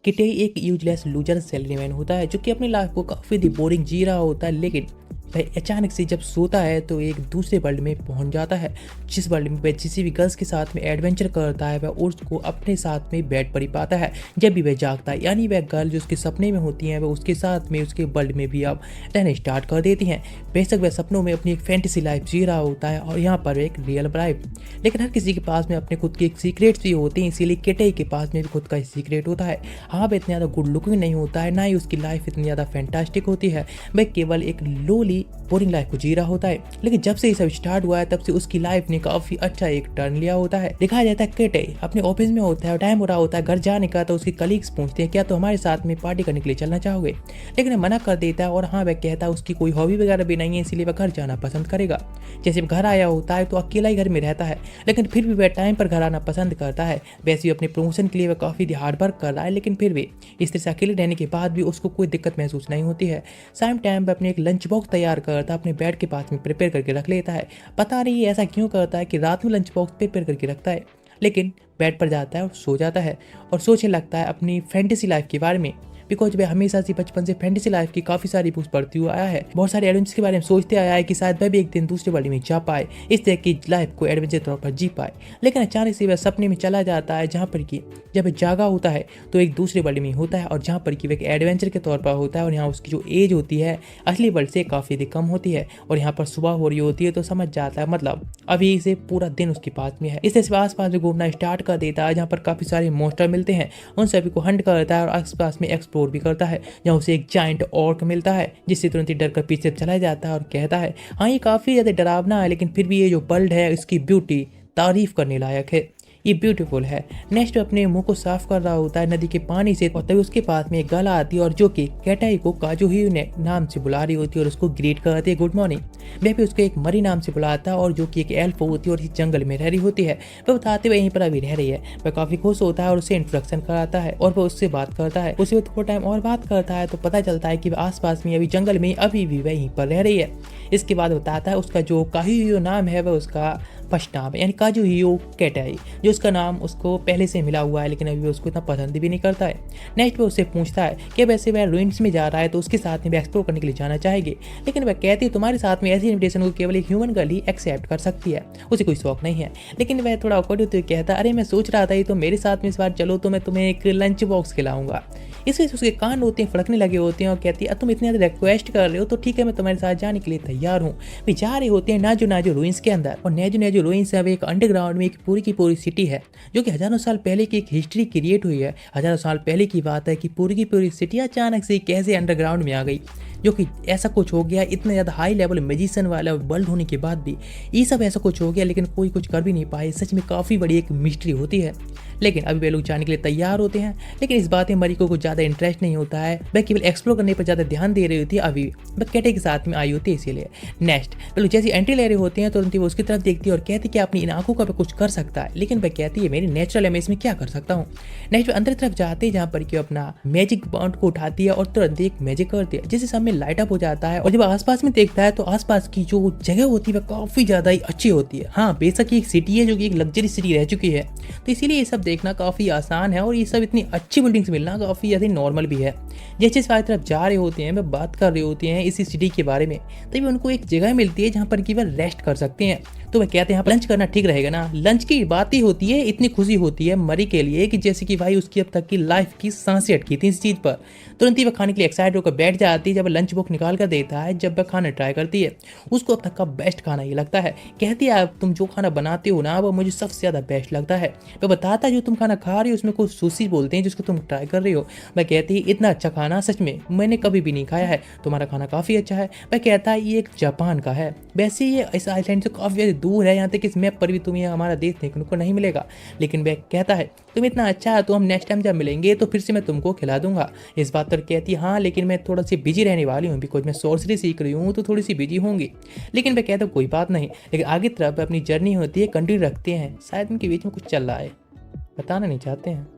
किटेई एक useless loser सैलरीमैन होता है जो कि अपनी लाइफ को काफ़ी बोरिंग जी रहा होता है, लेकिन वह अचानक से जब सोता है तो एक दूसरे वर्ल्ड में पहुंच जाता है, जिस वर्ल्ड में वह किसी भी गर्ल्स के साथ में एडवेंचर करता है वह उसको अपने साथ में बेड पर ही पाता है जब भी वह जागता है। यानी वह गर्ल जो उसके सपने में होती हैं वह उसके साथ में उसके वर्ल्ड में भी अब रहने स्टार्ट कर देती हैं। बेशक वह सपनों में अपनी एक फैंटेसी लाइफ जी रहा होता है और यहाँ पर एक रियल लाइफ, लेकिन हर किसी के पास में अपने खुद के सीक्रेट्स भी होते हैं, इसीलिए किटेई के पास में भी खुद का एक सीक्रेट होता है। हाँ, वह इतना ज़्यादा गुड लुकिंग नहीं होता है, ना ही उसकी लाइफ इतनी ज़्यादा फैंटास्टिक होती है, वह केवल एक लोली बोरिंग लाइफ को जी रहा होता है। लेकिन जब से ये सब स्टार्ट हुआ है तब से उसकी लाइफ ने काफी अच्छा एक टर्न लिया होता है। दिखाया जाता है किटेई अपने ऑफिस में होता है और टाइम हो रहा होता है घर जाने का, तो उसके कलीग्स पूछते हैं क्या तो हमारे साथ में पार्टी करने के लिए चलना चाहोगे, लेकिन वह मना कर देता है और हाँ वह कहता है उसकी कोई हॉबी वगैरह भी नहीं है, इसलिए वह घर जाना पसंद करेगा। जैसे घर आया होता है तो अकेला ही घर में रहता है, लेकिन फिर भी वह टाइम पर घर आना पसंद करता है। वैसे ही अपने प्रमोशन के लिए वह काफी हार्ड वर्क कर रहा है, लेकिन फिर भी इस तरह से अकेले रहने के बाद भी उसको कोई दिक्कत महसूस नहीं होती है। सेम टाइम वह अपने एक लंच बॉक्स तैयार करता है, अपने बेड के पास में प्रिपेयर करके रख लेता है। पता नहीं ऐसा क्यों करता है कि रात में लंच बॉक्स प्रिपेयर करके रखता है, लेकिन बेड पर जाता है और सो जाता है और सोचने लगता है अपनी फैंटेसी लाइफ के बारे में, बिकॉज वह हमेशा से बचपन से फैंटेसी लाइफ की काफ़ी सारी बुक्स पढ़ती हुआ आया है, बहुत सारे एडवेंचर्स के बारे में सोचते आया है कि शायद वह भी एक दिन दूसरे वर्ल्ड में जा पाए, इस तरह की लाइफ को एडवेंचर तौर पर जी पाए। लेकिन अचानक से वह सपने में चला जाता है जहाँ पर कि जब वह जागा होता है तो एक दूसरे वर्ल्ड में होता है और जहाँ पर कि वह एक एडवेंचर के तौर पर होता है और यहाँ उसकी जो एज होती है असली वर्ल्ड से काफ़ी अधिक कम होती है और यहाँ पर सुबह हो रही होती है, तो समझ जाता है मतलब अभी से पूरा दिन उसके पास में है। इस तरह से आस पास घूमना स्टार्ट कर देता है जहाँ पर काफ़ी सारे मॉन्स्टर मिलते हैं, उन सभी को हंट करता है और आस पास में एक्सप्लोर भी करता है, जहाँ उसे एक जाइंट ऑर्क मिलता है जिससे तुरंत ही डर कर पीछे चला जाता है और कहता है हाँ ये काफ़ी ज़्यादा डरावना है, लेकिन फिर भी ये जो वर्ल्ड है इसकी ब्यूटी तारीफ करने लायक है, ये ब्यूटीफुल है। नेक्स्ट अपने मुंह को साफ कर रहा होता है नदी के पानी से और तभी उसके पास में एक गर्ल आती है और जो कि किटेई को काजुही ने नाम से बुला रही होती है और उसको ग्रीट करती है गुड मॉर्निंग। वह भी उसको एक मरी नाम से बुलाता है और जो कि एक एल्फ होती है और इस जंगल में रह रही होती है। वह बताते हुए यहीं पर अभी रह रही है, वह काफी खुश होता है और उसे इंट्रोडक्शन कराता है और वह उससे बात करता है। उसे थोड़ा टाइम और बात करता है तो पता चलता है कि आस पास में अभी जंगल में अभी भी वह यहीं पर रह रही है। इसके बाद बताता है उसका जो काजुहियो नाम है वह उसका फर्स्ट नाम है, यानी काजुहियो किटेई, जो उसका नाम उसको पहले से मिला हुआ है, लेकिन अभी उसको इतना पसंद भी नहीं करता है। नेक्स्ट वो उससे पूछता है कि वैसे वह रुइंस में जा रहा है तो उसके साथ में एक्सप्लोर करने के लिए जाना चाहेगी, लेकिन वह कहती है तुम्हारे साथ में ऐसी इन्विटेशन को केवल एक ह्यूमन गर्ल ही एक्सेप्ट कर सकती है, उसे कोई शौक नहीं है। लेकिन वह थोड़ा ऑकवर्ड होते हुए कहता है अरे मैं सोच रहा था ये तो मेरे साथ में इस बार चलो तो मैं तुम्हें एक लंच बॉक्स खिलाऊंगा। इस वजह से उसके कान होते हैं फड़कने लगे होते हैं और कहती है तुम इतनी ज़्यादा रिक्वेस्ट कर रहे हो तो ठीक है मैं तुम्हारे साथ जाने के लिए तैयार हूँ। वे जा रहे होते हैं नाजो नाजो रुइंस के अंदर, और नाजो नाजो रुइंस अब एक अंडरग्राउंड में एक पूरी की पूरी सिटी है जो कि हजारों साल पहले की एक हिस्ट्री क्रिएट हुई है। हजारों साल पहले की बात है कि पूरी की पूरी सिटी अचानक से कैसे अंडरग्राउंड में आ गई, जो कि ऐसा कुछ हो गया इतना ज़्यादा हाई लेवल मैजिशियन वाला वर्ल्ड होने के बाद भी ये सब ऐसा कुछ हो गया, लेकिन कोई कुछ कर भी नहीं पाए। सच में काफ़ी बड़ी एक मिस्ट्री होती है। लेकिन अभी वे लोग जाने के लिए तैयार होते हैं, लेकिन इस बात में मरी को कुछ ज़्यादा इंटरेस्ट नहीं होता है, वह केवल एक्सप्लोर करने पर ज़्यादा ध्यान दे रही होती है। अभी वह किटेई के साथ में आई होती है इसीलिए। नेक्स्ट वे लोग जैसी एंट्री ले रहे होते हैं तुरंत ही वो उसकी तरफ देखती है और कहती है कि अपनी इन आंखों का कुछ कर सकता है, लेकिन वह कहती है मेरी नेचुरल है मैं इसमें क्या कर सकता हूँ। नेक्स्ट वे अंदर तरफ जाते हैं जहाँ पर कि अपना मैजिक बॉन्ड को उठाती है और तुरंत एक मैजिक करती है जिससे सब में लाइट अप हो जाता है, और जब आसपास में देखता है तो आसपास की जो जगह होती है वह काफ़ी ज़्यादा ही अच्छी होती है। हाँ बेशक एक सिटी है जो कि एक लग्जरी सिटी रह चुकी है, तो इसीलिए ये सब देखना काफ़ी आसान है और ये सब इतनी अच्छी बिल्डिंग्स मिलना काफ़ी ज़्यादा नॉर्मल भी है। जैसे सारी तरफ जा रहे होते हैं वह बात कर रहे होते हैं इसी सिटी के बारे में, तभी उनको एक जगह मिलती है जहाँ पर कि वह रेस्ट कर सकते हैं। तो वह कहते हैं लंच करना ठीक रहेगा ना। लंच की बात ही होती है, इतनी खुशी होती है मरी के लिए कि जैसे कि भाई उसकी अब तक की लाइफ की सांसें अटकी थी इस चीज़ पर। तुरंत ही वह खाने के लिए एक्साइटेड होकर बैठ जाती है। जब वह लंच बॉक्स निकाल कर देता है, जब वह खाना ट्राई करती है उसको अब तक का बेस्ट खाना ये लगता है। कहती है तुम जो खाना बनाते हो ना वो मुझे सबसे ज़्यादा बेस्ट लगता है। वह बताता है जो तुम खाना खा रही हो उसमें कुछ सुशी बोलते हैं जिसको तुम ट्राई कर रही हो। वह कहती है इतना अच्छा खाना सच में मैंने कभी भी नहीं खाया है, तुम्हारा खाना काफ़ी अच्छा है। वह कहता है ये एक जापान का है, वैसे ये इस आइलैंड से काफ़ी ज़्यादा दूर है, यहाँ तक इस मैप पर भी तुम्हें हमारा देश देखने को नहीं मिलेगा। लेकिन वह कहता है तुम इतना अच्छा है तो हम नेक्स्ट टाइम जब मिलेंगे तो फिर से मैं तुमको खिला दूंगा। इस बात पर कहती है हाँ लेकिन मैं थोड़ा सी बिजी रहने वाली हूँ, बिकॉज मैं सॉर्सरी सीख रही हूँ तो थोड़ी सी बिजी होंगी। लेकिन वह कहता है कोई बात नहीं। लेकिन आगे तरफ अपनी जर्नी होती है कंटिन्यू रखते हैं, शायद उनके बीच में कुछ चल रहा है, बताना नहीं चाहते हैं।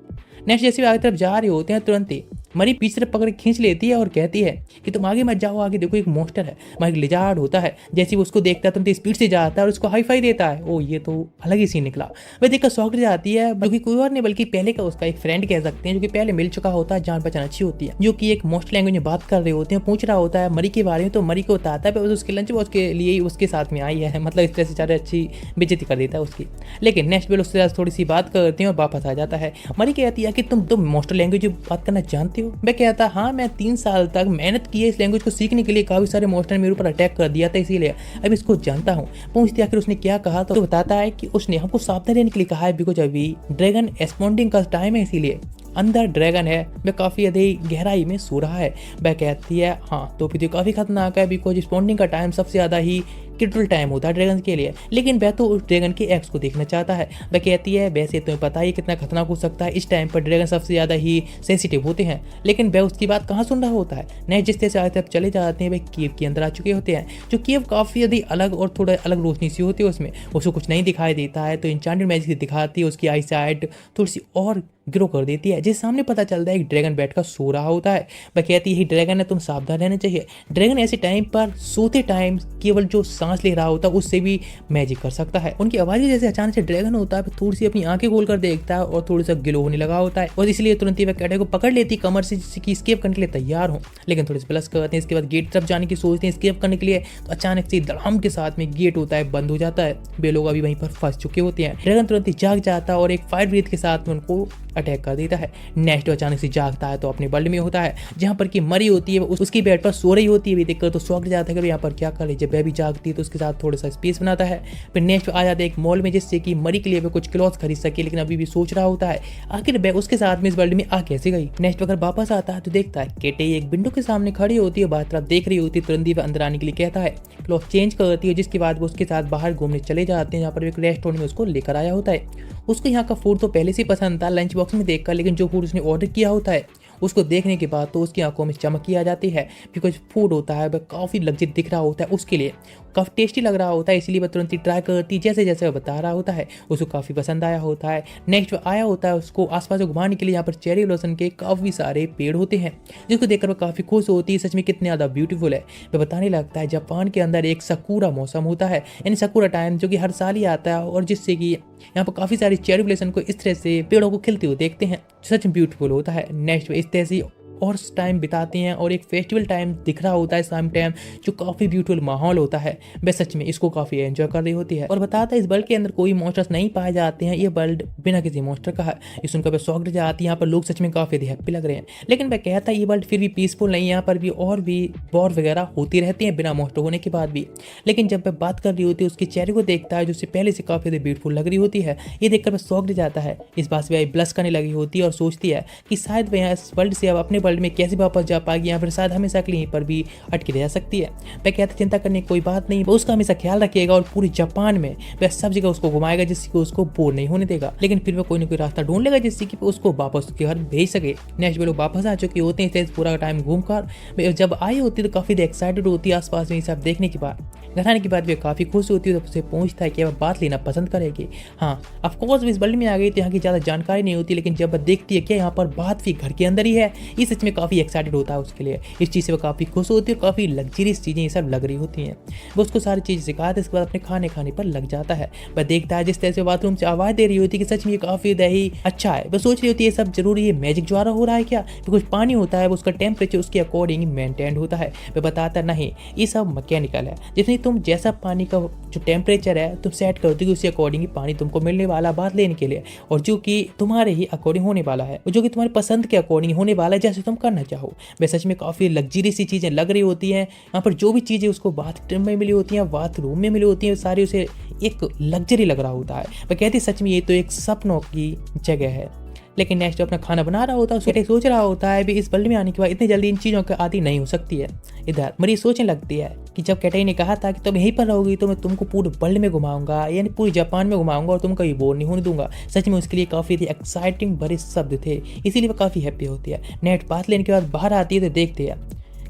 नेक्स्ट जैसे आगे तरफ जा रहे होते हैं तुरंत ही मरी पीछे से पकड़ के खींच लेती है और कहती है कि तुम आगे मत जाओ, आगे देखो एक मॉन्स्टर है। वहाँ एक लिजार्ड होता है, जैसे वो उसको देखता है तो स्पीड से जाता है और उसको हाई फाई देता है। ओ ये तो अलग ही सीन निकला। वह देखकर सॉक्ट जाती है, जो कि कोई और नहीं बल्कि पहले का उसका एक फ्रेंड कह सकते हैं, जो कि पहले मिल चुका होता है, जान पहचान अच्छी होती है, जो कि एक मॉन्स्टर लैंग्वेज में बात कर रहे होते हैं। पूछ रहा होता है मरी के बारे में, तो मरी को बताता है उसके लंच बॉक्स के लिए उसके साथ में आई है, मतलब इस तरह से सारे अच्छी बेइज्जती कर देता है उसकी। लेकिन नेक्स्ट बेल उससे थोड़ी सी बात करते हैं और वापस आ जाता है। मरी कहती है कि तुम मॉन्स्टर लैंग्वेज में बात करना जानते हो। मैं कहता हाँ, मैं 3 साल तक मेहनत की है इस लैंग्वेज को सीखने के लिए, काफी सारे मॉन्स्टर मेरे ऊपर अटैक कर दिया था, इसीलिए अब इसको जानता हूँ। पूछती आखिर उसने क्या कहा, तो बताता है कि उसने हमको सावधान रहने के लिए कहा है, बिकॉज अभी ड्रैगन स्पॉन्डिंग का टाइम है, इसीलिए अंदर ड्रैगन है, वह काफ़ी अधिक गहराई में सो रहा है। वह कहती है हाँ तो फिर तो काफ़ी खतरनाक है, बिकॉज स्पॉन्डिंग का टाइम सबसे ज़्यादा ही क्रिटिकल टाइम होता है ड्रैगन के लिए। लेकिन वह तो उस ड्रैगन के एक्स को देखना चाहता है। वह कहती है वैसे तुम्हें पता ही कितना खतरनाक हो सकता है, इस टाइम पर ड्रैगन सबसे ज़्यादा ही सेंसिटिव होते हैं। लेकिन वह उसकी बात कहाँ सुन रहा होता है। नहीं, जिस तरह से आगे तक चले जाते हैं वह केव के अंदर आ चुके होते हैं, जो केव काफ़ी अधिक अलग और थोड़ा अलग रोशनी सी होती है, उसमें उसको कुछ नहीं दिखाई देता है। तो इंचांटेड मैजिक से दिखाती है, उसकी आई साइट थोड़ी सी और ग्रो कर देती है, जिस सामने पता चलता है एक ड्रैगन बैठ कर सो रहा होता है। वह कहती है ड्रैगन है, तुम सावधान रहना चाहिए। ड्रैगन ऐसे टाइम पर सोते टाइम केवल जो सांस ले रहा होता है उससे भी मैजिक कर सकता है। उनकी आवाज़ जैसे अचानक से ड्रैगन होता है, थोड़ी सी अपनी आंखें खोल कर देखता है और थोड़ी सा ग्लो होने लगा होता है, और इसलिए तुरंत ही वह कैटे को पकड़ लेती कमर से, जिसकी स्केप करने के लिए तैयार हो। लेकिन थोड़ी सी प्लस करते हैं, इसके बाद गेट तरफ जाने की सोचते हैं स्केप करने के लिए, तो अचानक से धड़ाम के साथ में गेट होता है, बंद हो जाता है। वे लोग अभी वहीं पर फंस चुके होते हैं। ड्रैगन तुरंत ही जाग जाता है और एक फायर ब्रीथ के साथ में उनको अटैक कर देता है। नेक्स्ट अचानक से जागता है तो अपने वर्ल्ड में होता है, जहाँ पर कि मरी होती है उसकी बेड पर सो रही होती है। देखकर तो शॉक जाता है कि यहाँ पर क्या कर रही है। जब वह भी जागती है तो उसके साथ थोड़ा सा स्पेस बनाता है। फिर नेक्स्ट आ जाता है एक मॉल में, जिससे कि मरी के लिए वह कुछ क्लॉथ खरीद सके, लेकिन अभी भी सोच रहा होता है आखिर वह उसके साथ में इस वर्ल्ड में आ कैसे गई। नेक्स्ट अगर वापस आता है तो देखता है केटे एक विंडो के सामने खड़ी होती है, बाहर तरफ देख रही होती है। तुरंत ही वह अंदर आने के लिए कहता है, क्लॉथ चेंज करती है, जिसके बाद वो उसके साथ बाहर घूमने चले जाते हैं, जहाँ पर एक रेस्टोरेंट में उसको लेकर आया होता है। उसको यहाँ का फूड तो पहले से पसंद था लंच बॉक्स में देखकर, लेकिन जो फूड उसने ऑर्डर किया होता है उसको देखने के बाद तो उसकी आंखों में चमक ही आ जाती है, बिकॉज फूड होता है वह काफ़ी लग्जरी दिख रहा होता है, उसके लिए काफ़ी टेस्टी लग रहा होता है, इसलिए वह तुरंत ही ट्राई करती जैसे जैसे वह बता रहा होता है। उसको काफ़ी पसंद आया होता है। नेक्स्ट वह आया होता है उसको आसपास घुमाने के लिए, यहाँ पर चेरी ब्लॉसम के काफ़ी सारे पेड़ होते हैं, जिसको देखकर वह काफ़ी खुश होती है, सच में कितने ज़्यादा ब्यूटीफुल है। वह बताने लगता है जापान के अंदर एक सकुरा मौसम होता है, यानी सकुरा टाइम, जो कि हर साल ही आता है, और जिससे कि यहाँ पर काफ़ी सारी चेरी ब्लॉसम को इस तरह से पेड़ों को खिलते हुए देखते हैं, सच में ब्यूटीफुल होता है। नेक्स्ट इस तरह से और टाइम बिताते हैं और एक फेस्टिवल टाइम दिख रहा होता है शाम टाइम, जो काफ़ी ब्यूटीफुल माहौल होता है। वह सच में इसको काफ़ी एंजॉय कर रही होती है और बताता है इस वर्ल्ड के अंदर कोई मॉन्स्टर्स नहीं पाए जाते हैं, ये वर्ल्ड बिना किसी मॉन्स्टर का है। ये सुनकर वह शॉक्ड जाती है, यहाँ पर लोग सच में काफ़ी हैप्पी लग रहे हैं। लेकिन वह कहता है ये वर्ल्ड फिर भी पीसफुल नहीं है, यहाँ पर भी और भी वॉर वगैरह होती रहती हैं बिना मॉन्स्टर होने के बाद भी। लेकिन जब वह बात कर रही होती है उसके चेहरे को देखता है, जो उससे पहले से काफ़ी ब्यूटीफुल लग रही होती है। ये देखकर वह शॉक्ड जाता है। इस बात से वह ब्लश करने लगी होती है और सोचती है कि शायद वह यहाँ इस वर्ल्ड से अब अपने वर्ल्ड में कैसे वापस जा पाएगी, या फिर शायद हमेशा के लिए यहीं पर भी अटकी रह सकती है। वह कहते चिंता करने की कोई बात नहीं, वो उसका हमेशा ख्याल रखिएगा और पूरे जापान में वह सब जगह उसको घुमाएगा, जिससे कि उसको बोर नहीं होने देगा। लेकिन फिर वह कोई ना कोई रास्ता ढूंढ लेगा जिससे कि उसको वापस उसके घर भेज सके। नेक्स्ट वे लोग वापस आ चुके होते हैं पूरा टाइम घूमकर। जब आई होती है तो काफी एक्साइटेड होती है आसपास में सब देखने के बाद। घर आने के बाद वे काफी खुश होती है, तो उससे पूछता है कि वह बात लेना पसंद करेगी। हाँ ऑफकोर्स इस वर्ल्ड में आ गई तो यहाँ की ज़्यादा जानकारी नहीं होती, लेकिन जब वह देखती है कि यहाँ पर बात भी घर के अंदर ही है, ये सच में काफ़ी एक्साइटेड होता है उसके लिए। इस चीज़ से वो काफ़ी खुश होती है, काफ़ी लग्जरियस चीज़ें ये सब लग रही होती हैं। वो उसको सारी चीज़ सिखाते इसके बाद अपने खाने पर लग जाता है। वह देखता है जिस तरह से बाथरूम से आवाज़ दे रही होती है कि सच में ये काफ़ी दही अच्छा है। वह सोच रही होती है सब जरूरी ये मैजिक द्वारा हो रहा है क्या, कुछ पानी होता है वो उसका टेम्परेचर उसके अकॉर्डिंग मेंटेन होता है। वह बताता नहीं ये सब मैकेनिकल है, जितनी तुम जैसा पानी का जो टेम्परेचर है तुम सेट कर दोगे उसी अकॉर्डिंग पानी तुमको मिलने वाला बात लेने के लिए, और जो कि तुम्हारे ही अकॉर्डिंग होने वाला है, जो कि तुम्हारी पसंद के अकॉर्डिंग होने वाला है, जैसे तुम करना चाहो। वह सच में काफ़ी लग्जरी सी चीज़ें लग रही होती हैं। यहाँ पर जो भी चीज़ें उसको बाथरूम में मिली होती हैं, बाथरूम में मिली होती हैं, सारी उसे एक लग्जरी लग रहा होता है। वह कहती सच में ये तो एक सपनों की जगह है। लेकिन नेक्स्ट अपना खाना बना रहा होता है, उसको सोच रहा होता है भी इस वर्ल्ड में आने के बाद इतनी जल्दी इन चीज़ों के आदी नहीं हो सकती है। इधर मरी सोचने लगती है कि जब कैटाई ने कहा था कि तुम यहीं पर रहोगी तो मैं तुमको पूरे वर्ल्ड में घुमाऊंगा, यानी पूरी जापान में घुमाऊंगा और तुम कभी बोर नहीं होने दूंगा। सच में उसके लिए काफ़ी एक्साइटिंग भरे शब्द थे, इसीलिए वह काफ़ी हैप्पी होती है। नेट बात लेने के बाद बाहर आती है तो देखते हैं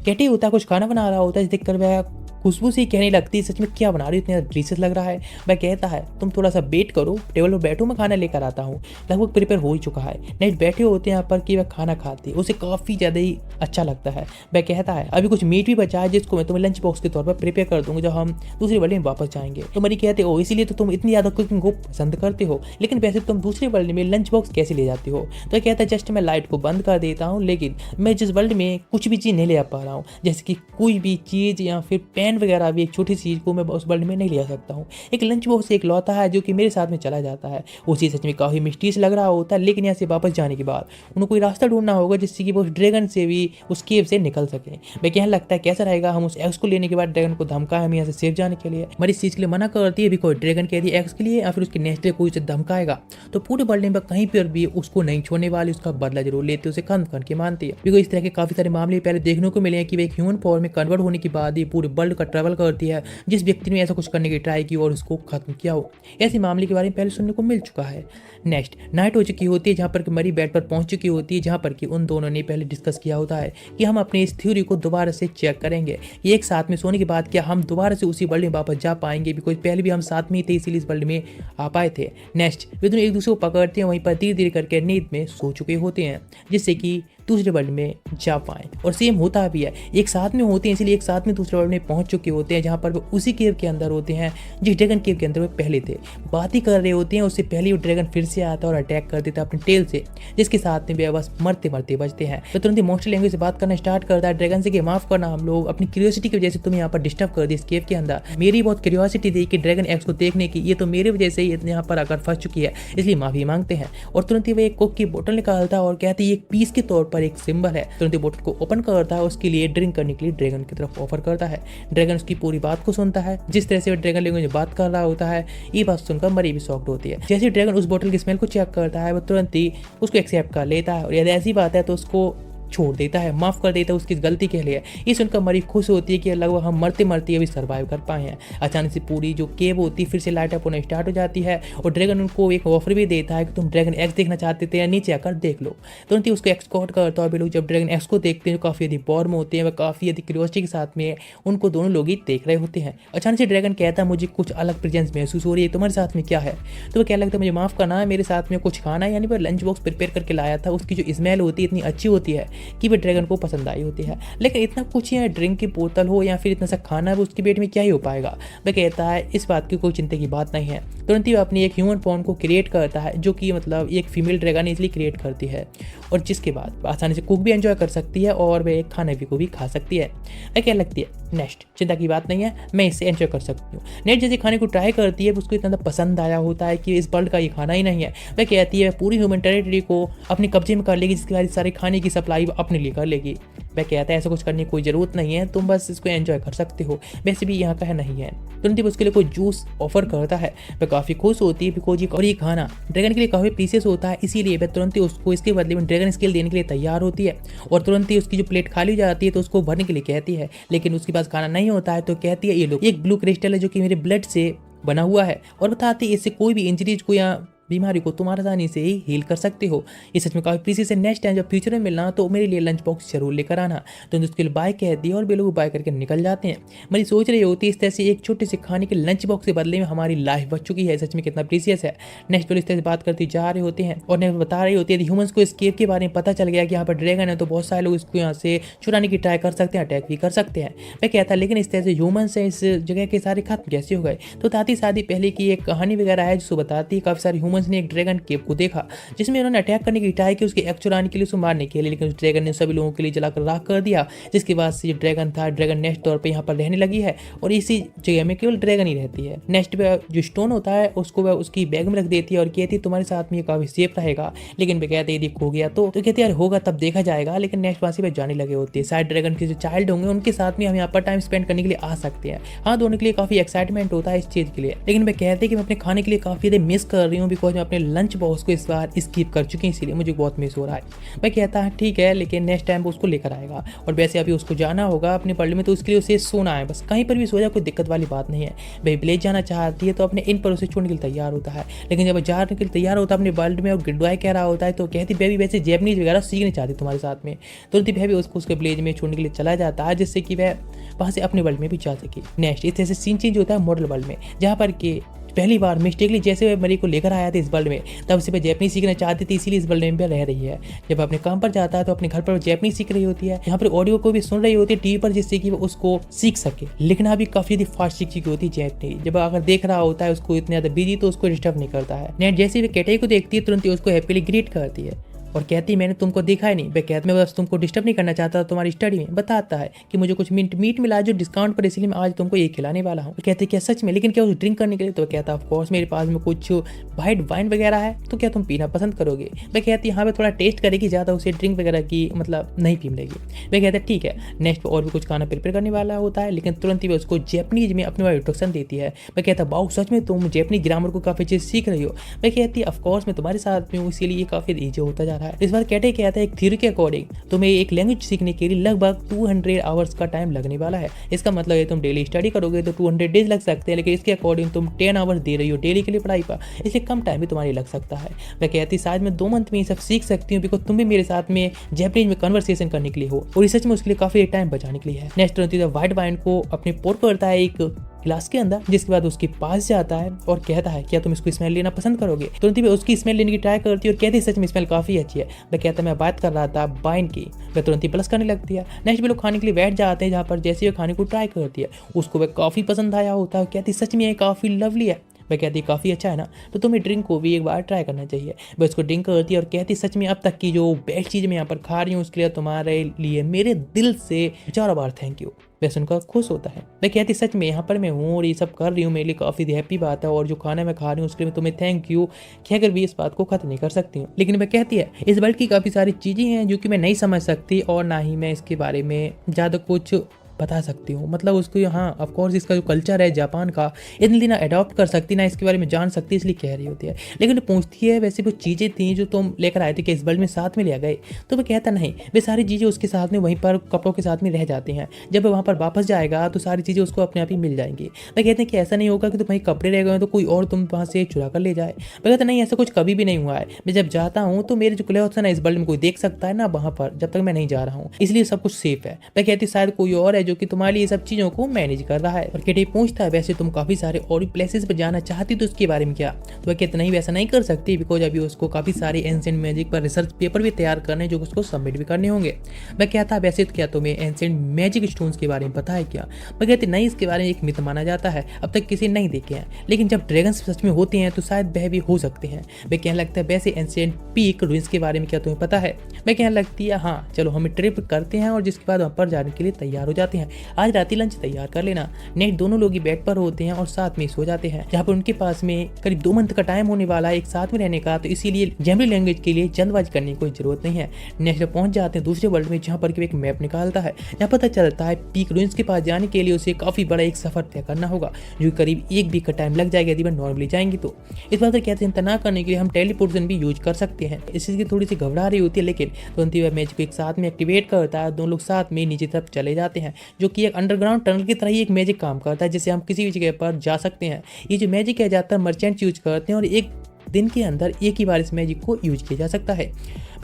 कैटी होता है कुछ खाना बना रहा होता है, देखकर वह खुशबू से ही कहने लगती है, सच में क्या बना रही हो, इतना डिलीशियस लग रहा है। वह कहता है तुम थोड़ा सा वेट करो, टेबल पर बैठो, मैं खाना लेकर आता हूँ। लगभग प्रिपेयर हो ही चुका है। नेक्स्ट बैठे होते हैं यहाँ पर कि वह खाना खाती है, उसे काफ़ी ज़्यादा ही अच्छा लगता है। वह कहता है अभी कुछ मीट भी बचा है जिसको मैं तुम्हें लंच बॉक्स के तौर पर प्रिपेयर कर दूंगा जब हम दूसरे वर्ल्ड में वापस जाएंगे। तो मरी कहते हो इसीलिए तो तुम इतनी ज़्यादा कुकिंग को पसंद करते हो, लेकिन वैसे तुम दूसरे वर्ल्ड में लंच बॉक्स कैसे ले जाती हो। तो कहता है जस्ट मैं लाइट को बंद कर देता हूँ, लेकिन मैं जिस वर्ल्ड में कुछ भी चीज़ नहीं ले आ पा रहा हूँ, जैसे कि कोई भी चीज़ या फिर पेन वगैरह भी, एक छोटी चीज़ को मैं उस वर्ल्ड में नहीं ले आ सकता हूँ। एक लंच बॉक्स एक लौता है जो कि मेरे साथ में चला जाता है। वो चीज़ सच में काफ़ी मिस्टीरियस लग रहा होता है, लेकिन यहाँ से वापस जाने के बाद उन्हें कोई रास्ता ढूंढना होगा जिससे कि वो उस ड्रैगन से भी उस केव से निकल सके। मैं कहने लगता है कैसा रहेगा हम उस एक्स को लेने के बाद ड्रैगन को धमकाए हम यहाँ से सेफ जाने के लिए। मरी इस चीज़ के लिए मना करती है भी कोई ड्रैगन कह दिया एक्स के लिए या फिर उसके नेक्स्ट डे कोई उसे धमकाएगा तो पूरे वर्ल्ड में कहीं पर भी उसको नहीं छोड़ने वाली, उसका बदला जरूर लेते उसे खत्म करके मानती है। बिकॉज इस तरह के काफी सारे मामले पहले देखने को मिले हैं कि वे एक ह्यूमन फॉर्म में कन्वर्ट होने के बाद ही पूरे वर्ल्ड का ट्रैवल करती है जिस व्यक्ति ने ऐसा कुछ करने की ट्राई की और उसको खत्म किया हो। ऐसे मामले के बारे में पहले सुनने को मिल चुका है। नेक्स्ट नाइट हो चुकी होती है जहाँ पर मरी बेड पर पहुंच चुकी होती है, जहाँ पर कि उन दोनों ने पहले डिस्कस किया होता है कि हम अपने इस थ्योरी को दोबारा से चेक करेंगे। ये एक साथ में सोने के बाद क्या हम दोबारा से उसी वर्ल्ड में वापस जा पाएंगे, बिकॉज पहले भी हम साथ में ही थे इसीलिए इस वर्ल्ड में आ पाए थे। नेक्स्ट वे दोनों एक दूसरे को पकड़ते हैं, वहीं पर धीरे धीरे करके नींद में सो चुके होते हैं जिससे कि दूसरे वर्ल्ड में जा पाएं। और सेम होता भी है, एक साथ में होते हैं इसीलिए एक साथ में दूसरे वर्ल्ड में पहुंच चुके होते हैं जहां पर वो उसी केव के अंदर होते हैं जिस ड्रैगन केव के अंदर वो पहले थे। बात ही कर रहे होते हैं, उससे पहले वो ड्रैगन फिर से आता है और अटैक कर देता है अपने टेल से, जिसके साथ में वे बस मरते मरते बचते हैं। तो तुरंत ही मॉन्स्टर लैंग्वेज से बात करना स्टार्ट करता है ड्रैगन से कि माफ करना, हम लोग अपनी क्यूरियोसिटी की वजह से तुम्हें यहाँ पर डिस्टर्ब कर दी इस केव के अंदर। मेरी बहुत क्यूरियोसिटी थी कि ड्रैगन एक्स को देखने की, ये तो मेरी वजह से ही यहाँ पर आकर फंस चुकी है, इसलिए माफी मांगते हैं। और तुरंत ही वो एक कोक की बोतल निकालता है और कहती है एक पीस के तौर पर एक सिंबल है। तुरंत बोतल को ओपन करता है, उसके लिए ड्रिंक करने के लिए ड्रैगन की तरफ ऑफर करता है। ड्रैगन उसकी पूरी बात को सुनता है, जिस तरह से वो ड्रैगन लैंग्वेज में बात कर रहा होता है। ये बात सुनकर मरी भी शॉक्ड होती है। जैसे ड्रैगन उस बोतल की स्मेल को चेक करता है वो तुरंत ही उसको एक्सेप्ट कर लेता है और यदि ऐसी बात है तो उसको छोड़ देता है, माफ कर देता है उसकी गलती के लिए। ये सुनकर मरी खुश होती है कि लगभग हम मरते मरते अभी सर्वाइव कर पाए हैं। अचानक से पूरी जो केव होती है फिर से लाइट अप होना स्टार्ट हो जाती है और ड्रैगन उनको एक ऑफर भी देता है कि तुम ड्रैगन एक्स देखना चाहते थे या नीचे आकर देख लो। तुरंत ही उसको एक्सकॉर्ट करता है। वे लोग जब ड्रैगन एक्स को देखते हैं जो काफ़ी यदि बॉर्म होते हैं, वह काफ़ी यदि क्यूरियोसिटी के साथ में उनको दोनों लोग ही देख रहे होते हैं। अचानक से ड्रैगन कहता है मुझे कुछ अलग प्रेजेंस महसूस हो रही है, तुम्हारे साथ में क्या है। तो वो क्या लगता है मुझे माफ करना है, मेरे साथ में कुछ खाना है, यानी वह लंच बॉक्स प्रिपेयर करके लाया था, उसकी जो स्मेल होती है इतनी अच्छी होती है कि वह ड्रैगन को पसंद आई होती है। लेकिन इतना कुछ ही ड्रिंक की बोतल हो या फिर इतना सा खाना है उसके पेट में क्या ही हो पाएगा। वह कहता है इस बात की कोई चिंता की बात नहीं है। तुरंत ही वह अपनी एक ह्यूमन फॉर्म को क्रिएट करता है जो कि मतलब एक फीमेल ड्रैगन इसलिए क्रिएट करती है और जिसके बाद आसानी से कुक भी एंजॉय कर सकती है और वह खाने भी को भी खा सकती है। वह क्या लगती है नेक्स्ट चिंता की बात नहीं है, मैं इसे एंजॉय कर सकती हूँ। नेक्स्ट जैसे खाने को ट्राई करती है उसको इतना पसंद आया होता है कि इस वर्ल्ड का ये खाना ही नहीं है। वह कहती है पूरी ह्यूमन टेरिटरी को अपने कब्जे में कर लेगी, जिसके बाद सारे खाने की सप्लाई अपने लिए कर लेगी। वह कहता है ऐसा कुछ करने की कोई ज़रूरत नहीं है, तुम बस इसको एंजॉय कर सकते हो, वैसे भी यहाँ का है नहीं है। तुरंत ही उसके लिए कोई जूस ऑफर करता है। वह काफ़ी खुश होती है बिकॉज ये खाना ड्रैगन के लिए काफ़ी प्रीशियस होता है, इसीलिए वह तुरंत ही उसको इसके बदले में ड्रैगन स्किल देने के लिए तैयार होती है। और तुरंत ही उसकी जो प्लेट खाली हो जाती है तो उसको भरने के लिए कहती है, लेकिन उसके पास खाना नहीं होता है तो कहती है ये लो एक ब्लू क्रिस्टल है जो कि मेरे ब्लड से बना हुआ है और बताती है इससे कोई भी इंजरीज को या बीमारी को तुम आसानी से ही हील कर सकते हो। ये सच में काफ़ी प्रीसी से नेक्स्ट टाइम जब फ्यूचर में मिलना तो मेरे लिए लंच बॉक्स जरूर लेकर आना। तो उसके लिए बाय कहती है और वे लोग बाय करके निकल जाते हैं। मरी सोच रही होती है इस तरह से एक छोटे से खाने के लंच बॉक्स के बदले में हमारी लाइफ बच चुकी है, सच में कितना प्रीसियस है। नेक्स्ट वाले इस तरह से बात करती जा रहे होते हैं और नेक्स्ट बता रही होती है ह्यूमंस को इस केव के बारे में पता चल गया कि यहाँ पर ड्रैगन है तो बहुत सारे लोग इसको यहाँ से चुराने की ट्राई कर सकते हैं, अटैक भी कर सकते हैं। मैं कहता लेकिन इस तरह से ह्यूमंस है इस जगह के सारे खत्म कैसे हो गए। तो ताती शादी पहले की एक कहानी वगैरह है जिसको बताती है काफ़ी सारे ह्यूमंस ने एक ड्रैगन केव को देखा जिसमें उन्होंने अटैक करने की ट्राई की उसके एग चुराने के लिए, उसको मारने के लिए, लेकिन उस ड्रैगन ने सभी लोगों के लिए जलाकर राख कर दिया। जिसके बाद से ड्रैगन था ड्रैगन नेक्स्ट तौर पे यहाँ पर रहने लगी है और इसी जगह में केवल ड्रैगन ही रहती है। नेक्स्ट पे जो स्टोन होता है उसको वह उसकी बैग में रख देती है और कहती है तुम्हारे साथ में ये काफी सेफ रहेगा, लेकिन वे कहते यदि खो गया तो कहते यार होगा तब देखा जाएगा। लेकिन नेक्स्ट वहाँ से वे जाने लगे होते हैं। शायद ड्रैगन के जो चाइल्ड होंगे उनके साथ में हम यहाँ पर टाइम स्पेंड करने के लिए आ सकते हैं। हाँ दोनों के लिए काफी एक्साइटमेंट होता है इस चीज के लिए, लेकिन वे कहते हैं कि मैं अपने खाने के लिए काफी ज्यादा मिस कर रही हूँ बिकॉज मैं अपने लंच बॉक्स को इस बार स्किप कर चुकी हूँ, इसीलिए मुझे बहुत मिस हो रहा है। मैं कहता है ठीक है, लेकिन नेक्स्ट टाइम वो उसको लेकर आएगा। और वैसे अभी उसको जाना होगा अपने वर्ल्ड में, तो उसके लिए उसे सोना है, बस कहीं पर भी सो जाए, कोई दिक्कत वाली बात नहीं है। भाई विलेज जाना चाहती है तो अपने इन पर उसे छोड़ने के लिए तैयार होता है, लेकिन जब जाने के लिए तैयार होता है अपने वर्ल्ड में और गुड बाय कह रहा होता है, तो कहती बेबी वैसे जैपनीज वगैरह सीखना चाहती तुम्हारे साथ में। तुरंत ही बेबी उसको उसके विलेज में छोड़ने के लिए चला जाता है, जिससे कि वह वहाँ से अपने वर्ल्ड में भी जा सके। नेक्स्ट इस तरह से सीन चेंज होता है मॉडल वर्ल्ड में, जहाँ पर कि पहली बार मिस्टेकली जैसे वह मरी को लेकर आया था इस वर्ल्ड में, तब से वह जैपनीज सीखना चाहती थी, इसीलिए इस वर्ल्ड में रह रही है। जब अपने काम पर जाता है तो अपने घर पर जैपनीज सीख रही होती है, यहाँ पर ऑडियो को भी सुन रही होती है टीवी पर, जिससे कि वो उसको सीख सके। लिखना भी काफी फास्ट सीख चुकी होती है जैपनीज। जब अगर देख रहा होता है उसको इतने ज्यादा बिजी, तो उसको डिस्टर्ब नहीं करता है। नेट जैसे भी कैटे को देखती है तुरंत ही उसको हैप्पीली ग्रीट करती है और कहती मैंने तुमको देखा ही नहीं। वह कहते मैं बस तुमको डिस्टर्ब नहीं करना चाहता तुम्हारी स्टडी में। बताता है कि मुझे कुछ मीट मिला जो डिस्काउंट पर, इसलिए मैं आज तुमको ये खिलाने वाला हूँ। कहते क्या सच में, लेकिन क्या उस ड्रिंक करने के लिए? तो कहता ऑफ कोर्स मेरे पास में कुछ वाइट वाइन वगैरह है, तो क्या तुम पीना पसंद करोगे? वह कहती हाँ मैं थोड़ा टेस्ट करेगी, ज़्यादा उसे ड्रिंक वगैरह की मतलब नहीं पी मिलेगी। वह कहते ठीक है। नेक्स्ट और भी कुछ खाना प्रिपेयर करने वाला होता है, लेकिन तुरंत ही वह उसको जैपनीज में अपने इंस्ट्रक्शन देती है। वह कहता वाओ सच में तुम जैपनीज ग्रामर को काफ़ी चीज़ सीख रही हो। वह कहती है ऑफकोर्स मैं तुम्हारे साथ में हूँ, इसीलिए ये काफ़ी ईजी होता जा रहा है। इस बार कहते कहता है एक थ्योरी के अकॉर्डिंग तुम्हें एक लैंग्वेज सीखने के लिए लगभग 200 आवर्स का टाइम लगने वाला है। इसका मतलब है तुम डेली स्टडी करोगे तो 200 डेज लग सकते हैं, लेकिन इसके अकॉर्डिंग तुम 10 आवर्स दे रही हो डेली के लिए पढ़ाई पर, इसलिए कम टाइम भी तुम्हारी लग सकता है। मैं कहती शायद मैं 2 मंथ में ये सब सीख सकती हूँ, बिकॉज तुम भी मेरे साथ में जैपनीज में कन्वर्सेशन करने के लिए हो, और रिसर्च में उसके लिए काफी टाइम बचाने के लिए है। नेक्स्ट व्हाइट वाइन को अपने पोर करता है एक गिलास के अंदर, जिसके बाद उसके पास जाता है और कहता है क्या तुम इसको स्मेल लेना पसंद करोगे? तुरंत ही उसकी स्मेल लेने की ट्राई करती है और कहती है सच में स्मेल काफी अच्छी है। वह कहता है मैं बात कर रहा था वाइन की। वह तुरंत ही प्लस करने लगती है। नेक्स्ट भी लोग खाने के लिए बैठ जाते हैं, जहाँ पर जैसे वह खाने को ट्राई करती है उसको वह काफी पसंद आया होता है। कहती सच में ये काफी लवली है। वह कहती है काफ़ी अच्छा है ना, तो तुम्हें ड्रिंक को भी एक बार ट्राई करना चाहिए। वह उसको ड्रिंक करती है और कहती सच में अब तक की जो बेस्ट चीज़ मैं यहाँ पर खा रही हूँ उसके लिए तुम्हारे लिए मेरे दिल से 1000 बार थैंक यू। वह सुनकर खुश होता है। वह कहती सच में यहाँ पर मैं हूँ और ये सब कर रही हूँ मेरे लिए काफ़ी हैप्पी बात है, और जो खाना मैं खा रही हूँ उसके लिए तुम्हें थैंक यू कहकर भी इस बात को खत्म नहीं कर सकती हूँ। लेकिन वह कहती है इस वर्ल्ड की काफ़ी सारी चीज़ें हैं जो कि मैं नहीं समझ सकती, और ना ही मैं इसके बारे में ज़्यादा कुछ बता सकती हूँ। मतलब उसको यहाँ ऑफकोर्स इसका जो कल्चर है जापान का इतनी ना अडॉप्ट कर सकती ना इसके बारे में जान सकती, इसलिए कह रही होती है। लेकिन पूछती है वैसे वो चीज़ें थी जो तुम लेकर आए थे कि इस वर्ल्ड में साथ में ले गए? तो वह कहता नहीं, वे सारी चीज़ें उसके साथ में वहीं पर कपड़ों के साथ में रह जाती हैं। जब वहाँ पर वापस जाएगा तो सारी चीज़ें उसको अपने आप ही मिल जाएंगी। वह कहते हैं कि ऐसा नहीं होगा कि तुम्हारे कपड़े रह गए तो कोई और तुम वहाँ से चुरा कर ले जाए। वह कहता नहीं ऐसा कुछ कभी भी नहीं हुआ है। मैं जब जाता हूँ तो मेरे जो क्लॉथ्स है ना इस वर्ल्ड में कोई देख सकता है ना वहाँ पर, जब तक मैं नहीं जा रहा हूँ, इसलिए सब कुछ सेफ है। वह कहती शायद कोई और है जो कि तुम्हारे लिए सब चीजों को मैनेज कर रहा है। और केटी पूछता है वैसे तुम काफी सारे और प्लेसेस पर जाना चाहती तो उसके बारे में क्या? तो वह कहते नहीं वैसा नहीं कर सकती, बिकॉज अभी उसको काफी सारे एंशिएंट मैजिक पर रिसर्च पेपर भी तैयार करने जो उसको सबमिट भी करने होंगे। वह कहता है वैसे तो क्या तुम्हें एंशिएंट मैजिक स्टोन्स के बारे में पता है क्या? वह कहती नहीं इसके बारे में एक मिथ माना जाता है, अब तक किसी नहीं देखे हैं, लेकिन जब ड्रैगन सच में होते हैं तो शायद वह भी हो सकते हैं। वह कहने लगता है वैसे एंशिएंट पीक रूइंस के बारे में क्या तुम्हें पता है? वह कहने लगती है हाँ चलो हम ट्रिप करते हैं, और जिसके बाद वहाँ पर जाने के लिए तैयार हो जाते हैं। आज राती लंच तैयार कर लेना। नेक्स्ट दोनों लोग ही बेड पर होते हैं और साथ में सो जाते हैं, जहाँ पर उनके पास में करीब 2 मंथ का टाइम होने वाला है एक साथ में रहने का, तो इसीलिए जैमरी लैंग्वेज के लिए जल्दबाजी करने की कोई जरूरत नहीं है। नेक्स्ट पहुंच जाते हैं दूसरे वर्ल्ड में, जहाँ पर एक मैप निकालता है, जहाँ पता चलता है पीक रूइंस के पास जाने के लिए उसे काफी बड़ा एक सफर तय करना होगा, जो करीब 1 वीक का टाइम लग जाएगा यदि वह नॉर्मली जाएंगे तो। इस बात कहते हैं चिंता ना करने के लिए हम टेलीपोर्टेशन भी यूज कर सकते हैं। इस चीज की थोड़ी सी घबरा रही होती है, लेकिन तुरंत ही वह मैजिक को एक साथ में एक्टिवेट करता है। दोनों लोग साथ में नीचे तरफ चले जाते हैं, जो कि एक अंडरग्राउंड टनल की तरह ही एक मैजिक काम करता है, जिससे हम किसी भी जगह पर जा सकते हैं। ये जो मैजिक है ज़्यादातर मर्चेंट्स यूज करते हैं, और एक दिन के अंदर एक ही बार इस मैजिक को यूज किया जा सकता है।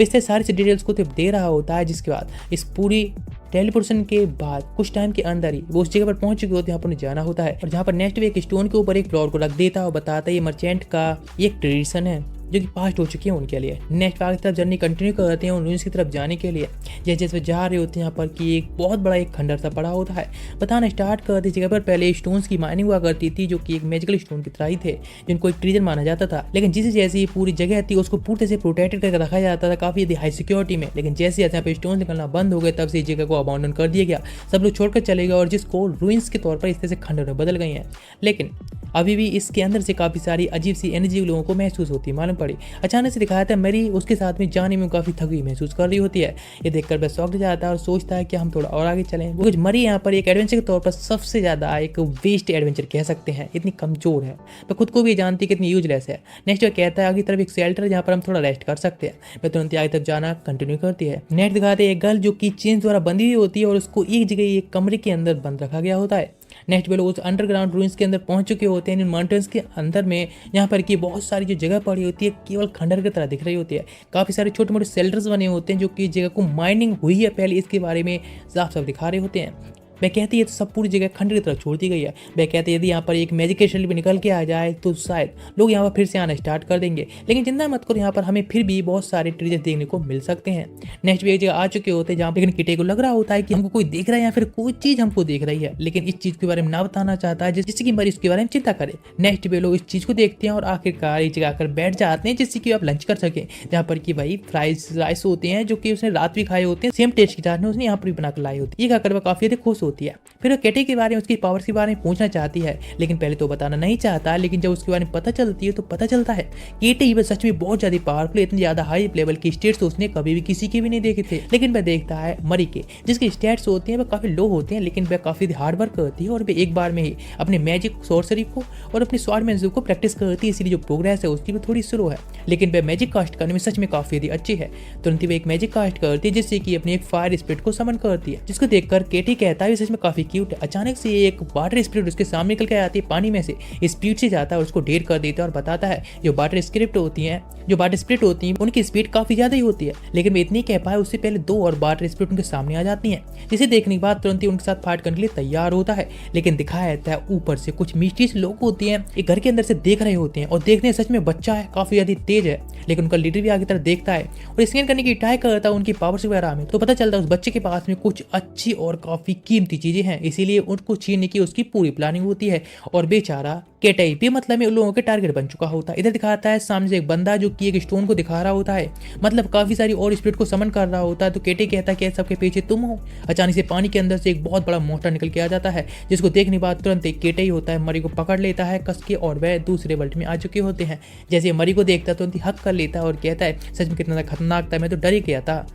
इस तरह सारी डिटेल्स को दे रहा होता है, जिसके बाद इस पूरी टेलीपोर्टेशन के बाद कुछ टाइम के अंदर ही वो उस जगह पर पहुंच चुके होते हैं, यहाँ पर उन्हें जाना होता है, और जहाँ पर नेक्स्ट एक स्टोन के ऊपर एक फ्लावर को रख देता है और बताता है ये मर्चेंट का एक ट्रेडिशन है जो कि पास्ट हो चुकी है उनके लिए। नेक्स्ट आगे की तरफ जर्नी कंटिन्यू करते हैं रूइंस की तरफ जाने के लिए। जैसे जा रहे होते हैं यहाँ पर कि एक बहुत बड़ा एक खंडर सा पड़ा होता है। बताना स्टार्ट करते जगह पर पहले स्टोन्स की माइनिंग हुआ करती थी, जो कि एक मैजिकल स्टोन की तरह ही थे, जिनको एक ट्रीजर माना जाता था। लेकिन जिस जैसी पूरी जगह थी उसको पूरी तरह से प्रोटेक्टेड करके रखा जाता था, काफी हाई सिक्योरिटी में। लेकिन जैसे यहाँ पे स्टोन निकलना बंद हो गए, तब से इस जगह को अबाउंडन कर दिया गया, सब लोग छोड़कर चले गए, और जिसको रूइंस के तौर पर इस तरह से खंडर में बदल गई हैं। लेकिन अभी भी इसके अंदर से काफी सारी अजीब सी एनर्जी लोगों को महसूस होती है। मालूम पड़ी। अचानक से दिखाया था मरी उसके साथ में जाने में काफ़ी थकी महसूस कर रही होती है। ये देखकर वह शॉक्ड जाता है और सोचता है कि हम थोड़ा और आगे चलें। कुछ मरी यहाँ पर एक एडवेंचर के तौर पर सबसे ज़्यादा एक वेस्ट एडवेंचर कह सकते हैं, इतनी कमज़ोर है। वह खुद को भी जानती है कितनी यूजलेस है। नेक्स्ट वह कहता है आगे तरफ एक शेल्टर है जहाँ पर हम थोड़ा रेस्ट कर सकते हैं। वह तुरंत आगे तक जाना कंटिन्यू करती है। नेक्स्ट दिखाते हैं एक गर्ल जो कि चेन द्वारा बंधी हुई होती है और उसको एक जगह एक कमरे के अंदर बंद रखा गया होता है। नेक्स्ट वे लोग उस अंडरग्राउंड रूइंस के अंदर पहुंच चुके होते हैं। इन माउंटेन्स के अंदर में यहाँ पर की बहुत सारी जो जगह पड़ी होती है केवल खंडर की तरह दिख रही होती है। काफ़ी सारे छोटे मोटे शेल्टर्स बने होते हैं जो कि जगह को माइनिंग हुई है पहले इसके बारे में साफ साफ दिखा रहे होते हैं। वह कहती है तो सब पूरी जगह खंडर की तरफ छोड़ दी गई है। वह कहती है यदि यहाँ पर एक मैजिक शेल्टर भी निकल के आ जाए तो शायद लोग यहाँ पर फिर से आना स्टार्ट कर देंगे, लेकिन चिंता मत करो यहाँ पर हमें फिर भी बहुत सारे ट्रीजर देखने को मिल सकते हैं। नेक्स्ट भी एक जगह आ चुके होते हैं जहाँ लेकिन किटे को लग रहा होता है कि हमको कोई देख रहा है या फिर कोई चीज़ हमको देख रही है, लेकिन इस चीज़ के बारे में ना बताना चाहता है जिससे कि मरीज के बारे में चिंता करे। नेक्स्ट वे लोग इस चीज़ को देखते हैं और आखिरकार एक जगह आकर बैठ जाते हैं जिससे कि आप लंच कर सकें, जहाँ पर कि भाई फ्राइज राइस होते हैं जो कि उसने रात भी खाए होते हैं, सेम टेस्ट के साथ उसने यहाँ पर भी बनाकर लाई होती है। ये खाकर वह काफ़ी ज़्यादा खुश होती है। फिर केटे के बारे में उसकी पावर्स के बारे में पूछना चाहती है, लेकिन पहले तो बताना नहीं चाहता, लेकिन जब उसके बारे में पता चलती है तो पता चलता है केटे ही सच में बहुत ज्यादा पावरफुल, इतनी ज्यादा हाई लेवल की स्टेट्स उसने कभी भी किसी के भी नहीं देखे थे। लेकिन वह देखता है मरी के जिसकी स्टेट्स होती हैं वह काफी लो होते हैं, लेकिन वह काफी हार्ड वर्क करती है और वह एक बार में ही अपने मैजिक सोर्सरी को और अपने स्वॉर्डमैनशिप को प्रैक्टिस करती है, इसलिए जो प्रोग्रेस है उसकी भी थोड़ी स्लो है। लेकिन वह मैजिक कास्ट करने में सच में काफी अच्छी है। तुरंत वह एक मैजिक कास्ट करती है जिससे कि अपनी एक फायर स्पिरिट को समन करती है, जिसको देखकर केटी कहता है सच में काफी क्यूट है। अचानक से एक वाटर स्पिरिट उसके सामने निकल के आती है पानी में से, स्पीड से जाता है और उसको ढेर कर देता है और बताता है जो वाटर स्पिरिट होती हैं उनकी स्पीड काफी ज्यादा ही होती है, लेकिन वे इतनी कह पाए उससे पहले दो और वाटर स्पिरिट उनके सामने आ जाती हैं, जिसे देखने के बाद तुरंत ही उनके साथ फाइट करने के लिए तैयार होता है। लेकिन दिखाया जाता है ऊपर से कुछ मिस्टीरियस लोग होते हैं, एक घर के अंदर से देख रहे होते हैं और देखने सच में बच्चा है, काफी ज्यादा तेज है, लेकिन उनका लीडर भी आगे तरफ देखता है और स्कैन करने की ट्राई करता है उनकी पावर्स वगैरह में, तो पता चलता है उस बच्चे के पास में कुछ अच्छी और काफी कीमती चीजें हैं, इसीलिए उनको छीनने की उसकी पूरी प्लानिंग होती है और बेचारा केटाई भी मतलब में उन लोगों के टारगेट बन चुका होता है। इधर दिखाता है सामने से एक बंदा जो कि एक स्टोन को दिखा रहा होता है, मतलब काफी सारी और स्पिरिट को समन कर रहा होता है। तो केटे कहता है कि सबके पीछे तुम हो। अचानक से पानी के अंदर से एक बहुत बड़ा मोस्टर निकल के आ जाता है, जिसको देखने के बाद तुरंत एक केटे ही होता है मरी को पकड़ लेता है कस के और वह दूसरे वर्ल्ड में आ चुके होते हैं। जैसे मरी को देखता है तुरंत हक कर लेता है और कहता है सच में कितना खतरनाक था, मैं तो डर ही गया था।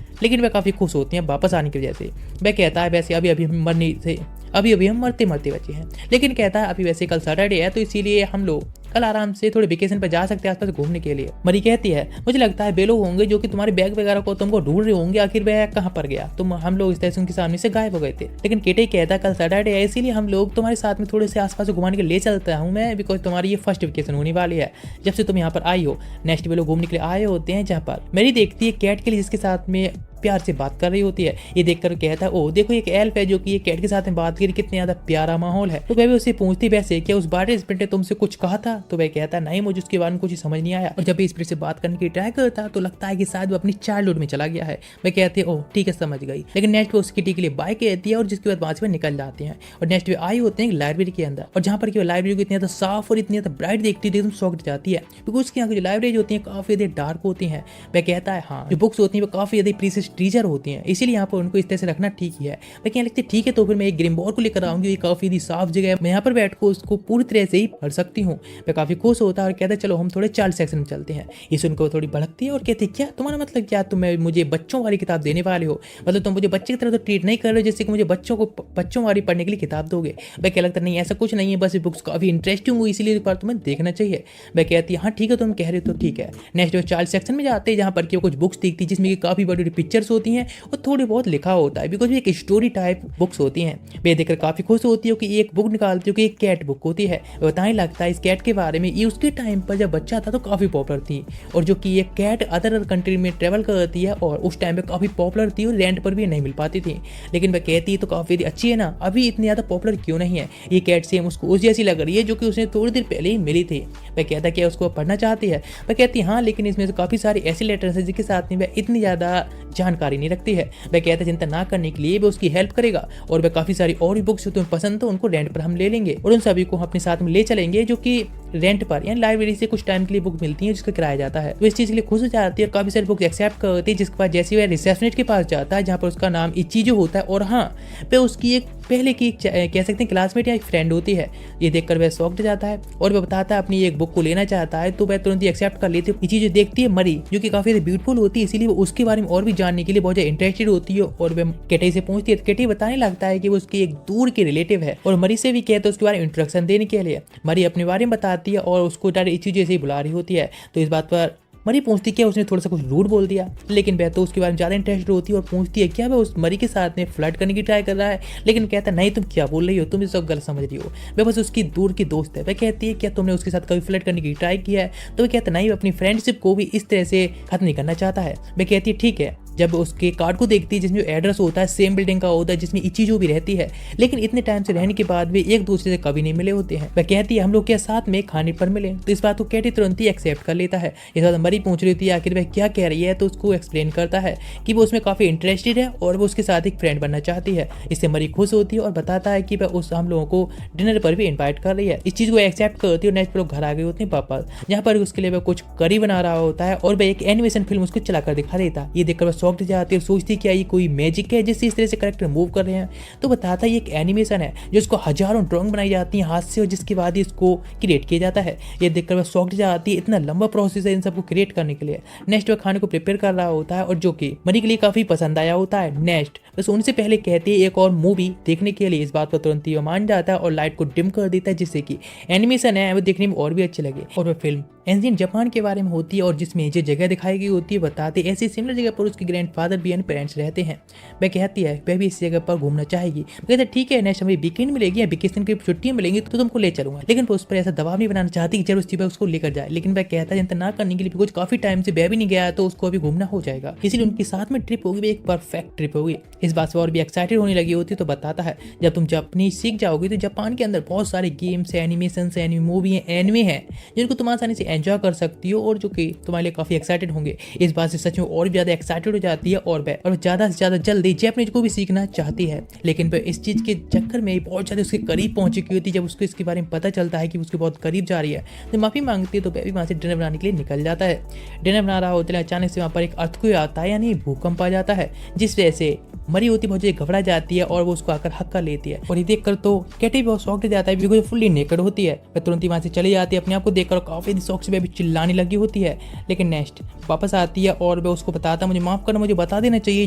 लेकिन वह काफ़ी खुश होती हैं वापस आने की वजह से। वह कहता है वैसे अभी हम मरते बचे हैं, लेकिन कहता है अभी वैसे कल सैटरडे है तो इसीलिए हम लोग कल आराम से थोड़े वेकेशन पर जा सकते हैं आसपास घूमने के लिए। मरी कहती है मुझे लगता है वे लोग होंगे जो कि तुम्हारे बैग वगैरह को तुमको ढूंढ रहे होंगे, आखिर वह कहाँ पर गया, हम लोग स्टेशन के सामने से गायब हो गए थे। लेकिन केटे कहता है कल सैटरडे है इसीलिए हम लोग तुम्हारे साथ में थोड़े से आसपास घुमाने के ले चलता हूँ मैं, बिकॉज तुम्हारी ये फर्स्ट वेकेशन होने वाली है जब से तुम यहाँ पर आई हो। नेक्स्ट वे लोग घूमने के लिए आए होते हैं जहाँ पर मेरी देखती है कैट के लिए जिसके साथ में प्यार से बात कर रही होती है। ये देखकर कहता है ओ देखो एक एल्फ है जो कि ये कैट के साथ में बात करी, कितने ज्यादा प्यारा माहौल है। तो वह भी उससे पूछती वैसे क्या उस वाटर स्पिरिट ने तुमसे कुछ कहा था, तो वह कहता है नहीं मुझे उसके बारे में कुछ समझ नहीं आया। और जब भी स्पिरिट से बात करने की ट्राई करता तो लगता है कि शायद वो अपनी चाइल्डहुड में चला गया है। वह कहते हैं ओह ठीक है समझ गई। लेकिन नेक्स्ट वो उसकी टी के लिए बाय कहती है और जिसके बाद वहां से निकल जाते हैं और नेक्स्ट वे आए होते हैं लाइब्रेरी के अंदर, और जहाँ पर कि लाइब्रेरी को इतनी ज्यादा साफ और इतनी ज्यादा ब्राइट देखती है एकदम शॉक जाती है, क्योंकि उसके यहाँ की जो लाइब्रेरी होती है काफी ज्यादा डार्क होती है। वह कहता है हाँ जो बुक्स होती है वो काफी ज्यादा प्रीशियस ट्रीजर होती है, इसीलिए यहाँ पर उनको इस तरह से रखना ठीक ही है। लेकिन यहाँ लिखते ठीक है तो फिर मैं एक ग्रिमबोर को लेकर आऊंगी, ये काफी साफ जगह है, मैं यहाँ पर बैठ कर उसको पूरी तरह से ही पढ़ सकती हूँ। मैं काफी खुश होता है और कहता है चलो हम थोड़े चाइल्ड सेक्शन में चलते हैं। ये सुनकर थोड़ी भड़कती है और कहती क्या तुम्हारा मतलब क्या, तुम मुझे बच्चों वाली किताब देने वाले हो, मतलब तुम मुझे बच्चे की तरह तो ट्रीट नहीं कर रहे हो जैसे कि मुझे बच्चों वाली पढ़ने के लिए किताब दोगे। वह क्या लगता नहीं ऐसा कुछ नहीं है, बस बुक्स काफी इंटरेस्टिंग हुई इसीलिए पर तुम्हें देखना चाहिए। वह कहती है हाँ ठीक है तुम कह रहे हो तो ठीक है। नेक्स्ट वो चाइल्ड सेक्शन में जाते हैं जहाँ पर कुछ बुक्स दिखती है जिसमें काफी बड़ी पिक्चर्स होती हैं और थोड़ी बहुत लिखा होता है, बिकॉज एक स्टोरी टाइप बुक्स होती हैं। वे देखकर काफी खुश होती है कि एक बुक निकालती है कि एक कैट बुक होती है। बताने लगता है इस कैट के बारे में, ये उसके टाइम पर जब बच्चा था तो काफी पॉपुलर थी और जो कि ये कैट अदर कंट्री में ट्रेवल करती है और उस टाइम पे काफी पॉपुलर थी और रेंट पर भी नहीं मिल पाती थी। लेकिन वह कहती है तो काफी अच्छी है ना, अभी इतनी ज्यादा पॉपुलर क्यों नहीं है। ये कैट सेम उसको उस जैसी लग रही है जो कि उसने थोड़ी देर पहले ही मिली थी। वह कहता क्या उसको पढ़ना चाहती है, वह कहती है हाँ लेकिन इसमें से काफी सारे ऐसे लेटर्स हैं जिसके साथ में वह इतनी ज्यादा जानकारी नहीं रखती है। वह कहता है चिंता ना करने के लिए वो उसकी हेल्प करेगा और वह काफी सारी और भी बुक्स जो तुम्हें पसंद हो उनको रेंट पर हम ले लेंगे और उन सभी को अपने साथ में ले चलेंगे जो कि रेंट पर यानी लाइब्रेरी से कुछ टाइम के लिए बुक मिलती है जिसका किराया जाता है। तो इस चीज के लिए खुश हो जाती है और काफी सारी बुक एक्सेप्ट करती है। जिसके बाद जैसे वह रिसेप्शनिस्ट के पास जाता है जहाँ पर उसका नाम इचिजो होता है और हाँ वह उसकी एक पहले की कह सकते हैं क्लासमेट या एक फ्रेंड होती है। ये देखकर वह शॉक्ड जाता है और वह बताता है अपनी एक बुक को लेना चाहता है तो वह तुरंत ही एक्सेप्ट कर लेती है। इचिजो देखती है मरी जो कि काफी ब्यूटीफुल होती है, इसीलिए वो उसके बारे में और भी जानने के लिए बहुत ज्यादा इंटरेस्टेड होती है और वह केटी से पूछती है। केटी बताने लगता है कि वो उसकी एक दूर के रिलेटिव है और मरी से भी कहते हैं उसके बारे में इंट्रोडक्शन देने के लिए। मरी अपने बारे में बताती है और उसको डायरेक्ट इचिजो जैसे ही बुला रही होती है। तो इस बात पर मरी पूछती क्या उसने थोड़ा सा कुछ रूड बोल दिया, लेकिन वह तो उसके बारे में ज़्यादा इंटरेस्टेड होती है और पूछती है क्या वह उस मरी के साथ में फ्लर्ट करने की ट्राई कर रहा है। लेकिन कहता नहीं तुम क्या बोल रही हो, तुम इस सब गलत समझ रही हो, वह बस उसकी दूर की दोस्त है। वह कहती है क्या तुमने उसके साथ कभी फ्लर्ट करने की ट्राई किया है। तो वह कहता नहीं, अपनी फ्रेंडशिप को भी इस तरह से खत्म नहीं करना चाहता है। वह कहती है ठीक है। जब उसके कार्ड को देखती है जिसमें एड्रेस होता है सेम बिल्डिंग का होता है जिसमें इचिजो भी रहती है, लेकिन इतने टाइम से रहने के बाद भी एक दूसरे से कभी नहीं मिले होते हैं। वह कहती है हम लोग क्या साथ में खाने पर मिले। तो इस बात को केटी तुरंत ही एक्सेप्ट कर लेता है। इस बात मरी पूछ रही थी आखिर वह क्या कह रही है, तो उसको एक्सप्लेन करता है कि वो उसमें काफी इंटरेस्टेड है और वो उसके साथ एक फ्रेंड बनना चाहती है। इससे मरी खुश होती है और बताता है कि वह उस हम लोगों को डिनर पर भी इन्वाइट कर रही है। इस चीज को एक्सेप्ट करती है और नेक्स्ट पर लोग घर आ गए होते हैं वापस, जहाँ पर उसके लिए वह कुछ करी बना रहा होता है और वह एक एनिमेशन फिल्म उसको चलाकर दिखा देता। ये देखकर वह शॉक्ड जाती है, क्या ये कोई मैजिक है जिससे इस तरह से कैरेक्टर मूव कर रहे हैं। तो बताता है ये एक एनिमेशन है जो इसको हजारों ड्राइंग बनाई जाती है हाथ से और जिसके बाद ही इसको क्रिएट किया जाता है। ये देखकर वह शॉक्ड जाती है, इतना लंबा प्रोसेस है इन सबको क्रिएट करने के लिए। नेक्स्ट वह खाने को प्रिपेयर कर रहा होता है और जो कि मरी के लिए काफी पसंद आया होता है। नेक्स्ट बस उनसे पहले कहती है एक और मूवी देखने के लिए। इस बात पर तुरंत ही वह मान जाता है और लाइट को डिम कर देता है जिससे कि एनिमेशन है वो देखने में और भी अच्छी लगे। और वह फिल्म एंशिएंट जापान के बारे में होती है और जिसमें जो जगह दिखाई गई होती है बताते ऐसी सिमिलर जगह पर उसके ग्रैंडफादर भी एंड पेरेंट्स रहते हैं। वह कहती है वह भी इस जगह पर घूमना चाहेगी। कहते ठीक है नेक्स्ट हमें वीकेंड मिलेगी या वेकेशन की छुट्टियां मिलेंगी तो तुमको ले चलूंगा, लेकिन वो उस पर ऐसा दबाव नहीं बनाना चाहती कि जरूर वह उसको लेकर जाए। लेकिन वह कहता है चिंता ना करने के लिए कुछ काफी टाइम से वह भी नहीं गया तो उसको अभी घूमना हो जाएगा, इसलिए उनके साथ में ट्रिप होगी एक परफेक्ट ट्रिप होगी। इस बात से और भी एक्साइटेड होने लगी होती तो बताता है जब तुम जापानीज सीख जाओगी तो जापान के अंदर बहुत सारे गेम्स है, एनिमेशन है, मूवी है, एनिमे है जिनको तुम आसानी से एंजॉय कर सकती हो और जो कि तुम्हारे लिए काफी एक्साइटेड होंगे। इस बात से सच में और भी ज्यादा एक्साइटेड हो जाती है और वह ज्यादा से ज्यादा जल्दी जापानीज को भी सीखना चाहती है। लेकिन वह इस चीज के चक्कर में बहुत ज्यादा उसके करीब पहुंच चुकी होती है। जब उसको इसके बारे में पता चलता है कि उसके बहुत करीब जा रही है तो माफी मांगती है। तो वह भी वहां से डिनर बनाने के लिए निकल जाता है। डिनर बना रहा होता है, अचानक से वहां पर एक अर्थक्वेक आता है यानी भूकंप आ जाता है जिस वजह से मरी होती बहुत ज्यादा घबरा जाती है और वो उसको आकर हक कर लेती है। और ये देखकर तो केटी बहुत शॉक्ड जाता है बिकॉज फुल्ली नेकेड होती है। वह तुरंत ही वहां से चली जाती है अपने आप को देखकर काफी शौक से वह भी चिल्लाने लगी होती है। लेकिन नेक्स्ट वापस आती है और वह उसको बताता मुझे माफ करना, मुझे बता देना चाहिए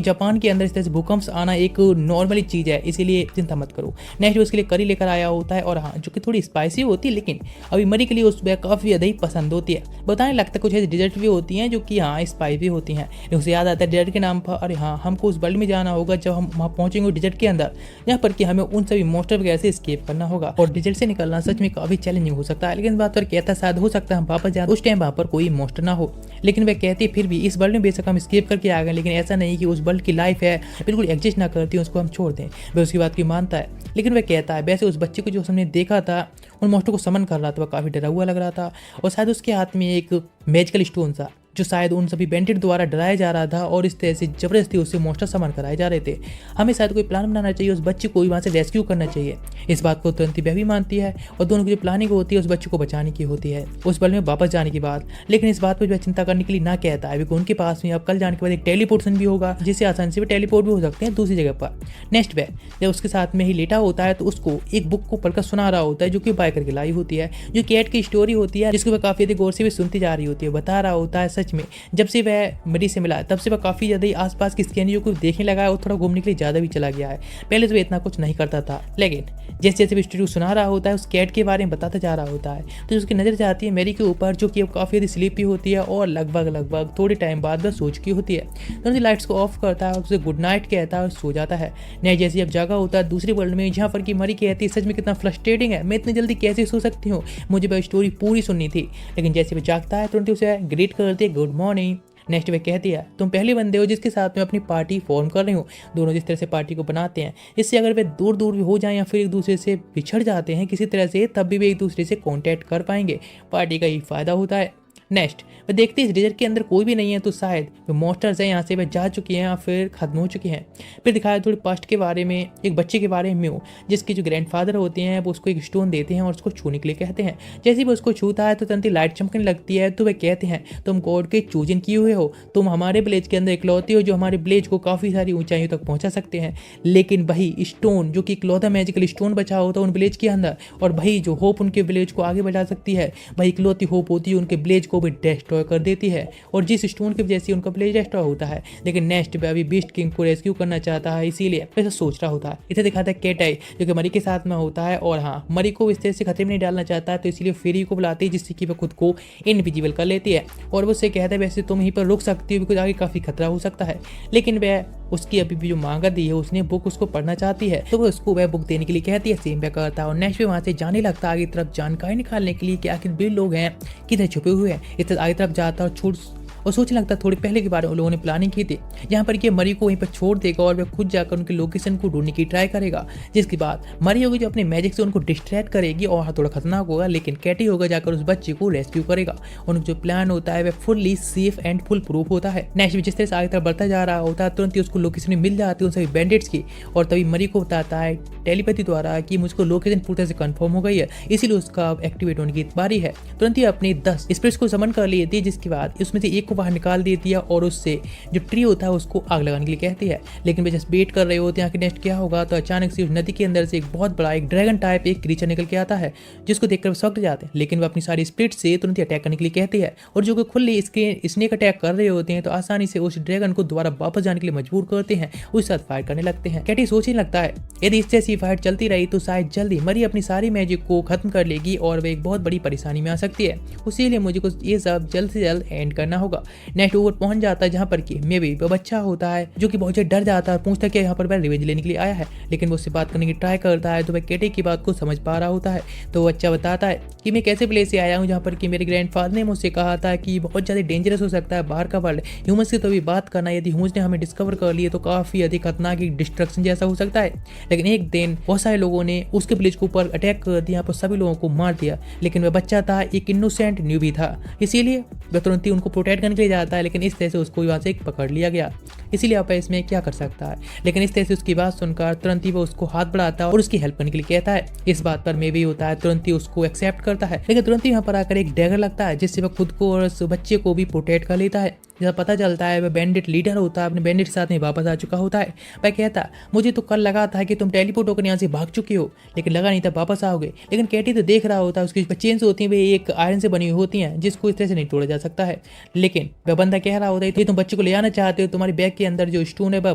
जापान के अंदर इस तरह से भूकंप आना एक नॉर्मली चीज है, इसीलिए चिंता मत करो। नेक्स्ट उसके लिए करी लेकर आया होता है और हाँ जो कि थोड़ी स्पाइसी होती है लेकिन अभी मरी के लिए उस काफी ज्यादा ही पसंद होती है। बताने लगता है कुछ ऐसी डिजर्ट भी होती हैं जो कि हाँ स्पाइसी भी होती हैं। उसे याद आता है डिजर्ट के नाम पर अरे हाँ हमको उस वर्ल्ड में जाना होगा जब हम वहाँ पहुंचेंगे डिजर्ट के अंदर, यहाँ पर कि हमें उन सभी मॉन्स्टर वगैरह से एस्केप करना होगा और डिजर्ट से निकलना सच में काफी चैलेंजिंग हो सकता है। लेकिन इस बात पर कहता शायद हो सकता है हम वापस जाए उस टाइम वहाँ पर कोई मॉन्स्टर ना हो। लेकिन वह कहती फिर भी इस वर्ल्ड में बेशक हम एस्केप करके आ गए लेकिन ऐसा नहीं कि उस वर्ल्ड की लाइफ है बिल्कुल एग्जिस्ट ना करती उसको हम छोड़ दें। वह उसकी बात की मानता है। लेकिन वह कहता है वैसे उस बच्चे को जो हमने देखा था उन मॉन्स्टर को समन कर रहा था वह काफी डरा हुआ लग रहा था और शायद उसके हाथ में एक मैजिकल स्टोन था जो शायद उन सभी बेंटेड द्वारा डराया जा रहा था और इस तरह से जबरदस्ती उससे मॉन्स्टर सामान कराए जा रहे थे। हमें शायद कोई प्लान बनाना चाहिए, उस बच्चे को वहाँ से रेस्क्यू करना चाहिए। इस बात को तुरंत वह भी मानती है और दोनों की जो प्लानिंग होती है उस बच्चे को बचाने की होती है उस वर्ल्ड में वापस जाने की बात। लेकिन इस बात पर वह चिंता करने के लिए ना कहता है क्योंकि उनके पास में अब कल जाने के बाद एक टेलीपोर्टेशन भी होगा जिससे आसानी से वे टेलीपोर्ट भी हो सकते हैं दूसरी जगह पर। नेक्स्ट वह जब उसके साथ में ही लेटा होता है तो उसको एक बुक को पढ़कर सुना रहा होता है जो कि बाय करके लाई होती है, जो कैट की स्टोरी होती है जिसको वह काफी गौर से भी सुनती जा रही होती है। बता रहा होता है सच में जब से वह मरी से मिला तब से वह काफी ज्यादा आसपास की स्कैनियों को देखने लगा है और थोड़ा घूमने के लिए ज्यादा भी चला गया है। पहले तो वह इतना कुछ नहीं करता था लेकिन जैसे जैसे स्टोरी सुना रहा होता है उस कैट के बारे में बताता जा रहा होता है तो उसकी नजर जाती है मैरी के ऊपर जो कि काफी ज्यादा स्लीपी होती है और लगभग थोड़े टाइम बाद वह सो चुकी होती है। तो लाइट्स को ऑफ करता है और उसे गुड नाइट कहता है और सो जाता है। नहीं जैसे अब जागा होता है दूसरे वर्ल्ड में जहाँ पर की मरी कहती है सच में कितना फ्रस्ट्रेटिंग है, मैं इतनी जल्दी कैसे सो सकती हूँ, मुझे वह स्टोरी पूरी सुननी थी। लेकिन जैसे वह जागता है तुरंत उसे ग्रीट करती है गुड मॉर्निंग। नेक्स्ट वे कहती है तुम पहले बंदे हो जिसके साथ में अपनी पार्टी फॉर्म कर रही हूँ। दोनों जिस तरह से पार्टी को बनाते हैं इससे अगर वे दूर दूर भी हो जाएं या फिर एक दूसरे से बिछड़ जाते हैं किसी तरह से तब भी वे एक दूसरे से कांटेक्ट कर पाएंगे, पार्टी का ही फायदा होता है। नेक्स्ट वह देखते इस रिजर्व के अंदर कोई भी नहीं है, तो शायद वो मॉन्स्टर्स हैं यहाँ से वह जा चुके हैं या फिर खत्म हो चुके हैं। फिर दिखाया थोड़ी पास्ट के बारे में, एक बच्चे के बारे में, जिसके जो ग्रैंडफादर होते हैं वो उसको एक स्टोन देते हैं और उसको छूने के लिए कहते हैं। जैसे ही वो उसको छूता है तो तुरंत ही लाइट चमकने लगती है। तो वे कहते हैं तुम गॉड के चूजन किए हुए हो, तुम हमारे विलेज के अंदर इकलौते हो जो हमारे विलेज को काफ़ी सारी ऊंचाइयों तक पहुंचा सकते हैं। लेकिन वही स्टोन जो कि इकलौता मैजिकल स्टोन बचा होता है उन विलेज के अंदर, और वही जो होप उनके विलेज को आगे बढ़ा सकती है, वही इकलौती होप होती है उनके विलेज को भी डिस्ट्रॉय कर देती है। और जिस स्टोन की वजह से उनका विलेज डिस्ट्रॉय होता है। लेकिन नेक्स्ट पे अभी बीस्ट किंग को रेस्क्यू करना चाहता है, इसीलिए ऐसा सोच रहा होता है। इसे दिखाता है कैट आई जो कि मरी के साथ में होता है, और हाँ मरी को इस तरह से खतरे में नहीं डालना चाहता है, तो इसलिए फेरी को बुलाती है जिससे कि वह खुद को इनविजिबल कर लेती है। और वो उससे कहता है वैसे तुम यहीं पर रुक सकती हो बिकॉज आगे काफ़ी खतरा हो सकता है। लेकिन वह उसकी अभी भी जो मांगा दी है उसने बुक उसको पढ़ना चाहती है, तो वो उसको वह बुक देने के लिए कहती है। सेम वह करता है और नेक्स्ट वहाँ से जाने लगता है आगे तरफ जानकारी निकालने के लिए कि आखिर भी लोग हैं किधर छुपे हुए हैं। इस तरह आगे तरफ जाता है और सोचने लगता थोड़ी पहले के बारे में लोगों ने प्लानिंग की थी, जहाँ पर कि मरी को वहीं पर छोड़ देगा और वह खुद जाकर उनके लोकेशन को ढूंढने की ट्राई करेगा। जिसके बाद मरी होगी जो अपने मैजिक से उनको डिस्ट्रैक्ट करेगी और थोड़ा खतरनाक होगा, लेकिन कैटी होगा जाकर उस बच्चे को रेस्क्यू करेगा। उनका जो प्लान होता है वह fully safe and full proof होता है। नेक्स्ट जिस तरह से आगे तरफ बढ़ता जा रहा होता है तुरंत ही उसको लोकेशन मिल जाती है उन सभी बैंडिट्स की, और तभी मरी को बताता है टेलीपैथी द्वारा कि मुझको लोकेशन पूरी तरह से कंफर्म हो गई है, इसीलिए उसका एक्टिवेट होने की बारी है। तुरंत ही अपने 10 स्पिरिट्स को समन कर लिए थी, जिसके बाद उसमें से एक को बाहर निकाल देती है और उससे जो ट्री होता है उसको आग लगाने के लिए कहती है। लेकिन वे जस्ट वेट कर रहे होते हैं कि नेक्स्ट क्या होगा, तो अचानक से उस नदी के अंदर से एक बहुत बड़ा एक ड्रैगन टाइप एक क्रीचर निकल के आता है, जिसको देखकर वो शॉक्ड जाते हैं। लेकिन वो अपनी सारी स्पिरिट से तुरंत ही अटैक करने के लिए कहती है, और जो कि खुले इसके स्नेक अटैक कर रहे होते हैं तो आसानी से उस ड्रैगन को दोबारा वापस जाने के लिए मजबूर करते हैं, उसके साथ फाइट करने लगते हैं। कैटी सोचने लगता है यदि इस जैसी फाइट चलती रही तो शायद जल्दी मरी अपनी सारी मैजिक को खत्म कर लेगी और वे एक बहुत बड़ी परेशानी में आ सकती है। उसीलिए मुझे को ये सब जल्द से जल्द एंड करना होगा। नेक्स्ट ओवर पहुंच जाता है जहाँ पर कि मे भी वो बच्चा होता है जो कि बहुत ज्यादा डर जाता है, पूछता है कि यहाँ पर वह रिवेंज लेने के लिए आया है। लेकिन वो उससे बात करने की ट्राई करता है तो वह कैटी की बात को समझ पा रहा होता है। तो वो बच्चा बताता है कि मैं कैसे प्लेस से आया हूँ जहाँ पर कि मेरे ग्रैंडफादर ने मुझसे कहा था कि बहुत ज़्यादा डेंजरस हो सकता है बाहर का वर्ल्ड, ह्यूमंस की तो भी बात करना, यदि ह्यूमंस ने हमें डिस्कवर कर लिए तो काफ़ी अधिक खतरनाक डिस्ट्रक्शन जैसा हो सकता है। लेकिन एक दिन बहुत सारे लोगों ने उसके विलेज के ऊपर अटैक कर दिया, पर सभी लोगों को मार दिया। लेकिन वह बच्चा था, एक इनोसेंट न्यूबी था, इसीलिए वह तुरंत ही उनको प्रोटेक्ट करने के लिए जाता है। लेकिन इस तरह से उसको वहाँ से पकड़ लिया गया, इसीलिए आप इसमें क्या कर सकता है। लेकिन इस तरह से उसकी बात सुनकर तुरंत ही वो उसको हाथ बढ़ाता है और उसकी हेल्प करने के लिए कहता है। इस बात पर मे भी होता है, तुरंत ही उसको एक्सेप्ट करता है। लेकिन तुरंत ही यहाँ पर आकर एक डैगर लगता है जिससे वह खुद को और उस बच्चे को भी प्रोटेक्ट कर लेता है। जब पता चलता है वह बैंडिट लीडर होता है, अपने बैंडिट के साथ में वापस आ चुका होता है। वह कहता मुझे तो कल लगा था कि तुम टेलीपोर्ट होकर यहाँ से भाग चुके हो, लेकिन लगा नहीं था वापस आओगे। लेकिन कैटी तो देख रहा होता है उसकी चेन्स होती हैं वे एक आयरन से बनी हुई होती हैं जिसको इस तरह से नहीं तोड़ा जा सकता है। लेकिन वह बंदा कह रहा होता है तुम बच्चे को ले आना चाहते हो, तुम्हारे बैग के अंदर जो स्टोन है वह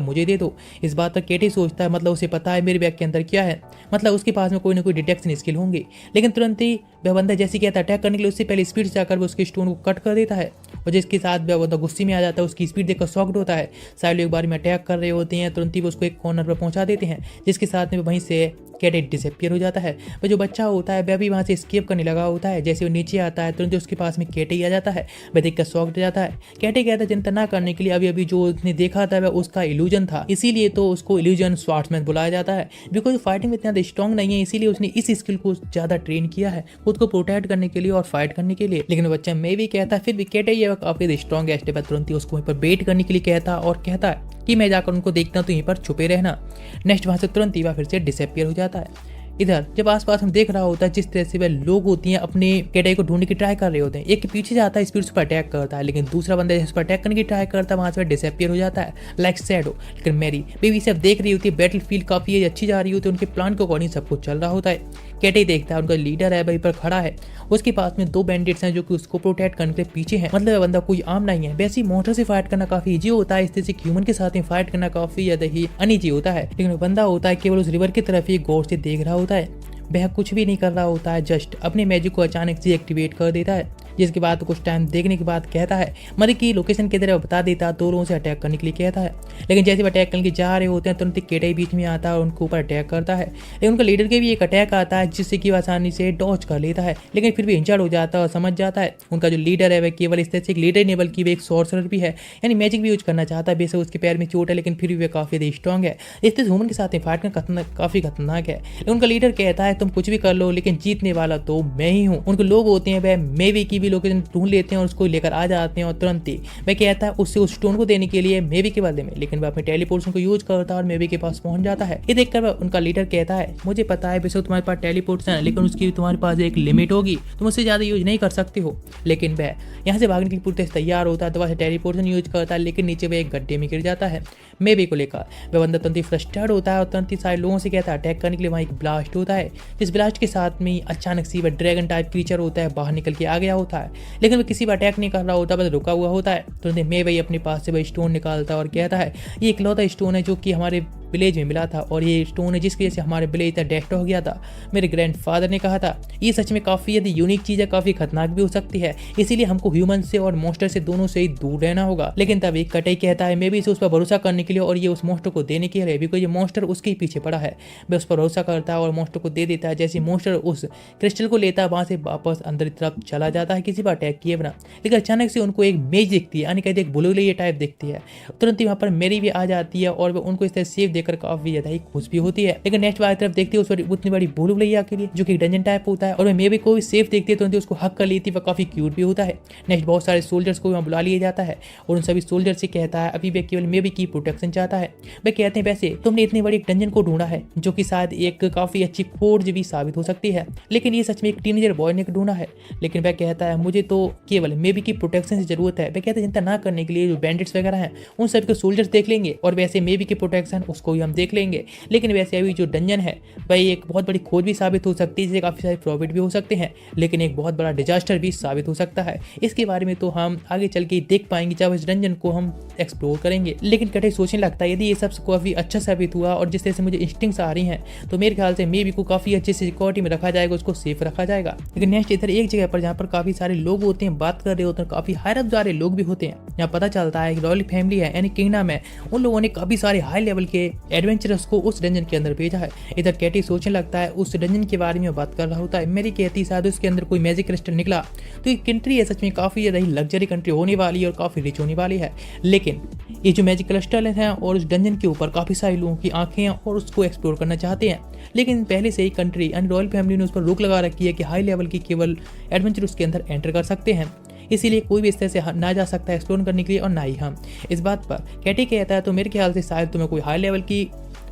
मुझे दे दो। इस बात पर कैटी सोचता है मतलब उसे पता है मेरे बैग के अंदर क्या है, मतलब उसके पास में कोई ना कोई डिटेक्शन स्किल होंगे। लेकिन तुरंत ही वह बंदा जैसे कहता है अटैक करने के लिए उससे पहले स्पीड से जाकर वो उसके स्टोन को कट कर देता है, और जिसके साथ वह बंदा गुस्से में आ जाता है, उसकी स्पीड देखकर शॉक्ड होता है। सारे लोग एक बार में अटैक कर रहे होते हैं, तुरंत ही वो उसको एक कॉर्नर पर पहुंचा देते हैं, जिसके साथ में वहीं से कैट डिसअपियर हो जाता है। वह जो बच्चा होता है वह भी वहाँ से एस्केप करने लगा होता है। जैसे वो नीचे आता है तुरंत उसके पास में कैटे ही आ जाता है, वह देखकर शॉक्ड हो जाता है। कैटे कहता है चिंता ना करने के लिए, अभी अभी जो उसने देखा था वह उसका इल्यूजन था, इसीलिए तो उसको इल्यूजन स्वार्ड्समैन बुलाया जाता है। बिकॉज फाइटिंग में इतना स्ट्रॉन्ग नहीं है, इसीलिए उसने इस स्किल को ज़्यादा ट्रेन किया है खुद को प्रोटेक्ट करने के लिए और फाइट करने के लिए। लेकिन बच्चा मैं भी कहता है फिर भी कैटे ये काफी स्ट्रॉन्ग है, तुरंत ही उसको वहीं पर वेट करने के लिए कहता और कहता है कि मैं जाकर उनको देखता हूँ तो यहीं पर छुपे रहना। नेक्स्ट वहाँ से तुरंत ही वह फिर से डिसअपियर हो जाता है। इधर जब आसपास हम देख रहा होता है जिस तरह से वह लोग होती हैं अपने कैटे को ढूंढने की ट्राई कर रहे होते हैं, एक के पीछे जाता है स्पीड पर अटैक करता है, लेकिन दूसरा बंदा जिस पर अटैक करने की ट्राई करता है वहां से डिसअपियर हो जाता है लाइक शैडो। लेकिन मैरी बेबी सब देख रही होती है, बैटल फील्ड काफी अच्छी जा रही होती है, उनके प्लान के अकॉर्डिंग सब कुछ चल रहा होता है। कैटे देखता है उनका लीडर है वहीं पर खड़ा है, उसके पास में 2 बैंडिट्स हैं जो कि उसको प्रोटेक्ट करने के पीछे हैं। मतलब बंदा कोई आम नहीं है, वैसे ही मोटर से फाइट करना काफी इजी होता है, इस तरह से ह्यूमन के साथ में फाइट करना काफी ज्यादा ही अनइजी होता है। लेकिन बंदा होता है केवल उस रिवर की तरफ ही गौर से देख रहा होता है, वह कुछ भी नहीं कर रहा होता है, जस्ट अपने मैजिक को अचानक से एक्टिवेट कर देता है। जिसके बाद कुछ टाइम देखने के बाद कहता है मरी की लोकेशन किधर है बता देता है, 2 लोगों से अटैक करने के लिए कहता है। लेकिन जैसे वो अटैक करने के जा रहे होते हैं तुरंत केटे बीच में आता है और उनके ऊपर अटैक करता है। लेकिन उनका लीडर के भी एक अटैक आता है जिससे कि आसानी से डॉज कर लेता है, लेकिन फिर भी इंजर्ड हो जाता है और समझ जाता है उनका जो लीडर है वह केवल इस तरह से एक लीडर नहीं बल्कि वह एक सॉर्सरर भी है, यानी मैजिक भी यूज करना चाहता है। बेशक उसके पैर में चोट है लेकिन फिर भी वह काफी ज्यादा स्ट्रॉन्ग है, इस तरह ह्यूमन के साथ फाइट करना काफी खतरनाक है। लेकिन उनका लीडर कहता है तुम कुछ भी कर लो लेकिन जीतने वाला तो मैं ही हूँ। उनके लोग होते हैं वह मेवी की भी लोकेशन ढूंढ लेते हैं और उसको लेकर आ जाते हैं और तुरंत ही वह कहता है उससे उस स्टोन को देने के लिए मेवी के बदले में, लेकिन वह अपने टेलीपोर्टेशन को यूज करता है और मेवी के पास पहुंच जाता है। ये देखकर उनका लीडर कहता है मुझे पता है बेशक तुम्हारे पास टेलीपोर्टेशन है, लेकिन उसकी तुम्हारे पास एक लिमिट होगी, तुम उससे ज्यादा यूज नहीं कर सकते हो। लेकिन वह यहाँ से भागने के लिए पूरी तैयार होता है, दोबारा से टेलीपोर्टेशन यूज करता है, लेकिन नीचे वह एक गड्ढे में गिर जाता है मेवी को लेकर। वह बंदा तुरंत ही फ्रस्ट्रेटेड होता है और तुरंत ही सारे लोगों से कहता है अटैक करने के लिए। वहाँ एक ब्लास्ट होता है, जिस ब्लास्ट के साथ में अचानक से वह ड्रैगन टाइप क्रीचर होता है बाहर निकल के आ गया होता है, लेकिन वह किसी पर अटैक नहीं कर रहा होता, बस रुका हुआ होता है। तुरंत मेवी अपने पास से वह स्टोन निकालता है और कहता है ये इकलौता स्टोन है जो कि हमारे विलेज में मिला था और ये स्टोन है जिसकी वजह से हमारे विलेज था डेस्ट्रॉय हो गया था। मेरे ग्रैंडफादर ने कहा था ये सच में काफ़ी यदि यूनिक चीज़ है, काफ़ी खतरनाक भी हो सकती है, इसीलिए हमको ह्यूमन से और मॉन्स्टर से दोनों से ही दूर रहना होगा। लेकिन तभी कटई कहता है मैं भी इसे उस पर भरोसा करने के लिए और ये उस मॉन्स्टर को देने के लिए, बिकॉज ये मॉन्स्टर उसके ही पीछे पड़ा है। वह उस पर भरोसा करता है और मॉन्स्टर को दे देता है। जैसे मॉन्स्टर उस क्रिस्टल को लेता है वहाँ से वापस अंदर की तरफ चला जाता है किसी पर अटैक किए बिना, लेकिन अचानक से उनको एक मेज दिखती है, यानी कहते एक बुलबुलिया टाइप दिखती है। तुरंत ही वहाँ पर मेरी भी आ जाती है और वह उनको इस तरह सेफ देकर काफ़ी ज़्यादा खुश भी होती है। लेकिन नेक्स्ट बार तरफ देखती है उस उतनी बड़ी भूलभुलैया के लिए जो कि डंजन टाइप होता है और वह मेवी को भी सेफ देखती है तो उसको हक कर लेती है, वह काफी क्यूट भी होता है। नेक्स्ट बहुत सारे सोल्जर्स को वहाँ बुला लिया जाता है और उन सभी सोल्जर से कहता है अभी वह केवल मेवी की प्रोटेक्शन चाहता है। वे कहते हैं वैसे तुमने इतनी बड़ी डंजन को ढूंढा है जो कि शायद एक काफी अच्छी खोज भी साबित हो सकती है, लेकिन ये सच में एक टीनेजर बॉय ने ढूंढा है। लेकिन वह कहता है मुझे तो केवल मेवी की प्रोटेक्शन की जरूरत है। वह कहते हैं चिंता ना करने के लिए जो बैंडिट्स वगैरह हैं उन सबके सोल्जर्स देख लेंगे और वैसे मेवी की प्रोटेक्शन उसको भी हम देख लेंगे। लेकिन वैसे अभी जो डंजन है वह एक बहुत बड़ी खोज भी साबित हो सकती है, जिससे काफी सारे प्रॉफिट भी हो सकते हैं, लेकिन एक बहुत बड़ा डिजास्टर भी साबित हो सकता है। इसके बारे में तो हम आगे चल के देख पाएंगे जब इस डंजन को हम एक्सप्लोर करेंगे। लेकिन कटे सोचने लगता है यदि ये सब काफी अच्छा साबित हुआ और जिस तरह से मुझे इंस्टिंक्ट्स आ रही हैं तो मेरे ख्याल से मेवी को काफी अच्छे से सिक्योरिटी में रखा जाएगा, उसको सेफ रखा जाएगा। लेकिन नेक्स्ट इधर एक जगह पर जहाँ पर काफी सारे लोग होते हैं, बात कर रहे होते हैं, काफी हाई अप जा रहे लोग भी होते हैं। यहाँ पता चलता है रॉयल फैमिली है यानी किंगडम है, उन लोगों ने काफी सारे हाई लेवल के एडवेंचरर्स को उस डंजन के अंदर भेजा है। इधर कैटी सोचने लगता है उस डंजन के बारे में बात कर रहा होता है। मेरी कहती शायद उसके अंदर कोई मैजिक क्रिस्टल निकला तो ये कंट्री है सच में काफी ज्यादा लग्जरी कंट्री होने वाली है और काफी रिच होने वाली है। लेकिन ये जो मैजिक क्रिस्टल है और उस डंजन के ऊपर काफी सारे लोगों की आंखें हैं और उसको एक्सप्लोर करना चाहते हैं, लेकिन पहले से ही कंट्री यानी रॉयल फैमिली ने उस पर रोक लगा रखी है कि हाई लेवल की केवल एडवेंचर उसके अंदर एंटर कर सकते हैं, इसीलिए कोई भी इस तरह से ना जा सकता है एक्सप्लोर करने के लिए और ना ही हम। इस बात पर कैटी कहता है तो मेरे ख्याल से शायद तुम्हें कोई हाई लेवल की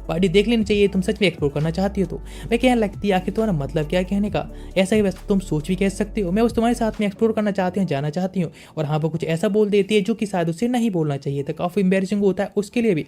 पार्टी देख लेनी चाहिए, तुम सच में एक्सप्लोर करना चाहती हो तो। मैं कहने लगती है आखिर तुम्हारा मतलब क्या है कहने का, ऐसा ही वैसे तुम सोच भी कह सकते हो, मैं उस तुम्हारे साथ में एक्सप्लोर करना चाहती हूँ, जाना चाहती हूँ, और हाँ वो कुछ ऐसा बोल देती है जो कि शायद उसे नहीं बोलना चाहिए था, काफ़ी एम्बेरसिंग होता है उसके लिए भी।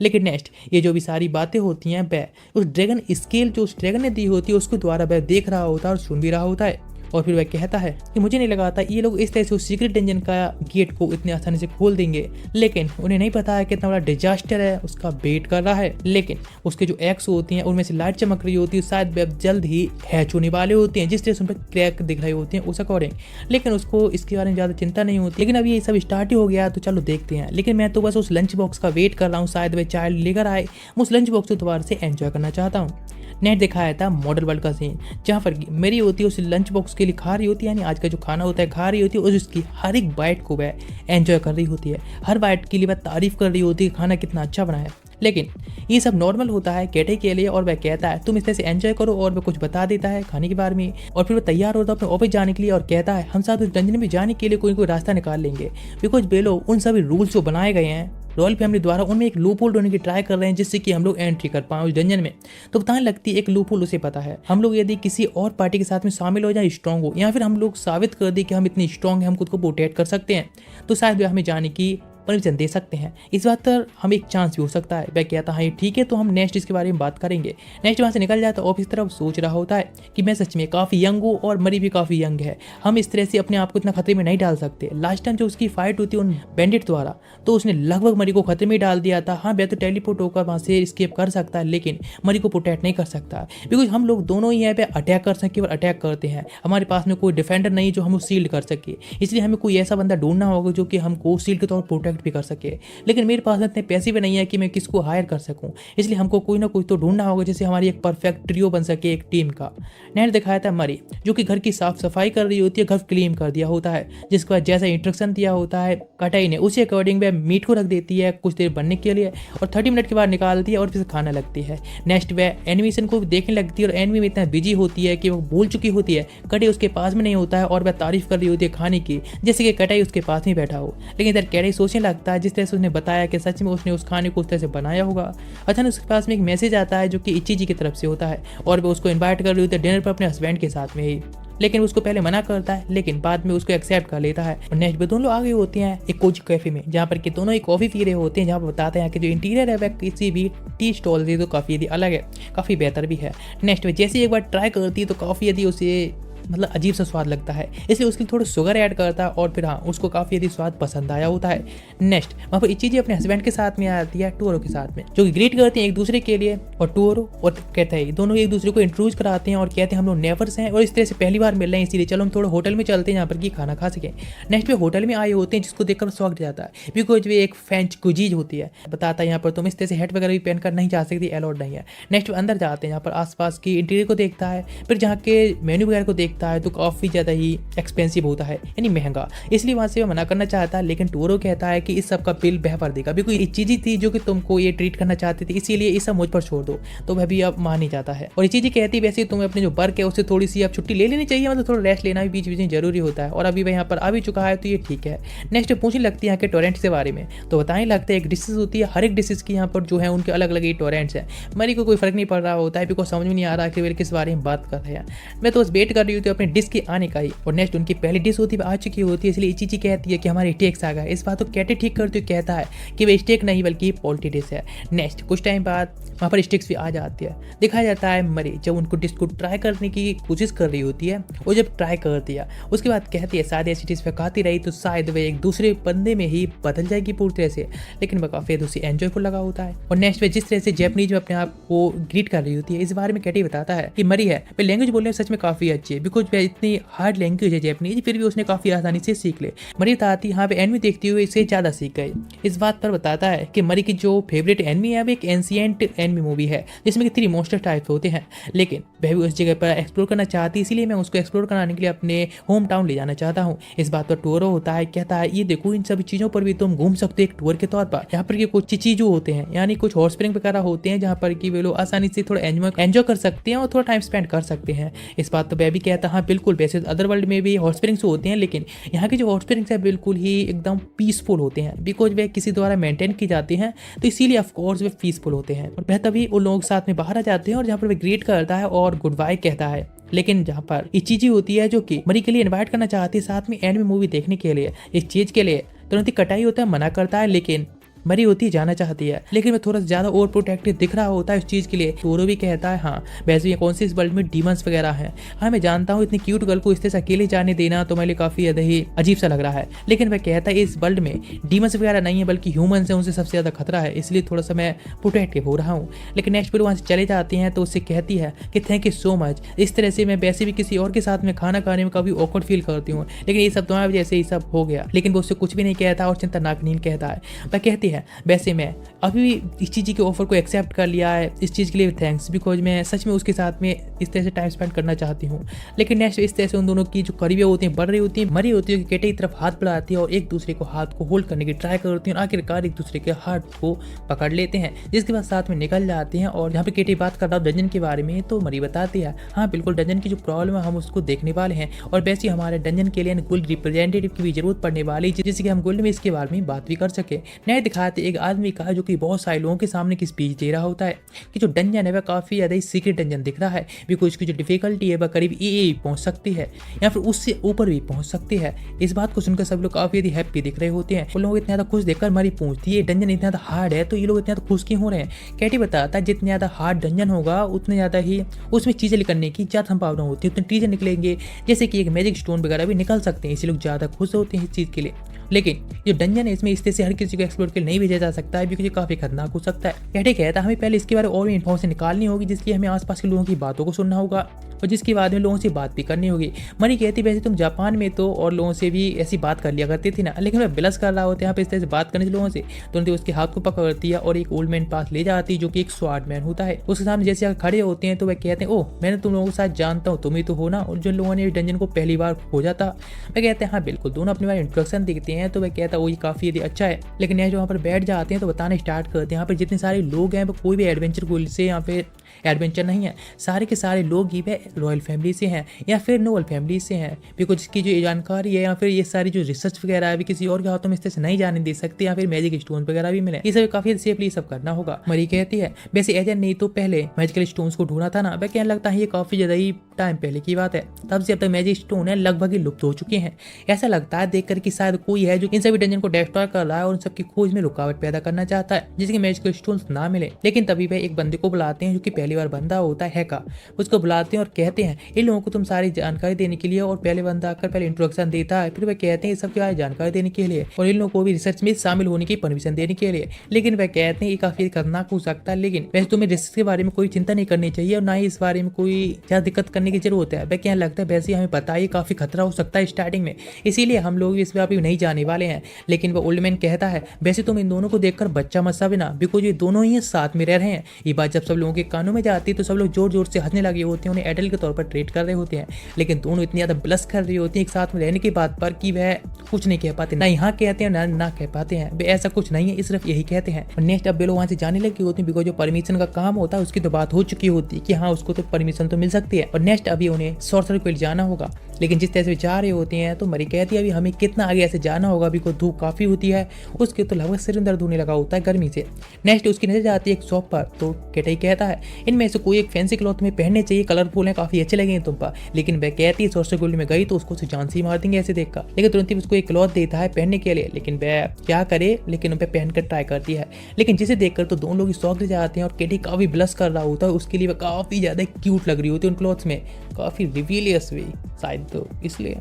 लेकिन नेक्स्ट ये जो भी सारी बातें होती हैं वह उस ड्रैगन स्केल जो उस ड्रैगन ने दी होती है उसके द्वारा वह देख रहा होता है और सुन भी रहा होता है। और फिर वह कहता है कि मुझे नहीं लगा था ये लोग इस तरह से उस सीक्रेट डंजन का गेट को इतनी आसानी से खोल देंगे, लेकिन उन्हें नहीं पता है कितना बड़ा डिजास्टर है उसका वेट कर रहा है। लेकिन उसके जो एग्स होती हैं उनमें से लाइट चमक रही होती है, शायद वे जल्द ही हैच होने वाले होते हैं जिस तरह से उन पर क्रैक दिख रहे होते हैं उस अकॉर्डिंग, लेकिन उसको इसके बारे में ज़्यादा चिंता नहीं होती। लेकिन अभी ये सब स्टार्ट ही हो गया तो चलो देखते हैं। लेकिन मैं तो बस उस लंच बॉक्स का वेट कर रहा हूँ, शायद वे चाइल्ड लेकर आए, मैं उस लंच बॉक्स को दोबारा से एंजॉय करना चाहता हूँ। नेट दिखाया था मॉडल वर्ल्ड का सीन जहाँ पर मेरी होती है उस लंच बॉक्स के लिए खा रही होती है, यानी आज का जो खाना होता है खा रही होती है और उसकी हर एक बाइट को वह एंजॉय कर रही होती है, हर बाइट के लिए वह तारीफ कर रही होती है खाना कितना अच्छा बना है। लेकिन ये सब नॉर्मल होता है कैटे के लिए और वह कहता है तुम इस तरह से एंजॉय करो, और वह कुछ बता देता है खाने के बारे में और फिर वह तैयार होता है अपने ऑफिस जाने के लिए और कहता है हम साथ उस डंजन में जाने के लिए कोई कोई रास्ता निकाल लेंगे, बिकॉज वे लोग उन सभी रूल्स जो बनाए गए हैं रॉयल फैमिली द्वारा उनमें एक लूप होल ढूंढने की ट्राई कर रहे हैं जिससे कि हम लोग एंट्री कर पाए उस डंजन में। तो बताने लगती है एक लूप होल उसे पता है, हम लोग यदि किसी और पार्टी के साथ में शामिल हो जाए स्ट्रांग हो, या फिर हम लोग साबित कर दे कि हम इतनी स्ट्रांग हैं हम खुद को प्रोटेक्ट कर सकते हैं, तो शायद वे हमें जाने की परमिशन दे सकते हैं। इस बात पर हमें एक चांस भी हो सकता है। वह कहता है ठीक है तो हम नेक्स्ट इसके बारे में बात करेंगे। नेक्स्ट वहाँ से निकल जाता है ऑफिस तरफ, सोच रहा होता है कि मैं सच में काफ़ी यंग हूँ और मरी भी काफ़ी यंग है, हम इस तरह से अपने आप को इतना खतरे में नहीं डाल सकते। लास्ट टाइम जो उसकी फाइट होती है उन बैंडिट द्वारा तो उसने लगभग मरी को खतरे में डाल दिया था। हाँ वह तो टेलीपोर्ट होकर वहाँ से स्केप कर सकता है लेकिन मरी को प्रोटेक्ट नहीं कर सकता, बिकॉज हम लोग दोनों ही यहाँ पे अटैक कर सके और अटैक करते हैं, हमारे पास में कोई डिफेंडर नहीं जो हम शील्ड कर सके, इसलिए हमें कोई ऐसा बंदा ढूंढना होगा जो कि हमको शील्ड के तौर पर प्रोटेक्ट प्रोटेक्ट भी कर सके, लेकिन मेरे पास इतने पैसे भी नहीं है कि मैं किसको हायर कर सकूं, इसलिए हमको कोई ना कोई तो ढूंढना होगा जिससे हमारी एक परफेक्ट ट्रियो बन सके एक टीम का। नेक्स्ट दिखाया था मरी, जो कि घर की साफ सफाई कर रही होती है, घर क्लीन कर दिया होता है, जिसके बाद जैसा इंस्ट्रक्शन दिया होता है कटाई ने उसी अकॉर्डिंग वह मीट को रख देती है कुछ देर बनने के लिए और 30 मिनट के बाद निकालती है और फिर खाना लगती है। नेक्स्ट वह एनिमेशन को देखने लगती है और एनिमे में इतना बिजी होती है कि वो भूल चुकी होती है कटाई उसके पास में नहीं होता है और वह तारीफ कर रही होती है खाने की, जैसे कि कटाई उसके पास में बैठा हो। लेकिन इधर कटाई सोचने लगता है जिस तरह से उसने बताया कि सच में उसने उस खाने को उस तरह से बनाया होगा। अचानक उसके पास में एक मैसेज आता है जो कि इचिजी की तरफ से होता है और वह उसको इन्वाइट कर रही होती है डिनर पर अपने हस्बैंड के साथ में ही, लेकिन उसको पहले मना करता है लेकिन बाद में उसको एक्सेप्ट कर लेता है। और नेक्स्ट में दोनों लोग आगे होते हैं एक कोजी कैफे में, जहाँ पर कि दोनों ही कॉफी पी रहे होते हैं, जहाँ पर बताते हैं कि जो इंटीरियर है वह किसी भी टी स्टॉल से तो काफ़ी यदि अलग है, काफ़ी बेहतर भी है। नेक्स्ट में जैसे एक बार ट्राई करती है तो काफ़ी यदि उसे मतलब अजीब सा स्वाद लगता है, इसलिए उसके लिए थोड़ा शुगर ऐड करता है और फिर हाँ उसको काफ़ी यदि स्वाद पसंद आया होता है। नेक्स्ट वहाँ पर इचिजी अपने हस्बैंड के साथ में आती है टूरो के साथ में, जो कि ग्रीट करते हैं एक दूसरे के लिए और टूरो और कहते हैं दोनों एक दूसरे को इंट्रोड्यूस कराते हैं और कहते हैं हम लोग नेबर्स हैं और इस तरह से पहली बार मिल रहे हैं, इसीलिए चलो हम थोड़ा होटल में चलते हैं यहाँ पर कि खाना खा सकें। नेक्स्ट वे होटल में आए होते हैं जिसको देखकर शौक जाता है बिकॉज वे एक फ्रेंच कुजीज होती है, बताता है यहाँ पर तुम इस तरह से हेट वगैरह भी पहनकर नहीं जा सकती, अलाउड नहीं है। नेक्स्ट वे अंदर जाते हैं, यहाँ पर आसपास की इंटीरियर को देखता है, फिर जहाँ के मेन्यू वगैरह को देखता है तो काफ़ी ज़्यादा ही एक्सपेंसिव होता है यानी महंगा, इसलिए वहाँ से वो मना करना चाहता है। लेकिन टूरो कहता है कि इस सब का बिल वह भर देगा, बिकॉज ये चीज़ थी जो कि तुमको ये ट्रीट करना चाहती थी, इसीलिए ये सब मुझ पर छोड़ दो, तो वह भी अब मान ही जाता है। और ये चीज़ कहती है वैसे तुम्हें अपने जो वर्क है उससे थोड़ी सी अब छुट्टी ले लेनी चाहिए, मतलब थोड़ा रेस्ट लेना भी बीच बीच में जरूरी होता है और अभी वह यहाँ पर आ भी चुका है तो ये ठीक है। नेक्स्ट पूछने लगती है कि टोरेंट्स के बारे में, तो बताने लगता है एक डिशेज होती है, हर एक डिशेज की यहाँ पर जो है उनके अलग अलग टोरेंट्स है। मरी को कोई फर्क नहीं पड़ रहा होता है बिकॉज समझ में नहीं आ रहा कि वे किस बारे में बात कर रहे हैं, मैं तो बस वेट कर रही होती हूँ अपनी डिश के आने का ही। और नेक्स्ट उनकी पहली डिश होती है आ चुकी होती है, इसलिए इचिजी कहती है कि हमारे स्टेक्स आ गए। इस बात को कैटे ठीक करते हुए कहता है कि वे स्टेक नहीं बल्कि पोल्ट्री डिश है। नेक्स्ट कुछ टाइम बाद वहाँ पर स्टेक्स भी आ जाती है, दिखाया जाता है मरी जब उनको डिश को ट्राई करने की कोशिश कर रही होती है, वो जब ट्राई कर दिया उसके बाद कहती है शायद ऐसी डिश पे खाती रही तो शायद वे एक दूसरे बंदे में ही बदल जाएगी पूरी तरह से, लेकिन वह काफ़ी उसे एंजॉयफुल लगा होता है। और नेक्स्ट वे जिस तरह से जैपनीज में अपने आप को ग्रीट कर रही होती है, इस बारे में कैटी बताता है कि मरी है वे लैंग्वेज बोलने में सच में काफ़ी अच्छी है बिकॉज वह इतनी हार्ड लैंग्वेज है जैपनीज, फिर भी उसने काफ़ी आसानी से सीख ले। मरी बताती यहाँ पे एनिमी देखती हुए इससे ज़्यादा सीख गई। इस बात पर बताता है कि मरी की जो फेवरेट एनिमी है वो एक एंशिएंट एनिमी मूवी है जिसमें कि 3 मॉन्स्टर टाइप होते हैं, लेकिन वह भी उस जगह पर एक्सप्लोर करना चाहती है, इसीलिए मैं उसको एक्सप्लोर कराने के लिए अपने होम टाउन ले जाना चाहता हूँ। इस बात पर टूरो होता है, कहता है ये देखो इन सभी चीज़ों पर भी तुम घूम सकते हो एक टूर के तौर पर। यहाँ पर कुछ चीज़ों होते हैं यानी कुछ हॉट स्प्रिंग वगैरह होते हैं जहाँ पर कि वे लोग आसानी से थोड़ा एंजॉय कर सकते हैं और थोड़ा टाइम स्पेंड कर सकते हैं। इस बात पर वह भी कहता है हाँ बिल्कुल, वैसे अदर वर्ल्ड में भी हॉट स्प्रिंग्स होते हैं लेकिन यहाँ के जो हॉट स्प्रिंग्स है बिल्कुल ही एकदम पीसफुल होते हैं बिकॉज वे किसी द्वारा मेंटेन की जाती हैं, तो इसीलिए ऑफकोर्स वे पीसफुल होते हैं। और वह तभी उन लोगों के साथ में बाहर आ जाते हैं और जहाँ पर वे ग्रीट करता है और गुड बाय कहता है। लेकिन जहाँ पर इचिजी होती है जो कि मरी के लिए इनवाइट करना चाहती है साथ में एनिमे मूवी देखने के लिए, इस चीज़ के लिए तुरंत ही कटाई होता है, मना करता है, लेकिन मरी होती जाना चाहती है, लेकिन मैं थोड़ा ज़्यादा ओवर प्रोटेक्टिव दिख रहा होता है इस चीज़ के लिए। टोरो भी कहता है हाँ वैसे ये कौन सी इस वर्ल्ड में डीमंस वगैरह हैं, हाँ मैं जानता हूँ इतनी क्यूट गर्ल को इस तरह से अकेले जाने देना तो मेरे लिए काफ़ी ज़्यादा ही अजीब सा लग रहा है, लेकिन वह कहता है इस वर्ल्ड में डीमंस वगैरह नहीं है बल्कि ह्यूमंस हैं, उनसे सबसे ज़्यादा खतरा है, इसलिए थोड़ा सा मैं प्रोटेक्टिव हो रहा हूँ। लेकिन नेक्स्ट फिर वहाँ से चले जाते हैं तो उससे कहती है कि थैंक यू सो मच, इस तरह से मैं वैसे भी किसी और के साथ में खाना खाने में काफ़ी ऑकवर्ड फील करती हूँ, लेकिन ये सब तुम्हारी वजह से ही सब हो गया। लेकिन वो उससे कुछ भी नहीं कहता और चिंता नाकनील कहता है। वह कहती है वैसे मैं अभी इस चीज़ के ऑफर को एक्सेप्ट कर लिया है, इस चीज़ के लिए थैंक्स बिकॉज मैं सच में उसके साथ में इस तरह से टाइम स्पेंड करना चाहती हूँ। लेकिन नेक्स्ट इस तरह से उन दोनों की जो करीबियाँ होती हैं बढ़ रही होती हैं, मरी होती है कि केटे की तरफ हाथ बढ़ाती है और एक दूसरे को हाथ को होल्ड करने की ट्राई करती हैं और आखिरकार एक दूसरे के हाथ को पकड़ लेते हैं, जिसके बाद साथ में निकल जाते हैं। और यहाँ पे केटे बात कर रहा हूँ डंजन के बारे में तो मरी बताती है हाँ बिल्कुल डंजन की जो प्रॉब्लम है हम उसको देखने वाले हैं और वैसे हमारे डंजन के लिए गुल्ड रिप्रेजेंटेटिव की भी जरूरत पड़ने वाली है जिससे कि हम गुल्ड में इसके बारे में बात भी कर सके। नए दिखाते एक आदमी का जो कि बहुत सारे लोगों के सामने की स्पीच दे रहा होता है कि जो डंजन है वह काफ़ी ज़्यादा ही सीक्रेट डंजन दिख रहा है बिकॉज उसकी जो डिफिकल्टी है वह करीब ई पहुंच सकती है या फिर उससे ऊपर भी पहुंच सकती है। इस बात को सुनकर सब लोग काफ़ी ज़्यादा हैप्पी दिख रहे होते हैं। उन लोग इतना ज़्यादा खुश देखकर मरी पूछती है डंजन इतना ज़्यादा हार्ड है तो ये लोग इतना ज़्यादा खुश क्यों हो रहे हैं। कैटी बताता है जितने ज़्यादा हार्ड डंजन होगा उतने ज़्यादा ही उसमें चीज़ें निकलने की ज़्यादा संभावना होती है, उतने चीज़ें निकलेंगे जैसे कि एक मैजिक स्टोन वगैरह भी निकल सकते हैं, इसी लोग ज़्यादा खुश होते हैं इस चीज़ के लिए। लेकिन जो डंजन है इसमें इस तरह से हर किसी को एक्सप्लोर के लिए नहीं भेजा जा सकता है क्योंकि काफ़ी खतरनाक हो सकता है। कैटे कहता है हमें पहले इसके बारे में और भी इन्फॉर्मेशन निकालनी होगी जिसके हमें आसपास के लोगों की बातों को सुनना होगा और जिसके बाद में लोगों से बात भी करनी होगी। मरी कहती वैसे तुम जापान में तो और लोगों से भी ऐसी बात कर लिया करती थी ना, लेकिन वह बिलस कर रहा होता है यहाँ पे इस तरह से बात करने से लोगों से। तुरंत उसके हाथ को पकड़ती है और एक ओल्ड मैन पास ले जाती है जो कि एक स्वॉर्ड मैन होता है। उसके सामने जैसे आकर खड़े होते हैं तो वह कहते हैं ओह मैंने तुम लोगों के साथ जानता हूँ, तुम ही तो हो ना और जो लोगों ने इस डंजन को पहली बार खोजा था। वह कहते हैं हाँ बिल्कुल। दोनों अपने बारे इंट्रोडक्शन दिखते हैं तो वह कहता है वो ये काफी अच्छा है। लेकिन यह जो वहाँ पर बैठ जाते हैं तो बताना स्टार्ट करते हैं यहाँ पर जितने सारे लोग हैं वो कोई भी एडवेंचर गोल से यहाँ पे एडवेंचर नहीं है, सारे के सारे लोग ही वे रॉयल फैमिली से हैं या फिर नोबल फैमिली से हैं। बिकॉज इसकी जो जानकारी है या फिर ये सारी जो रिसर्च वगैरह है किसी और के हाथों में इस तरह से नहीं जाने दे सकती या फिर मैजिक स्टोन वगैरह भी मिले, ये सब काफी सेफली सब करना होगा। मरी कहती है वैसे एजेंट नहीं तो पहले मैजिकल स्टोन्स को ढूंढा था ना, वह कहने लगता है ये काफी ज्यादा ही टाइम पहले की बात है, तब से अब तक मैजिक स्टोन है लगभग ही लुप्त हो चुके हैं। ऐसा लगता है देखकर कि शायद कोई है जो इन सभी डंजन को डिस्ट्रॉय कर रहा है और उन सबकी खोज में रुकावट पैदा करना चाहता है जिसके मैजिकल स्टोन ना मिले। लेकिन तभी वह एक बंदे को बुलाते हैं जो कि पहली बार बंदा होता है हैका। उसको बुलाते हैं और कहते हैं इन लोगों को तुम सारी जानकारी देने के लिए, और पहले बंदा आकर पहले इंट्रोडक्शन देता है, फिर वह कहते हैं सबके बारे में जानकारी देने के लिए और इन लोगों को भी रिसर्च में शामिल होने की परमिशन देने के लिए। लेकिन वह कहते हैं ये काफी खतरनाक हो सकता है, लेकिन वैसे तुम्हें रिसर्च के बारे में कोई चिंता नहीं करनी चाहिए और ना ही इस बारे में कोई ज्यादा दिक्कत करने की जरूरत है। वह क्या लगता है वैसे हमें पता है ये काफी खतरा हो सकता है स्टार्टिंग में, इसीलिए हम लोग इस बार भी नहीं जाने वाले हैं। लेकिन वह ओल्ड मैन कहता है वैसे तुम इन दोनों को देखकर बच्चा मत समझना, बिकॉज ये दोनों ही साथ में रह रहे हैं। ये बात जब सब लोगों के कानों में जाती है तो सब लोग जोर जोर से हंसने लगे होते हैं, उन्हें एडल्ट के तौर पर ट्रीट कर रहे होते हैं। लेकिन दोनों इतनी ज्यादा ब्लश कर रही होती है एक साथ में रहने की बात पर कि वह कुछ नहीं कह पाते, ना यहाँ कहते हैं ना कह पाते हैं। वे ऐसा कुछ नहीं है, सिर्फ यही कहते हैं। और नेक्स्ट अब वे लोग वहाँ से जाने लगे होते हैं बिकॉज जो परमिशन का काम होता है उसकी तो बात हो चुकी होती है कि हाँ उसको तो परमिशन तो मिल सकती है। और नेक्स्ट अभी उन्हें सॉर्सर को जाना होगा, लेकिन जिस तरह से जा रहे होते हैं तो मरी कहती है अभी हमें कितना आगे ऐसे जाना होगा, अभी को धूप काफी होती है, उसके तो लगभग सिर दर्द होने लगा होता है गर्मी से। नेक्स्ट उसकी नजर जाती है एक शॉप पर, तो केटई कहता है इनमें से कोई एक फैंसी क्लॉथ में पहनने चाहिए, कलरफुल है, काफी अच्छे लगेंगे तुम पर। लेकिन वह कहती है सॉर्सर गोल्ड में गई तो उसको जान से मार देंगे ऐसे देखकर। लेकिन तुरंत ही उसको एक क्लॉथ देता है पहनने के लिए, लेकिन वह क्या करे, लेकिन वह पहनकर ट्राई करती है। लेकिन जिसे देखकर तो दोनों लोग शौक जाते हैं और केटी काफी ब्लश कर रहा होता है, उसके लिए वह काफी ज्यादा क्यूट लग रही होती है उन क्लॉथ्स में, काफी रिवीलियस भी शायद, तो इसलिए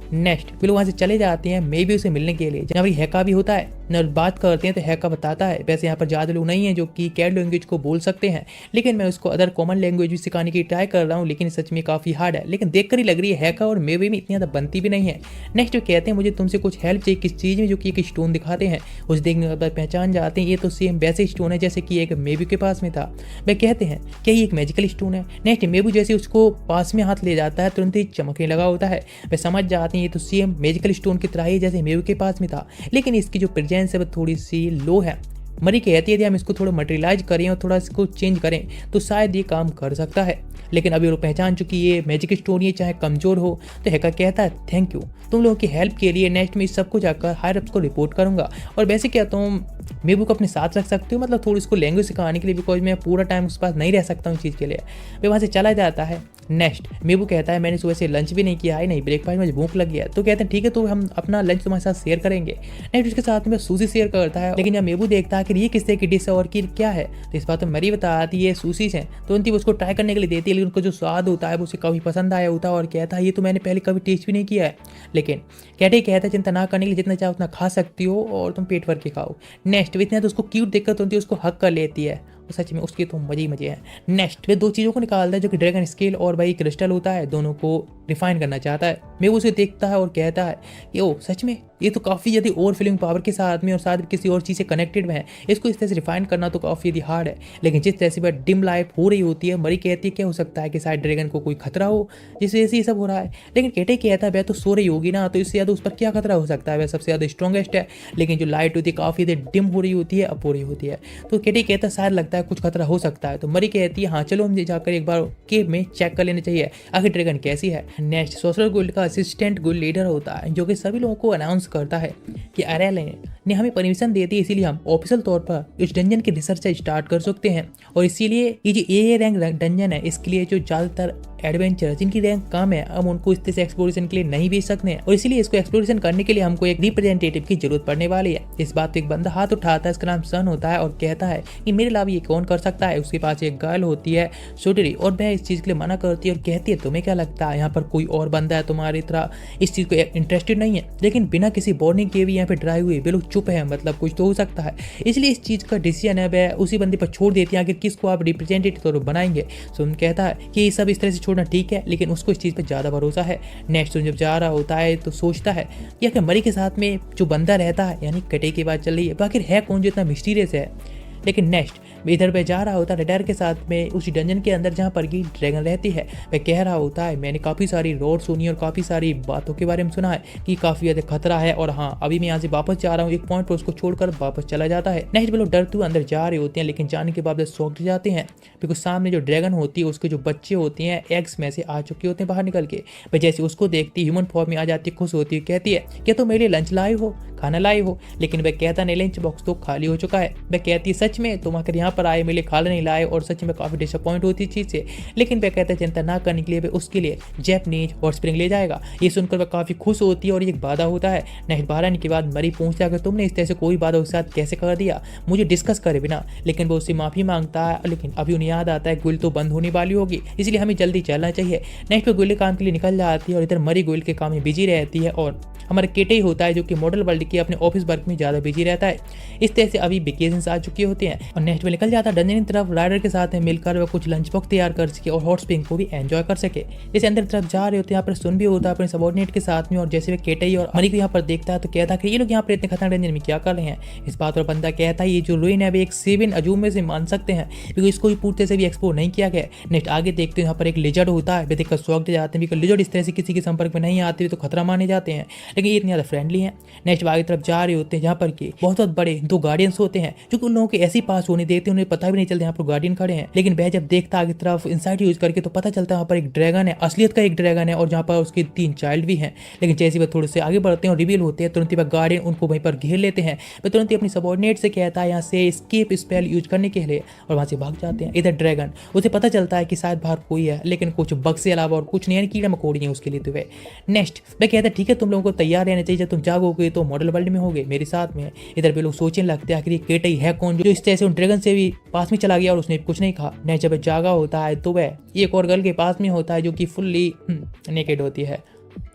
नेक्स्ट वे लोग वहाँ से चले जाते हैं मे भी उसे मिलने के लिए, जहाँ हैका भी होता है न बात करते हैं तो हैका बताता है वैसे यहाँ पर ज़्यादा लोग नहीं हैं जो कि कैड लैंग्वेज को बोल सकते हैं, लेकिन मैं उसको अदर कॉमन लैंग्वेज भी सिखाने की ट्राई कर रहा हूँ, लेकिन सच में काफ़ी हार्ड है। लेकिन देखकर ही लग रही है हैका और मेवे में इतनी ज़्यादा बनती भी नहीं है। नेक्स्ट वो कहते हैं मुझे तुमसे कुछ हेल्प चाहिए किस चीज़ में, जो कि एक स्टोन दिखाते हैं। उस देखने के बाद पहचान जाते हैं ये तो सेम वैसे स्टोन है जैसे कि एक मेबू के पास में था। वह कहते हैं क्या ये एक मैजिकल स्टोन है। नेक्स्ट मेबू जैसे उसको पास में हाथ ले जाता है तुरंत ही चमकने लगा होता है। वह समझ जाते हैं ये तो सेम मैजिकल स्टोन की तरह ही जैसे मेबू के पास में था, लेकिन इसकी जो प्रेजेंस है वो थोड़ी सी लो है। मरी कहती है यदि हम इसको थोड़ा मटेरियलाइज करें और थोड़ा इसको चेंज करें तो शायद ये काम कर सकता है। लेकिन अभी वो पहचान चुकी है मैजिक स्टोन ये चाहे कमजोर हो। तो हैका कहता है थैंक यू तुम लोगों की हेल्प के लिए, नेक्स्ट में इस सबको जाकर हायर अप्स को रिपोर्ट करूंगा। और वैसे क्या तुम मेबू को अपने साथ रख सकते हो, मतलब थोड़ी इसको लैंग्वेज सिखाने के लिए, बिकॉज मैं पूरा टाइम उसके पास नहीं रह सकता हूँ चीज़ के लिए। वे वहाँ से चला जाता है। नेक्स्ट मेबू कहता है मैंने सुबह से लंच भी नहीं किया है, नहीं ब्रेकफास्ट में भूख लग गया। तो कहते हैं ठीक है तो हम अपना लंच तुम्हारे साथ शेयर करेंगे। नेक्स्ट उसके साथ में सूसी शेयर करता है, लेकिन जब मेबू देखता है कि ये किस तरह की डिश है और कि क्या है, तो इस बात में मरी बताती है सूसीज हैं। तो उनकी उसको ट्राई करने के लिए देती है, लेकिन उनको जो स्वाद होता है वो उसे काफ़ी पसंद आया होता है और कहता है ये तो मैंने पहले कभी टेस्ट भी नहीं किया है। लेकिन कहते कहता है चिंता ना करने के लिए जितना चाहो उतना खा सकती हो और तुम पेट भर के खाओ। नेक्स्ट इतना तो उसको क्यूट देखकर तुरंत उसको हक कर लेती है, सच में उसके तो मजे ही मजे हैं। नेक्स्ट वे दो चीज़ों को निकालता है जो कि ड्रैगन स्केल और भाई क्रिस्टल होता है, दोनों को रिफाइन करना चाहता है। मैं उसे देखता है और कहता है कि ओ सच में ये तो काफ़ी ज़्यादा ओवर फीलिंग पावर के साथ में और साथ किसी और चीज़ से कनेक्टेड में है, इसको इस तरह से रिफाइन करना तो काफ़ी ज़्यादा हार्ड है। लेकिन जिस तरह से वह डिम लाइफ हो रही होती है, मरी कहती है क्या हो सकता है कि शायद ड्रैगन को कोई खतरा हो जिस वजह से ये सब हो रहा है। लेकिन केटे कहता है वह तो सो रही होगी ना, तो इससे ज़्यादा उस पर क्या खतरा हो सकता है, वह सबसे ज़्यादा स्ट्रॉन्गेस्ट है। लेकिन जो लाइट होती है काफ़ी ज़्यादा डिम हो रही होती है, अप हो रही होती है। तो केटे कहता है शायद लगता है कुछ खतरा हो सकता है। तो मरी कहती है हाँ चलो हम जाकर एक बार केव में चेक कर लेना चाहिए आखिर ड्रैगन कैसी है। नेक्स्ट सोशल गुल्ड का असिस्टेंट गुल्ड लीडर होता है जो कि सभी लोगों को अनाउंस करता है कि अरेल ने हमें परमिशन देती है, इसीलिए हम ऑफिशियल तौर पर इस डंजन की रिसर्च स्टार्ट कर सकते हैं। और इसीलिए ये जो ए रैंक डंजन है इसके लिए जो ज़्यादातर एडवेंचर जिनकी रैंक कम है हम उनको इस तरह से एक्सप्लोरेशन के लिए नहीं भेज सकते हैं, और इसीलिए इसको एक्सप्लोरेशन करने के लिए हमको एक रिप्रेजेंटेटिव की जरूरत पड़ने वाली है। इस बात पे एक बंदा हाथ उठाता है, इसका नाम सन होता है, और कहता है कि मेरे अलावा ये कौन कर सकता है। उसके पास एक गर्ल होती है सोटरी, और वह इस चीज़ के लिए मना करती है और कहती है तुम्हें क्या लगता है यहाँ पर कोई और बंदा है तुम्हारी तरह इस चीज़ को इंटरेस्टेड नहीं है। लेकिन बिना किसी वार्निंग के भी यहाँ पे ड्राई हुए वे लोग चुप है, मतलब कुछ तो हो सकता है। इसलिए इस चीज़ का डिसीजन है वह उसी बंदे पर छोड़ देती है, आखिर किसको आप रिप्रेजेंटेटिव तौर पर बनाएंगे। सुन कहता है कि सब इस तरह से छोड़ना ठीक है, लेकिन उसको इस चीज़ पे ज़्यादा भरोसा है। नेक्स्ट जब जा रहा होता है तो सोचता है कि आखिर मरी के साथ में जो बंदा रहता है यानी कटे की बात चल रही है, आखिर है कौन जो इतना मिस्टीरियस है। लेकिन नेक्स्ट इधर पे जा रहा होता है रेडार के साथ में उसी डंजन के अंदर जहाँ पर की ड्रैगन रहती है। वह कह रहा होता है मैंने काफ़ी सारी रोड सुनी और काफ़ी सारी बातों के बारे में सुना है कि काफ़ी ज़्यादा खतरा है, और हाँ अभी मैं यहाँ से वापस जा रहा हूँ। एक पॉइंट पर उसको छोड़कर वापस चला जाता है। नेक्स्ट वो लोग डरते हुए अंदर जा रहे होते हैं, लेकिन जाने के बाद चौंक जाते हैं क्योंकि सामने जो ड्रैगन होती है उसके जो बच्चे होते हैं एग्स में से आ चुके होते हैं बाहर निकल के। वह जैसे उसको देखती ह्यूमन फॉर्म में आ जाती है, खुश होती है, कहती है क्या तुम मेरे लिए लंच लाए हो, खाना लाए हो। लेकिन वह कहता नहीं लंच बॉक्स तो खाली हो चुका है। वह कहती है सच में तुम आकर यहाँ पर आए मेरे लिए खाना नहीं लाए, और सच में काफ़ी डिसअपॉइंट होती है चीज़ से। लेकिन वह कहता है चिंता ना करने के लिए वह उसके लिए जैपनीज हॉट स्प्रिंग ले जाएगा। ये सुनकर वह काफ़ी खुश होती है और एक बाधा होता है। नेक्स्ट बाहर आने के बाद मरी पूछता है कि तुमने इस तरह से कोई बाधा उसके साथ कैसे कर दिया, मुझे डिस्कस करे बिना। लेकिन वो उससे माफ़ी मांगता है, लेकिन अभी उन्हें याद आता है गुल तो बंद होने वाली होगी, इसलिए हमें जल्दी चलना चाहिए। नेक्स्ट वो गुल काम के लिए निकल जाती है और इधर मरी गुल के काम में बिजी रहती है, और हमारा केटे ही होता है जो कि मॉडल वर्ल्ड के अपने ऑफिस वर्क में ज़्यादा बिजी रहता है। इस तरह से अभी वेकेशंस आ चुके होते हैं और नेक्स्ट में निकल जाता है डंजन की तरफ राइडर के साथ में मिलकर वह कुछ लंच बॉक्स तैयार कर सके और हॉट स्प्रिंग को भी एंजॉय कर सके। जैसे अंदर तरफ जा रहे होते हैं यहाँ पर सुन भी होता है अपने सबॉर्डिनेट के साथ में, और जैसे वे केटे और मरी को यहाँ पर देखता है तो कहता है कि ये लोग यहाँ पर इतने खतरनाक डंजन में क्या कर रहे हैं। इस बात पर बंदा कहता है ये जो रुइन है वे एक 7 अजूम में से मान सकते हैं क्योंकि इसको भी पूछते से भी एक्सप्लोर नहीं किया गया। नेक्स्ट आगे देखते हैं यहाँ पर एक लिजर्ड होता है, वे देखकर शौक दे जाते हैं। लिजर्ड इस तरह से किसी के संपर्क में नहीं आते तो खतरा माने जाते हैं, लेकिन ये इतने ज़्यादा फ्रेंडली हैं। नेक्स्ट आगे तरफ जा रहे होते हैं जहाँ पर कि बहुत बड़े 2 गार्डियंस होते हैं जो कि उन लोगों के ऐसे पास होने देते हैं, उन्हें पता भी नहीं चलता यहाँ पर गार्डियन खड़े हैं। लेकिन वह जब देखता आगे तरफ इंसाइट यूज करके तो पता चलता है वहाँ पर एक ड्रैगन है, असलियत का एक ड्रैगन है, और जहाँ पर उसके 3 चाइल्ड भी हैं। लेकिन जैसे वह थोड़े से आगे बढ़ते हैं और रिवील होते हैं तुरंत ही वह गार्डियन उनको वहीं पर घेर लेते हैं। वह तुरंत ही अपनी सबॉर्डिनेट से कहता है यहाँ से एस्केप स्पेल यूज करने के लिए, और वहाँ से भाग जाते हैं। इधर ड्रैगन उसे पता चलता है कि शायद बाहर कोई है, लेकिन कुछ बग से अलावा और कुछ नहीं, कीड़ा मकोड़ी है उसके लिए। तो वह नेक्स्ट वह कहता है ठीक है तुम लोगों को तैयार रहना चाहिए, जब तुम जागोगे तो मॉडल वर्ल्ड में होगे मेरे साथ में। इधर भी लोग सोचने लगते हैं आखिर ये केटा ही है कौन जो इस तरह से उन ड्रैगन से भी पास में चला गया और उसने कुछ नहीं कहा। नेक्स्ट जब जागा होता है तो वह एक और गर्ल के पास में होता है जो कि फुल्ली नेकेड होती है,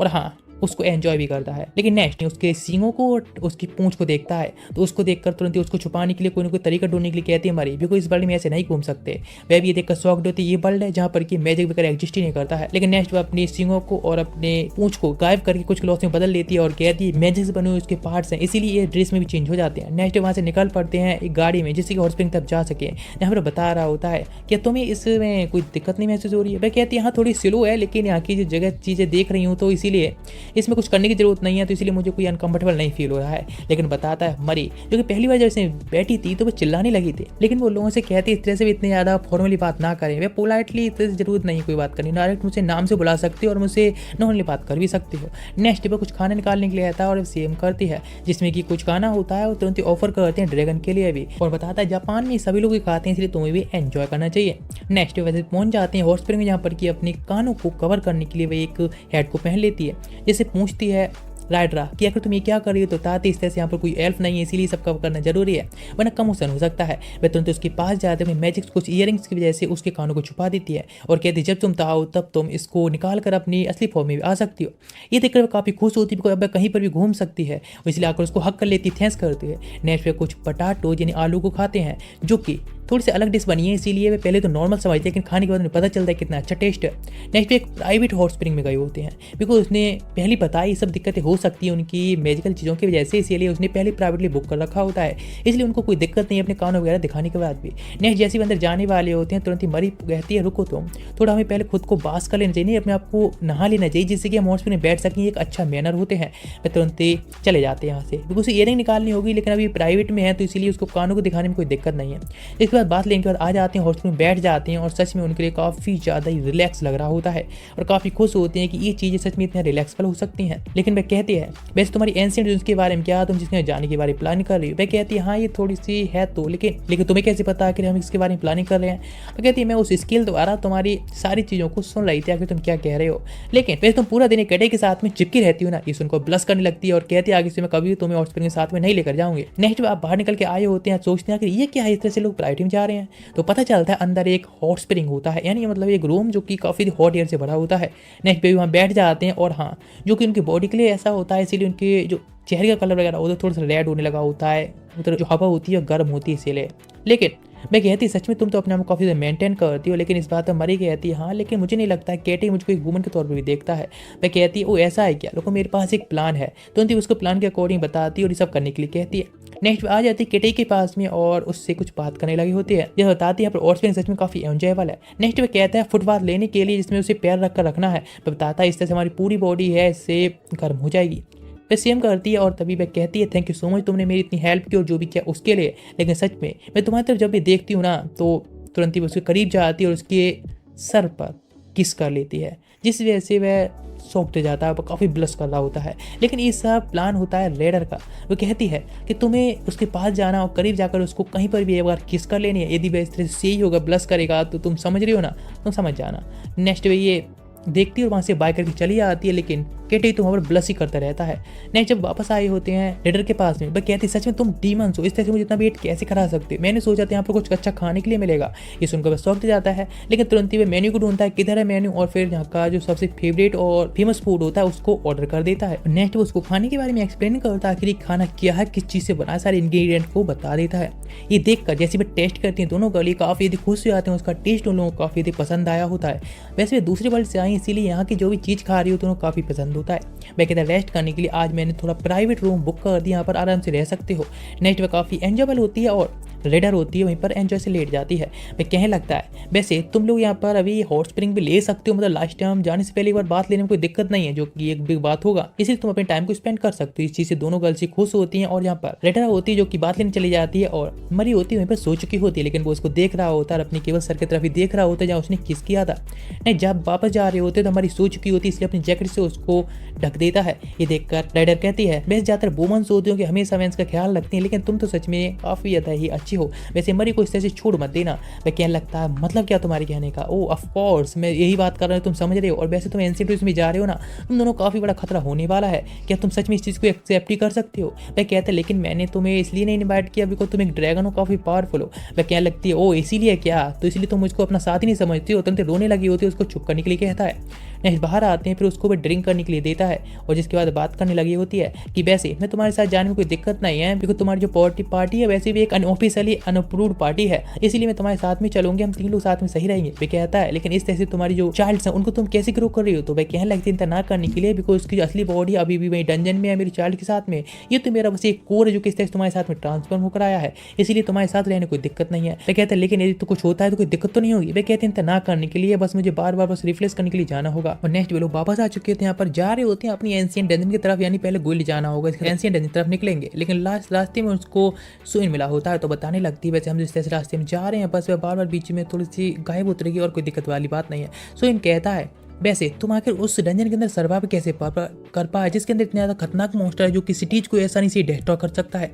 और हाँ उसको एंजॉय भी करता है। लेकिन नेक्स्ट उसके सींगों को और उसकी पूंछ को देखता है तो उसको देखकर तुरंत ही उसको छुपाने के लिए कोई ना कोई तरीका ढूंढने के लिए कहती है मरी, बिकॉज इस वर्ल्ड में ऐसे नहीं घूम सकते। वह भी ये देखकर शॉक्ड होती है ये वर्ल्ड है जहाँ पर कि मैजिक वगैरह एग्जिस्ट ही नहीं करता है। लेकिन नेक्स्ट वो अपनी सींगों को और अपने पूंछ को गायब करके कुछ क्लॉथ में बदल लेती है और कहती है मैजिक से बने हुए उसके पार्ट्स हैं, इसीलिए ये ड्रेस में भी चेंज हो जाते हैं। नेक्स्ट वहाँ से निकल पड़ते हैं एक गाड़ी में जिससे कि हॉट स्प्रिंग तक जा सके। यहाँ पर बता रहा होता है कि तुम्हें इसमें कोई दिक्कत नहीं महसूस हो रही है। वह कहती है हाँ थोड़ी स्लो है, लेकिन यहाँ की जो जगह चीज़ें देख रही हूँ तो इसीलिए इसमें कुछ करने की जरूरत नहीं है, तो इसलिए मुझे कोई अनकंफर्टेबल नहीं फील हो रहा है। लेकिन बताता है मरी जो कि पहली बार जब इसमें बैठी थी तो वो चिल्लाने लगी थी, लेकिन वो लोगों से कहती इस तरह से भी इतनी ज़्यादा फॉर्मली बात ना करें। वे पोलाइटली इस तरह से जरूरत नहीं कोई बात करनी, डायरेक्ट मुझे नाम से बुला सकती हो और मुझसे नॉर्मली बात कर भी सकती हो। नेक्स्ट पे कुछ खाना निकालने के लिए आता है और सेम करती है जिसमें कि कुछ खाना होता है और तुरंत ही ऑफर करते हैं ड्रैगन के लिए भी, और बताता है जापान में सभी लोग खाते हैं इसलिए तुम्हें भी एंजॉय करना चाहिए। नेक्स्ट वैसे पहुंच जाते हैं हॉट स्प्रिंग में जहाँ पर कि अपने कानों को कवर करने के लिए वे एक हेड को पहन लेती है। जैसे पूछती है राइडरा कि अगर तुम ये क्या कर रही हो तो ताते इस तरह से यहाँ पर कोई एल्फ नहीं है इसीलिए सब कवर करना जरूरी है वरना कमोशन हो सकता है। वह तुरंत उसके पास जाते हुए मैजिक कुछ ईयरिंग्स की वजह से उसके कानों को छुपा देती है और कहती जब तुम चाहो तब तुम इसको निकाल कर अपनी असली फॉर्म में भी आ सकती हो। ये देखकर वह काफ़ी खुश होती है अब कहीं पर भी घूम सकती है, इसलिए आकर उसको हक कर लेती थैंक्स करती है। नेक्स्ट पे कुछ पटाटो यानी आलू को खाते हैं जो कि थोड़ी सी अलग डिश बनी है, इसीलिए वे पहले तो नॉर्मल समझते हैं लेकिन खाने के बाद उन्हें पता चलता है कितना अच्छा टेस्ट है। नेक्स्ट एक प्राइवेट हॉट स्प्रिंग में गए होते हैं बिकॉज उसने पहली पता ये सब दिक्कतें हो सकती है उनकी मैजिकल चीज़ों की वजह से, इसीलिए उसने पहले प्राइवेटली बुक कर रखा होता है, इसलिए उनको कोई दिक्कत नहीं है अपने कानों वगैरह दिखाने के बाद भी। नेक्स्ट जैसे भी अंदर जाने वाले होते हैं तुरंत ही मरी कहती है रुको तुम थोड़ा हमें पहले खुद को बास कर लेना चाहिए, अपने आप को नहा लेना चाहिए जिससे कि हम हॉट स्प्रिंग में बैठ सकें, एक अच्छा मैनर होते हैं। वे तुरंत ही चले जाते हैं यहाँ से बिकॉज ईयरिंग निकालनी होगी लेकिन अभी प्राइवेट में है तो इसीलिए उसको कानों को दिखाने में कोई दिक्कत नहीं है। इसके बाद बात लेने के बाद आ जाते हैं हॉट स्प्रिंग में बैठ जाते हैं और सच में उनके लिए काफ़ी ज़्यादा ही रिलैक्स लग रहा होता है और काफ़ी खुश होते हैं कि ये चीज़ें सच में इतने रिलैक्सफुल हो सकती हैं। लेकिन वह कहती है वैसे तुम्हारी एंशिएंट ड्रीम्स के बारे में क्या, तुम जिसमें जाने के बारे में प्लानिंग कर रही हो। वह कहती है हाँ ये थोड़ी सी है तो लेकिन तुम्हें कैसे पता कि हम इसके बारे में प्लानिंग कर रहे हैं। वह कहती है मैं उस स्किल द्वारा तुम्हारी सारी चीज़ों को सुन रही थी आखिर तुम क्या कह रहे हो, लेकिन वैसे तुम पूरा दिन एक कटे के साथ में चिपकी रहती हो ना, ये सुनकर ब्लश करने लगती है और कहती है आगे से मैं कभी तुम्हें हॉट स्प्रिंग के साथ में नहीं लेकर जाऊंगी। नेक्स्ट आप बाहर निकल के आए होते हैं सोचते हैं कि ये क्या है, इस तरह से लोग प्राइवेट में जा रहे हैं तो पता चलता है अंदर एक हॉट स्प्रिंग होता है यानी मतलब एक रूम जो कि काफ़ी हॉट एयर से भरा होता है। नेक्स्ट पे भी वहाँ बैठ जाते हैं और हाँ जो कि उनकी बॉडी के लिए ऐसा होता है इसीलिए उनके जो चेहरे का कलर वगैरह होता है थोड़ा सा रेड होने लगा होता है, उधर जो हवा होती है गर्म होती है इसीलिए। लेकिन मैं कहती सच में तुम तो अपने आप को काफ़ी ज़्यादा मेंटेन करती हो, लेकिन इस बात पर मरी कहती है हाँ, लेकिन मुझे नहीं लगता केटी मुझको एक वुमन के तौर पर भी देखता है। मैं कहती है वो ऐसा है क्या, लोगों मेरे पास एक प्लान है। तुरंत ही उसको प्लान के अकॉर्डिंग बताती है और ये सब करने के लिए कहती है। नेक्स्ट आ जाती है केटी के पास में और उससे कुछ बात करने लगी होती है। यह बताती है यहाँ पर और सच में काफ़ी एंजॉयबल है। नेक्स्ट वो कहता है फुटबाथ लेने के लिए जिसमें उसे पैर रख कर रखना है। मैं बताता है इस तरह से हमारी पूरी बॉडी है इससे गर्म हो जाएगी। वह सेम करती है और तभी वह कहती है थैंक यू सो मच, तुमने मेरी इतनी हेल्प की और जो भी किया उसके लिए। लेकिन सच में मैं तुम्हारी तरफ जब भी देखती हूँ ना तो तुरंत ही उसके करीब जाती है और उसके सर पर किस कर लेती है, जिस वजह से वह सौंपते जाता है, वो काफ़ी ब्लश कर रहा होता है। लेकिन ये सब प्लान होता है रेडर का। वो कहती है कि तुम्हें उसके पास जाना और करीब जाकर उसको कहीं पर भी एक बार किस कर लेनी है। यदि वह इस तरह से सही होगा, ब्लश करेगा तो तुम समझ रही हो ना, तुम समझ जाना। नेक्स्ट वे ये देखती है और वहाँ से बाय करके चली आती है, लेकिन केटी तो वहाँ पर ब्लश ही करता रहता है। नेक्स्ट जब वापस आए होते हैं रेडर के पास में, वह कहती सच में तुम डीमंस हो, इस तरह से मुझे इतना वेट कैसे करा सकते हो। मैंने सोचा था यहाँ पर कुछ अच्छा खाने के लिए मिलेगा। ये सुनकर वह शौक जाता है, लेकिन तुरंत ही वह मेन्यू को ढूंढता है किधर है मेन्यू, और फिर यहाँ का जो सबसे फेवरेट और फेमस फूड होता है उसको ऑर्डर कर देता है। नेक्स्ट वो उसको खाने के बारे में एक्सप्लेन करता है, आखिर खाना क्या है, किस चीज़ से बना, सारे इंग्रेडिएंट को बता देता है। ये देखकर जैसे वे टेस्ट करती हैं दोनों गर्ल काफ़ी यदि खुश हो जाते हैं, उसका टेस्ट उन लोगों को काफ़ी यदि पसंद आया होता है। वैसे वे दूसरे वर्ल्ड से आई इसीलिए यहाँ की जो भी चीज़ खा रही होती है उन्हें काफ़ी पसंद होता है। मैं कहता रेस्ट करने के लिए आज मैंने थोड़ा प्राइवेट रूम बुक कर दिया, यहाँ पर आराम से रह सकते हो। नेक्स्ट वह काफ़ी एंजॉयबल होती है और रेडर होती है वहीं पर एंजॉय से लेट जाती है। मैं कहने लगता है वैसे तुम लोग यहाँ पर अभी हॉट स्प्रिंग भी ले सकते हो, मतलब लास्ट टाइम जाने से पहले एक बार बात लेने में कोई दिक्कत नहीं है, जो कि एक बिग बात होगा, इसलिए तुम अपने टाइम को स्पेंड कर सकते हो। इस चीज़ से दोनों गर्ल्स खुश होती हैं और यहाँ पर रेडर होती है जो कि बात लेने चली जाती है और मरी होती है वहीं पर सो चुकी होती है, लेकिन वो उसको देख रहा होता है और अपनी केवल सर की तरफ ही देख रहा होता है जहाँ उसने किस किया था। नहीं, जब वापस जा रहे होते तो हमारी सो चुकी होती है, इसलिए अपनी जैकेट से उसको ढक देता है। ये देखकर राइडर कहती है वैसे ज्यादातर वुमेन्स होती हो कि हमेशा मेंस का ख्याल रखती है, लेकिन तुम तो सच में काफी ज्यादा ही अच्छी हो। वैसे मरी को इस तरह से छोड़ मत देना। वह कहने लगता है मतलब क्या तुम्हारे कहने का, ओ ऑफ कोर्स मैं यही बात कर रहा हूँ, तुम समझ रहे हो। और वैसे तुम एनसीटी में जा रहे हो ना, तुम दोनों काफी बड़ा खतरा होने वाला है, क्या तुम सच में इस चीज को एक्सेप्ट ही कर सकते हो। वह कहते हैं लेकिन मैंने तुम्हें इसलिए नहीं इन्वाइट किया बिकॉज तुम एक ड्रैगन हो, काफी पावरफुल हो। वह कहने लगती है ओ इसीलिए क्या, तो इसलिए तुम मुझको अपना साथ ही नहीं समझती हो। तुम रोने लगी होती है, उसको चुप करने के लिए कहता है। नेक्स्ट बाहर आते हैं, फिर उसको भी ड्रिंक करने के लिए देता है और जिसके बाद बात करने लगी होती है कि वैसे मैं तुम्हारे साथ जाने में कोई दिक्कत नहीं है, बिकॉज तुम्हारी जो पार्टी है वैसे भी एक अनऑफिशियली अनअप्रूव्ड पार्टी है, इसलिए मैं तुम्हारे साथ में चलूंगी, हम तीन लोग साथ में सही रहेंगे। वे कहता है लेकिन इस तरह से तुम्हारी जो चाइल्ड है उनको तुम कैसे ग्रो कर रही हो। तो वह कहने लगती है ना करने के लिए, बिकॉज उसकी असली बॉडी अभी भी वही डंजन में है मेरी चाइल्ड के साथ में। ये तो मेरा बस एक कोर है जो किस तरह से तुम्हारे साथ में ट्रांसफर होकर आया है, इसीलिए तुम्हारे साथ रहने कोई दिक्कत नहीं है। वे कहते हैं लेकिन यदि तो कुछ होता है तो कोई दिक्कत तो नहीं होगी। वे कहते हैं ना करने के लिए, बस मुझे बार बार बस रिफ्रेश करने के लिए जाना होगा। और नेक्स्ट वे लोग वापस आ चुके थे, यहाँ पर जा रहे होते हैं अपनी एंशिएंट डंजन की तरफ, यानी पहले गोली जाना होगा, एंशिएंट डंजन की तरफ निकलेंगे। लेकिन लास्ट रास्ते में उसको सुइन मिला होता है, तो बताने लगती है वैसे हम जिस तरह से रास्ते में जा रहे हैं बस वह बार बार बीच में थोड़ी सी गायब उतरेगी और कोई दिक्कत वाली बात नहीं है। सुइन कहता है वैसे तुम आखिर उस डंजन के अंदर सर्वाइव कैसे कर पाए जिसके अंदर इतना ज़्यादा खतरनाक मॉन्स्टर है जो किसी चीज़ को आसानी से डिस्ट्रॉय कर सकता है।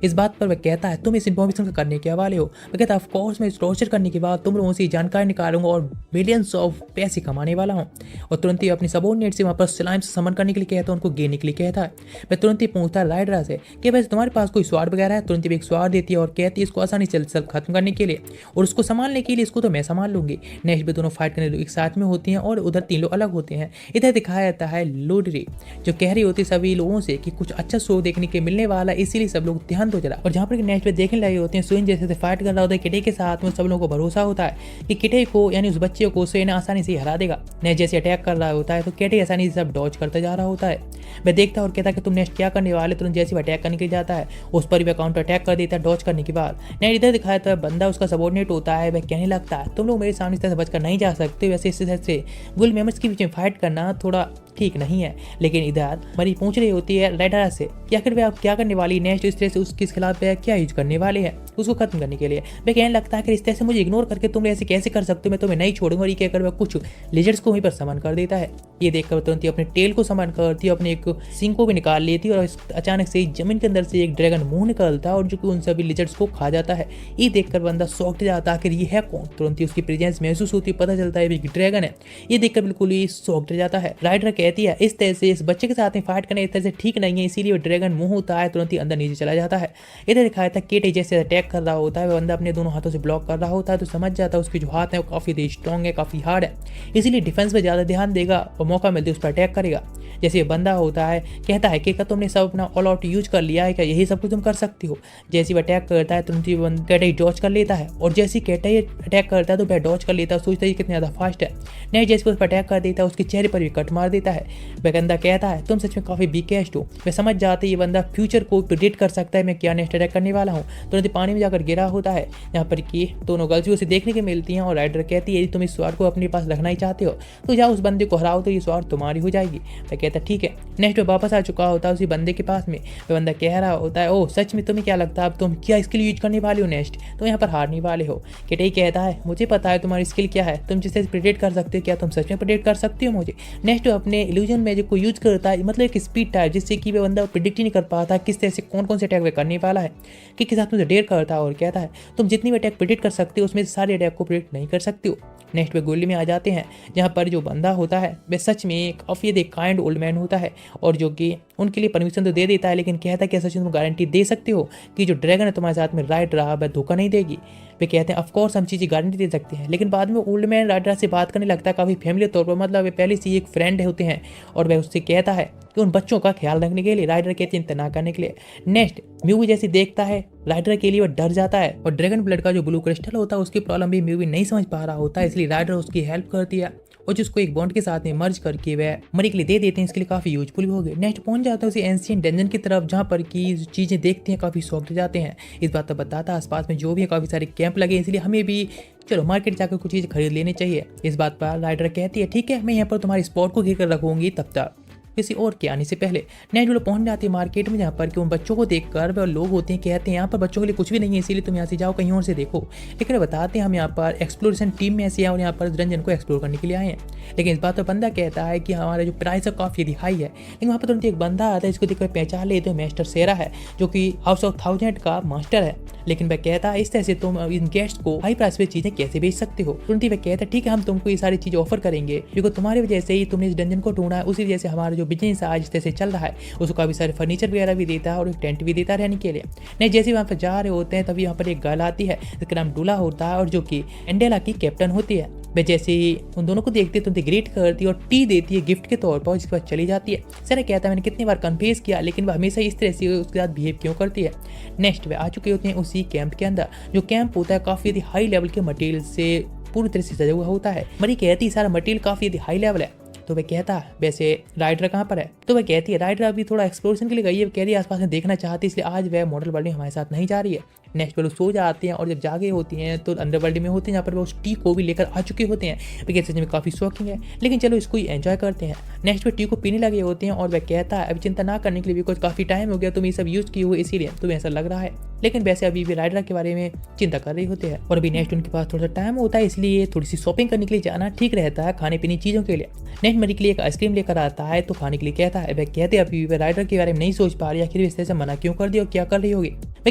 इस बात पर वह कहता है तुम इस इन्फॉर्मेशन को करने के हवाले हो। वह कहता है ऑफ कोर्स मैं इस टॉर्चर करने के बाद तुम लोगों से जानकारी निकालूंगा और बिलियंस ऑफ पैसे कमाने वाला हूँ। और तुरंत ही अपनी सबॉर्डिनेट से वहाँ पर स्लाइम से समन करने के लिए कहता है, उनको गेने के लिए कहता है। वह तुरंत ही पूछता है राइडरा से कि वैसे तुम्हारे पास कोई स्वाड वगैरह है। तुरंत ही एक स्वाड देती है और कहती है इसको आसानी से खत्म करने के लिए और उसको संभालने के लिए इसको तो मैं संभाल लूंगी। नेक्स्ट भी दोनों फाइट करने एक साथ में होती हैं और उधर तीन लोग अलग होते हैं। इधर दिखाया जाता है लोडरी जो कह रही होती सभी लोगों से कि कुछ अच्छा शो देखने के मिलने वाला, इसीलिए सब लोग ध्यान दो जरा। और जहाँ पर नेक्स्ट पे देखने लगे होते हैं सुइन जैसे से फाइट कर रहा होता है किटे के साथ में, सब लोगों को भरोसा होता है कि किटे को यानी उस बच्चे को सुइन आसानी से हरा देगा। नेक्स्ट जैसे अटैक कर रहा होता है तो किटे आसानी से सब डॉज करता जा रहा होता है। वह देखता है और कहता है कि तुम नेक्स्ट क्या करने वाले। तुरंत जैसे अटैक करने के लिए जाता है उस पर भी काउंटर अटैक कर देता है डॉज करने के बाद। नेक्स्ट इधर दिखाया था बंदा उसका सबॉर्डिनेट होता है, वह कहने लगता है तुम लोग मेरे सामने इस तरह से बचकर नहीं जा सकते, वैसे इस तरह से गुल मेमर्स के बीच में फाइट करना थोड़ा ठीक नहीं है। लेकिन इधर मरी पूछ रही होती है राइडरा से कि आखिर वे आप क्या करने वाली नेक्स्ट, इस तरह से उसके खिलाफ वे क्या यूज करने वाले हैं उसको खत्म करने के लिए। वे कहने लगता है कि इस तरह से मुझे इग्नोर करके तुम ऐसे कैसे कर सकते हो, मैं तुम्हें नहीं छोड़ूंगा। और ये कहकर वह कुछ लिजर्ड्स को वहीं पर समन कर देता है। ये देखकर तुरंत ही अपने टेल को समन करती है, अपने एक सिंग को भी निकाल लेती है और अचानक से जमीन के अंदर से एक ड्रैगन मुंह निकलता है और जो कि उन सभी लिजर्ड्स को खा जाता है। ये देखकर बंदा शॉक्ड जाता है आखिर ये है कौन। तुरंत ही उसकी प्रेजेंस महसूस होती है, पता चलता है एक ड्रैगन है। ये देखकर बिल्कुल ही शॉक्ड जाता है। राइडर कहती है इस तरह से इस बच्चे के साथ में फाइट करना इस तरह से ठीक नहीं है, इसीलिए वो ड्रैगन मुंह होता है तुरंत ही अंदर नीचे चला जाता है। इधर दिखाया था केटे जैसे अटैक कर रहा होता है, वह बंदा अपने दोनों हाथों से ब्लॉक कर रहा होता है, तो समझ जाता है उसके जो हाथ है वो काफी स्ट्रॉन्ग है, काफी हार्ड है, इसीलिए डिफेंस पे ज्यादा ध्यान देगा और मौका मिलते उस पर अटैक करेगा। जैसे ये बंदा होता है कहता है कि क्या तुमने सब अपना ऑल आउट यूज कर लिया है, क्या यही सब कुछ तुम कर सकती हो। जैसे वो अटैक करता है तुरंत ही कैटाई डॉज कर लेता है, और जैसे ही कैटाई अटैक करता है तो वह डॉज कर लेता है, सोचता है कितना ज़्यादा फास्ट है। नहीं, जैसे उस पर अटैक कर देता है उसके चेहरे पर भी कट मार देता है। वह बंदा कहता है तुम सच में काफ़ी वीकेस्ट हो। वह समझ जाते ये बंदा फ्यूचर को प्रिडिक्ट कर सकता है मैं क्या नेक्स्ट अटैक करने वाला हूँ। तुरंत पानी में जाकर गिरा होता है, यहाँ पर कि दोनों गर्ल्स भी उसे देखने के मिलती हैं, और राइडर कहती है यदि तुम इस स्वार को अपने पास रखना ही चाहते हो तो जाओ उस बंदे को हराओ, तो ये स्वार तुम्हारी हो जाएगी। वह कहता है ठीक है। नेक्स्ट वो वापस आ चुका होता है उसी बंदे के पास में। वह बंदा कह रहा होता है ओह सच में तुम्हें क्या लगता है अब तुम क्या स्किल यूज करने वाले हो नेक्स्ट, तुम यहाँ पर हारने वाले हो। कैटाई कहता है मुझे पता है तुम्हारी स्किल क्या है, तुम जिससे प्रेडिक्ट कर सकते हो, क्या तुम सच में प्रेडिक्ट कर सकते हो मुझे। नेक्स्ट अपने इल्यूजन मैजिक को यूज करता है, मतलब एक स्पीड टाइप, जिससे कि वह बंदा प्रेडिक्ट ही नहीं कर पाता किस तरह से कौन कौन से अटैक वे करने वाला है, कि साथ मुझे डेयर करता है और कहता है तुम जितनी भी अटैक प्रेडिक्ट कर सकते हो उसमें से सारे अटैक को प्रेडिक्ट नहीं कर सकते हो। नेक्स्ट वे गोली में आ जाते हैं, जहाँ पर जो बंदा होता है वह सच में एक काफ़ी काइंड ओल्ड मैन होता है, और जो कि उनके लिए परमिशन तो दे देता है, लेकिन कहता है कि सच में तुम गारंटी दे सकते हो कि जो ड्रैगन है तुम्हारे साथ में राइट रहा वह धोखा नहीं देगी। वे कहते हैं ऑफकोर्स हम चीज़ें गारंटी दे सकते हैं, लेकिन बाद में ओल्ड मैन राइडर से बात करने लगता है काफ़ी फैमिली तौर पर, मतलब वे पहले से ही एक फ्रेंड होते हैं, और वह उससे कहता है कि उन बच्चों का ख्याल रखने के लिए, राइडर के चिंता ना करने के लिए। नेक्स्ट म्यूवी जैसी देखता है राइडर के लिए वह डर जाता है, और ड्रैगन ब्लड का जो ब्लू क्रिस्टल होता है उसकी प्रॉब्लम भी म्यूवी नहीं समझ पा रहा होता है, इसलिए राइडर उसकी हेल्प करती है और जिसको एक बॉन्ड के साथ में मर्ज करके वह मरी के लिए दे देते हैं, इसके लिए काफ़ी यूजफुल भी हो गए। नेक्स्ट पहुंच जाता है उसी एंशिएंट डंजन की तरफ, जहाँ पर की चीज़ें देखते हैं काफ़ी शौक जाते हैं। इस बात पर बताता है आसपास में जो भी है काफ़ी सारे कैंप लगे, इसलिए हमें भी चलो मार्केट जाकर कुछ चीज़ खरीद लेनी चाहिए। इस बात पर राइडर कहती है ठीक है मैं यहाँ पर तुम्हारी स्पॉट को घेर कर रखूँगी तब तक, किसी और के आने से पहले। नेक्स्ट वो पहुंच जाती है मार्केट में, जहाँ पर कि उन बच्चों को देखकर वह लोग होते हैं कहते हैं यहाँ पर बच्चों के लिए कुछ भी नहीं है, इसीलिए तुम यहाँ से जाओ कहीं और से देखो। लेकिन बताते हैं हम यहाँ पर एक्सप्लोरेशन टीम में ऐसे हैं और यहाँ पर रंजन को एक्सप्लोर करने के लिए आए हैं। लेकिन इस बात पर बंदा कहता है कि हमारा जो प्राइस है काफ़ी हाई है, लेकिन वहाँ पर तुरंत एक बंदा आता है इसको देखकर पहचान लेते हो मास्टर सेरा है, जो कि हाउस ऑफ 1000 का मास्टर है। लेकिन वह कहता है इस तरह से तुम इन गेस्ट्स को हाई प्राइस पे चीज़ें कैसे बेच सकते हो। तुरंत ही वह कहता है ठीक है हम तुमको ये सारी चीज़ें ऑफर करेंगे, क्योंकि तुम्हारी वजह से ही तुमने इस डंजन को ढूंढा है, उसी वजह से हमारा जो बिजनेस है आज से चल रहा है। उसको काफ़ी सारे फर्नीचर वगैरह भी देता है और एक टेंट भी देता है रहने के लिए। नहीं जैसे वहाँ पर जा रहे होते हैं तभी यहाँ पर एक गर्ल आती है जिसका नाम डूला होता है और जो कि एंडेला की कैप्टन होती है। वह जैसे ही उन दोनों को देखती है तो उन्हें ग्रेट करती है और टी देती है गिफ्ट के तौर पर, और जिसके बाद चली जाती है। सर कहता है मैंने कितनी बार कन्फ्यूज किया लेकिन वह हमेशा इस तरह से उसके साथ बिहेव क्यों करती है। नेक्स्ट वे आ चुके होते हैं उसी कैंप के अंदर, जो कैंप होता है काफ़ी हाई लेवल के मटेरियल से पूरी तरह से सजा हुआ होता है। मरी कहती है सारा मटेरियल काफ़ी हाई लेवल है। तो वह कहता है वैसे राइडर कहाँ पर है, तो वह कहती है राइडर अभी थोड़ा एक्सप्लोरेशन के लिए गई है, कह रही है आसपास में देखना चाहती है, इसलिए आज वह मॉडल वर्ल्ड में हमारे साथ नहीं जा रही है। नेक्स्ट वो सो जाते हैं और जब जागे होती हैं तो अंडर वर्ल्ड में होते हैं, जहाँ पर वो उस टी को भी लेकर आ चुके होते हैं। वह कहते हैं काफ़ी शॉकिंग है लेकिन चलो इसको ही एंजॉय करते हैं। नेक्स्ट वो टी को पीने लगे होते हैं और वह कहता है अभी चिंता ना करने के लिए, बिकॉज काफ़ी टाइम हो गया तुम ये सब यूज़ किए हुए इसीलिए तुम्हें ऐसा लग रहा है, लेकिन वैसे अभी भी राइडर के बारे में चिंता कर रही होते हैं। और अभी नेक्स्ट उनके पास थोड़ा सा टाइम होता है, इसलिए थोड़ी सी शॉपिंग करने के लिए जाना ठीक रहता है खाने पीने चीज़ों के लिए। नेक्स्ट मरी के लिए एक आइसक्रीम लेकर आता है तो खाने के लिए कहता है, वह कहते हैं अभी वह राइडर के बारे में नहीं सोच पा रही, आखिर इस तरह से मना क्यों कर दिया और क्या कर रही होगी। वह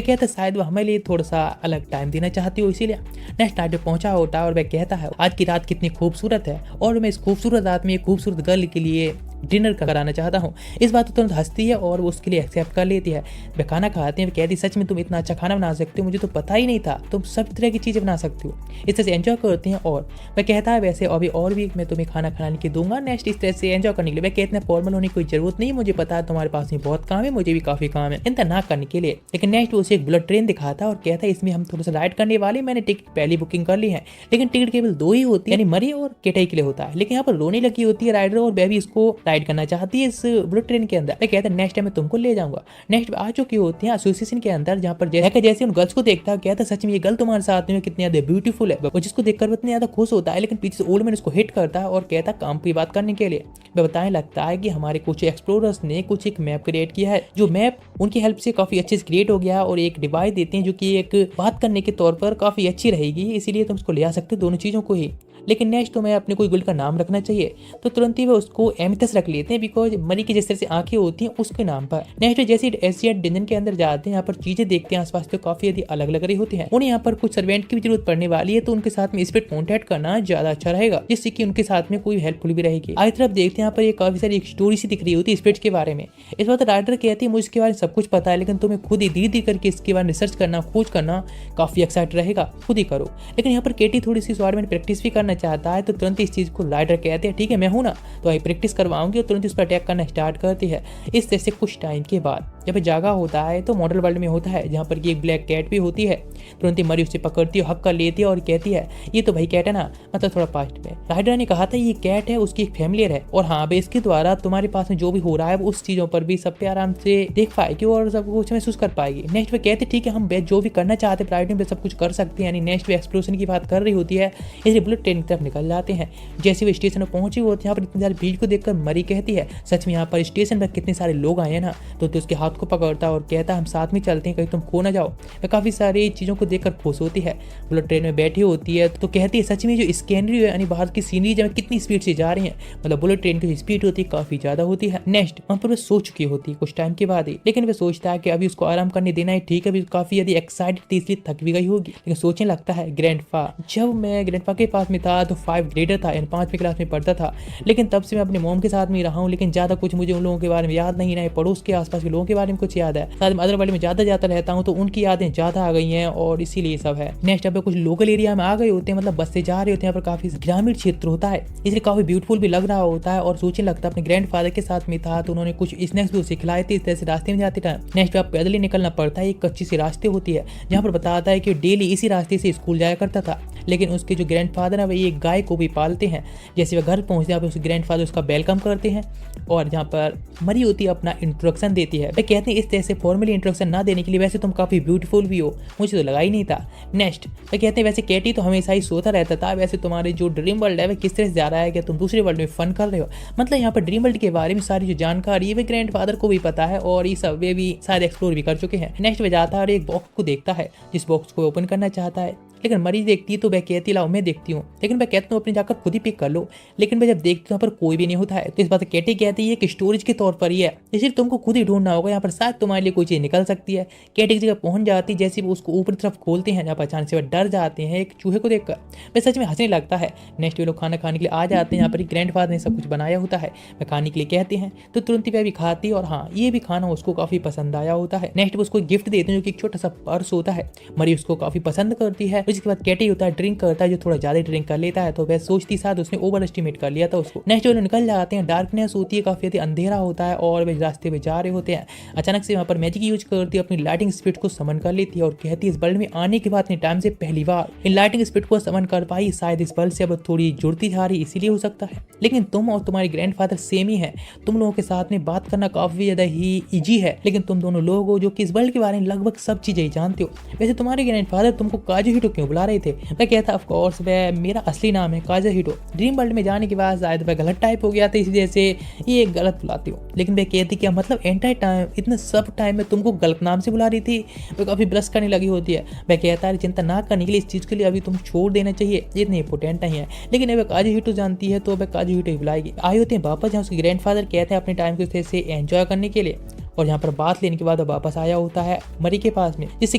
कहता है शायद वह हमारे लिए थोड़ा सा अलग टाइम देना चाहती हो इसीलिए। नेक्स्ट नाइट में पहुंचा होता है और वह कहता है आज की रात कितनी खूबसूरत है और मैं इस खूबसूरत रात में एक खूबसूरत गर्ल के लिए डिनर कराना चाहता हूँ। इस बात पर तुरंत हंसती है और वो उसके लिए एक्सेप्ट कर लेती है। वे खाना खाते हैं, वे कहती सच में तुम इतना अच्छा खाना बना सकते हो, मुझे तो पता ही नहीं था तुम सब तरह की चीज़ें बना सकती हो। इस तरह से एंजॉय करते हैं और वह कहता है वैसे अभी और भी मैं तुम्हें खाना खाने के दूंगा। नेक्स्ट इस तरह से एंजॉय करने के लिए वह कहते हैं फॉर्मल होने की कोई जरूरत नहीं, मुझे पता है तुम्हारे पास में बहुत काम है, मुझे भी काफ़ी काम है चिंता ना करने के लिए। लेकिन नेक्स्ट उसे एक बुलेट ट्रेन दिखाता है और कहता है इसमें हम थोड़ा सा राइड करने वाले, मैंने टिकट पहले बुकिंग कर ली है, लेकिन टिकट केवल 2 ही होती है, यानी मरी और केटाई के लिए होता है। लेकिन यहाँ पर रोने लगी होती है राइडर और वह भी इसको राइड करना चाहती है बुलेट ट्रेन के अंदर। मैं कहता है नेक्स्ट टाइम मैं तुमको ले जाऊंगा। नेक्स्ट आ चुकी होती है एसोसिएशन के अंदर, जहाँ पर जैसे उन गर्ल्स को देखता है कहता है सच में ये गर्ल तुम्हारे साथ में कितनी ज्यादा ब्यूटीफुल है, और जिसको देखकर वो इतना ज्यादा खुश होता है। लेकिन पीछे से ओल्ड मैन उसको हिट करता है और कहता है काम की बात करने के लिए। वह बताने लगता है कि हमारे कुछ एक्सप्लोरर्स ने कुछ एक मैप क्रिएट किया है, जो मैप उनकी हेल्प से काफी अच्छे से क्रिएट हो गया है और एक डिवाइस देते हैं जो कि एक बात करने के तौर पर काफी अच्छी रहेगी, इसीलिए तुम उसको ले आ सकते हो दोनों चीजों को ही। लेकिन नेक्स्ट तो मैं अपने कोई गुल का नाम रखना चाहिए, तो तुरंत ही वो उसको एमिथस रख लेते हैं, बिकॉज मरी की जिस तरह से आंखें होती हैं उसके नाम पर। नेक्स्ट जैसे एशियन डंजन के अंदर जाते हैं, यहाँ पर चीजें देखते हैं आसपास तो काफी यदि अलग लग रही होती हैं। उन्हें यहाँ पर कुछ सर्वेंट की भी जरूरत पड़ने वाली है, तो उनके साथ में इस पर कॉन्टैक्ट करना ज्यादा अच्छा रहेगा, जिससे कि उनके साथ में कोई हेल्पफुल भी रहेगी। आगे तरफ देखते हैं यहाँ पर ये काफी सारी एक स्टोरी सी दिख रही होती है स्पिरिट्स के बारे में। इस बात राइडर कहती है मुझे इसके बारे में सब कुछ पता है, लेकिन तुम्हें खुद ही धीरे धीरे करके इसके बारे में रिसर्च करना, खोज करना काफी एक्साइट रहेगा, खुद ही करो। लेकिन यहाँ पर केटी थोड़ी सी इस बारे में प्रैक्टिस भी करना करना चाहता है तो तुरंत इस चीज़ को राइडर कहते हैं ठीक है मैं हूँ ना, तो आई प्रैक्टिस करवाऊंगी और तुरंत उस पर अटैक करना स्टार्ट करती है। इस तरह से कुछ टाइम के बाद जब जागा होता है तो मॉडल वर्ल्ड में होता है जहाँ पर कि एक ब्लैक कैट भी होती है। तुरंत ही मरी उसे पकड़ती है, हक कर लेती है और कहती है ये तो भाई कैट है ना, मतलब थोड़ा पास्ट में। राइडर ने कहा था ये कैट है, उसकी एक फैमिलियर है और हाँ भाई इसके द्वारा तुम्हारे पास में जो भी हो रहा है वो उस चीज़ों पर भी सब पे आराम से देख पाएगी और सब कुछ महसूस कर पाएगी। नेक्स्ट वे कहते ठीक है हम जो भी करना चाहते हैं राइडिंग पे सब कुछ कर सकते हैं, यानी नेक्स्ट वे एक्सप्लोजन की बात कर रही होती है। इसलिए बुलेट ट्रेन की तरफ निकल जाते हैं। जैसे वो स्टेशन पर पहुंचे होते हैं यहाँ पर इतनी सारी भीड़ को देखकर मरी कहती है सच में यहाँ पर स्टेशन पर कितने सारे लोग आए हैं ना, तो उसके हाथ को पकड़ता और कहता हम साथ में चलते हैं कहीं तुम खो ना जाओ। वह काफ़ी सारी चीज़ों को देखकर खुश होती है। बुलेट ट्रेन में बैठी होती है तो कहती है सच में जो स्कैनरी है यानी बाहर की सीनरी जब कितनी स्पीड से जा रही है, मतलब बुलेट ट्रेन की स्पीड होती है काफ़ी ज़्यादा होती है। नेक्स्ट वहाँ पर वह सो चुकी होती है कुछ टाइम के बाद ही, लेकिन वह सोचता है कि अभी उसको आराम करने देना है ठीक है, अभी काफ़ी यदि एक्साइटेड थी इसलिए थक भी गई होगी। लेकिन सोचने लगता है ग्रैंडपा, जब मैं ग्रैंडपा के पास में था तो 5 ग्रेडर था यानी 5वीं क्लास में पढ़ता था, लेकिन तब से मैं अपने मोम के साथ में रहा हूँ, लेकिन ज़्यादा कुछ मुझे उन लोगों के बारे में याद नहीं है। पड़ोस के आसपास के लोगों के बारे में कुछ याद है, साथ में अदर वर्ल्ड में ज़्यादा जाता रहता हूँ तो उनकी यादें ज़्यादा आ गई हैं और इसीलिए सब है। नेक्स्ट अब कुछ लोकल एरिया में आ गए होते हैं, मतलब बस से जा रहे होते हैं, यहाँ पर काफ़ी ग्रामीण क्षेत्र होता है इसलिए काफ़ी ब्यूटीफुल भी लग रहा होता है और सोचने लगता है अपने ग्रैंडफादर के साथ में था तो उन्होंने कुछ स्नैक्स भी उसे खिलाए थे। इस तरह से रास्ते में जाते टाइम नेक्स्ट आप पैदल ही निकलना पड़ता है। एक कच्ची सी रास्ते होती है जहाँ पर बताता है कि डेली इसी रास्ते से स्कूल जाया करता था, लेकिन उसके जो ग्रैंडफादर है वह एक गाय को भी पालते हैं। जैसे वह घर पहुंचते हैं उसके ग्रैंडफादर उसका वेलकम करते हैं और जहाँ पर मरी होती है अपना इंट्रोडक्शन देती है। वे कहते हैं इस तरह से फॉर्मली इंट्रोडक्शन ना देने के लिए वैसे तुम काफ़ी ब्यूटीफुल भी हो, मुझे तो लगा ही नहीं था। नेक्स्ट वे कहते हैं वैसे कैटी तो हमेशा ही सोता रहता था, वैसे तुम्हारे जो ड्रीम वर्ल्ड है वह किस तरह से जा रहा है, क्या तुम दूसरे वर्ल्ड में फन कर रहे हो। मतलब यहाँ पर ड्रीम वर्ल्ड के बारे में सारी जो जानकारी है वे ग्रैंडफादर को भी पता है और ये सब वे भी शायद एक्सप्लोर भी कर चुके हैं। नेक्स्ट वे जाता है और एक बॉक्स को देखता है जिस बॉक्स को ओपन करना चाहता है, लेकिन मरी देखती है तो वह कहती लाओ मैं देखती हूँ, लेकिन वह कहती हूँ अपने जाकर खुद ही पिक कर लो। लेकिन वह जब देखती हूँ यहाँ पर कोई भी नहीं होता है तो इस बात कैटी कहती है कि स्टोरेज के तौर पर ही है, इसलिए तुमको खुद ही ढूंढना होगा, यहाँ पर शायद तुम्हारे लिए कोई चीज़ निकल सकती है। कैटी की जगह पहुंच जाती जैसे वो उसको ऊपर तरफ खोलते हैं जहाँ पर अचानक से वह डर जाते हैं एक चूहे को देखकर। वह सच में हंसने लगता है। नेक्स्ट वे लोग खाना खाने के लिए आ जाते हैं, यहाँ पर ग्रैंडफादर ने सब कुछ बनाया होता है, वह खाने के लिए कहते हैं तो तुरंत ही वह भी खाती है और हाँ ये भी खाना उसको काफ़ी पसंद आया होता है। नेक्स्ट वो उसको गिफ्ट देते हैं जो कि एक छोटा सा पर्स होता है। मरी उसको काफ़ी पसंद करती है। उसके बाद कैटी होता है ड्रिंक करता है, जो थोड़ा ज्यादा ड्रिंक कर लेता है तो वह सोचती शायद उसने ओवर एस्टिमेट कर लिया था उसको। नेक्स्ट वो निकल जाते हैं, डार्कनेस होती है, काफी अंधेरा होता है और वे रास्ते में जा रहे होते हैं। अचानक से वहाँ पर मैजिक यूज करती है, अपनी लाइटिंग स्पीड को समन कर लेती है और कहती है इस वर्ल्ड में आने के बाद टाइम से पहली बार इन लाइटिंग स्पीड को समन कर पाई, शायद इस वर्ल्ड से अब थोड़ी जुड़ती जा रही इसीलिए हो सकता है। लेकिन तुम और तुम्हारे ग्रैंडफादर सेम ही है, तुम लोगों के साथ में बात करना काफी ज्यादा ही इजी है, लेकिन तुम दोनों लोग हो जो कि इस वर्ल्ड के बारे में लगभग सब चीजें ही जानते हो। वैसे तुम्हारे ग्रैंडफादर तुमको काजुहिटो क्यों बुला रहे थे। मैं कहता ऑफ कोर्स वह मेरा असली नाम है काजुहिटो। ड्रीम वर्ल्ड में जाने के बाद शायद वह गलत टाइप हो गया था इसी वजह से ये गलत बुलाती हो। लेकिन वह कहती क्या मतलब एंटायर टाइम इतना सब टाइम में तुमको गलत नाम से बुला रही थी। वह काफी ब्रश करने लगी होती है। वह कहता है चिंता ना करने के लिए इस चीज के लिए अभी तुम छोड़ देना चाहिए, इतने इंपोर्टेंट नहीं है। लेकिन वह काजुहिटो जानती है तो वह काजुहिटो ही बुलाएगी। आए होते हैं वापस जहाँ उसके ग्रैंडफादर कहते हैं अपने टाइम को इस तरह से एंजॉय करने के लिए, और यहाँ पर बात लेने के बाद वापस आया होता है मरी के पास में, जिससे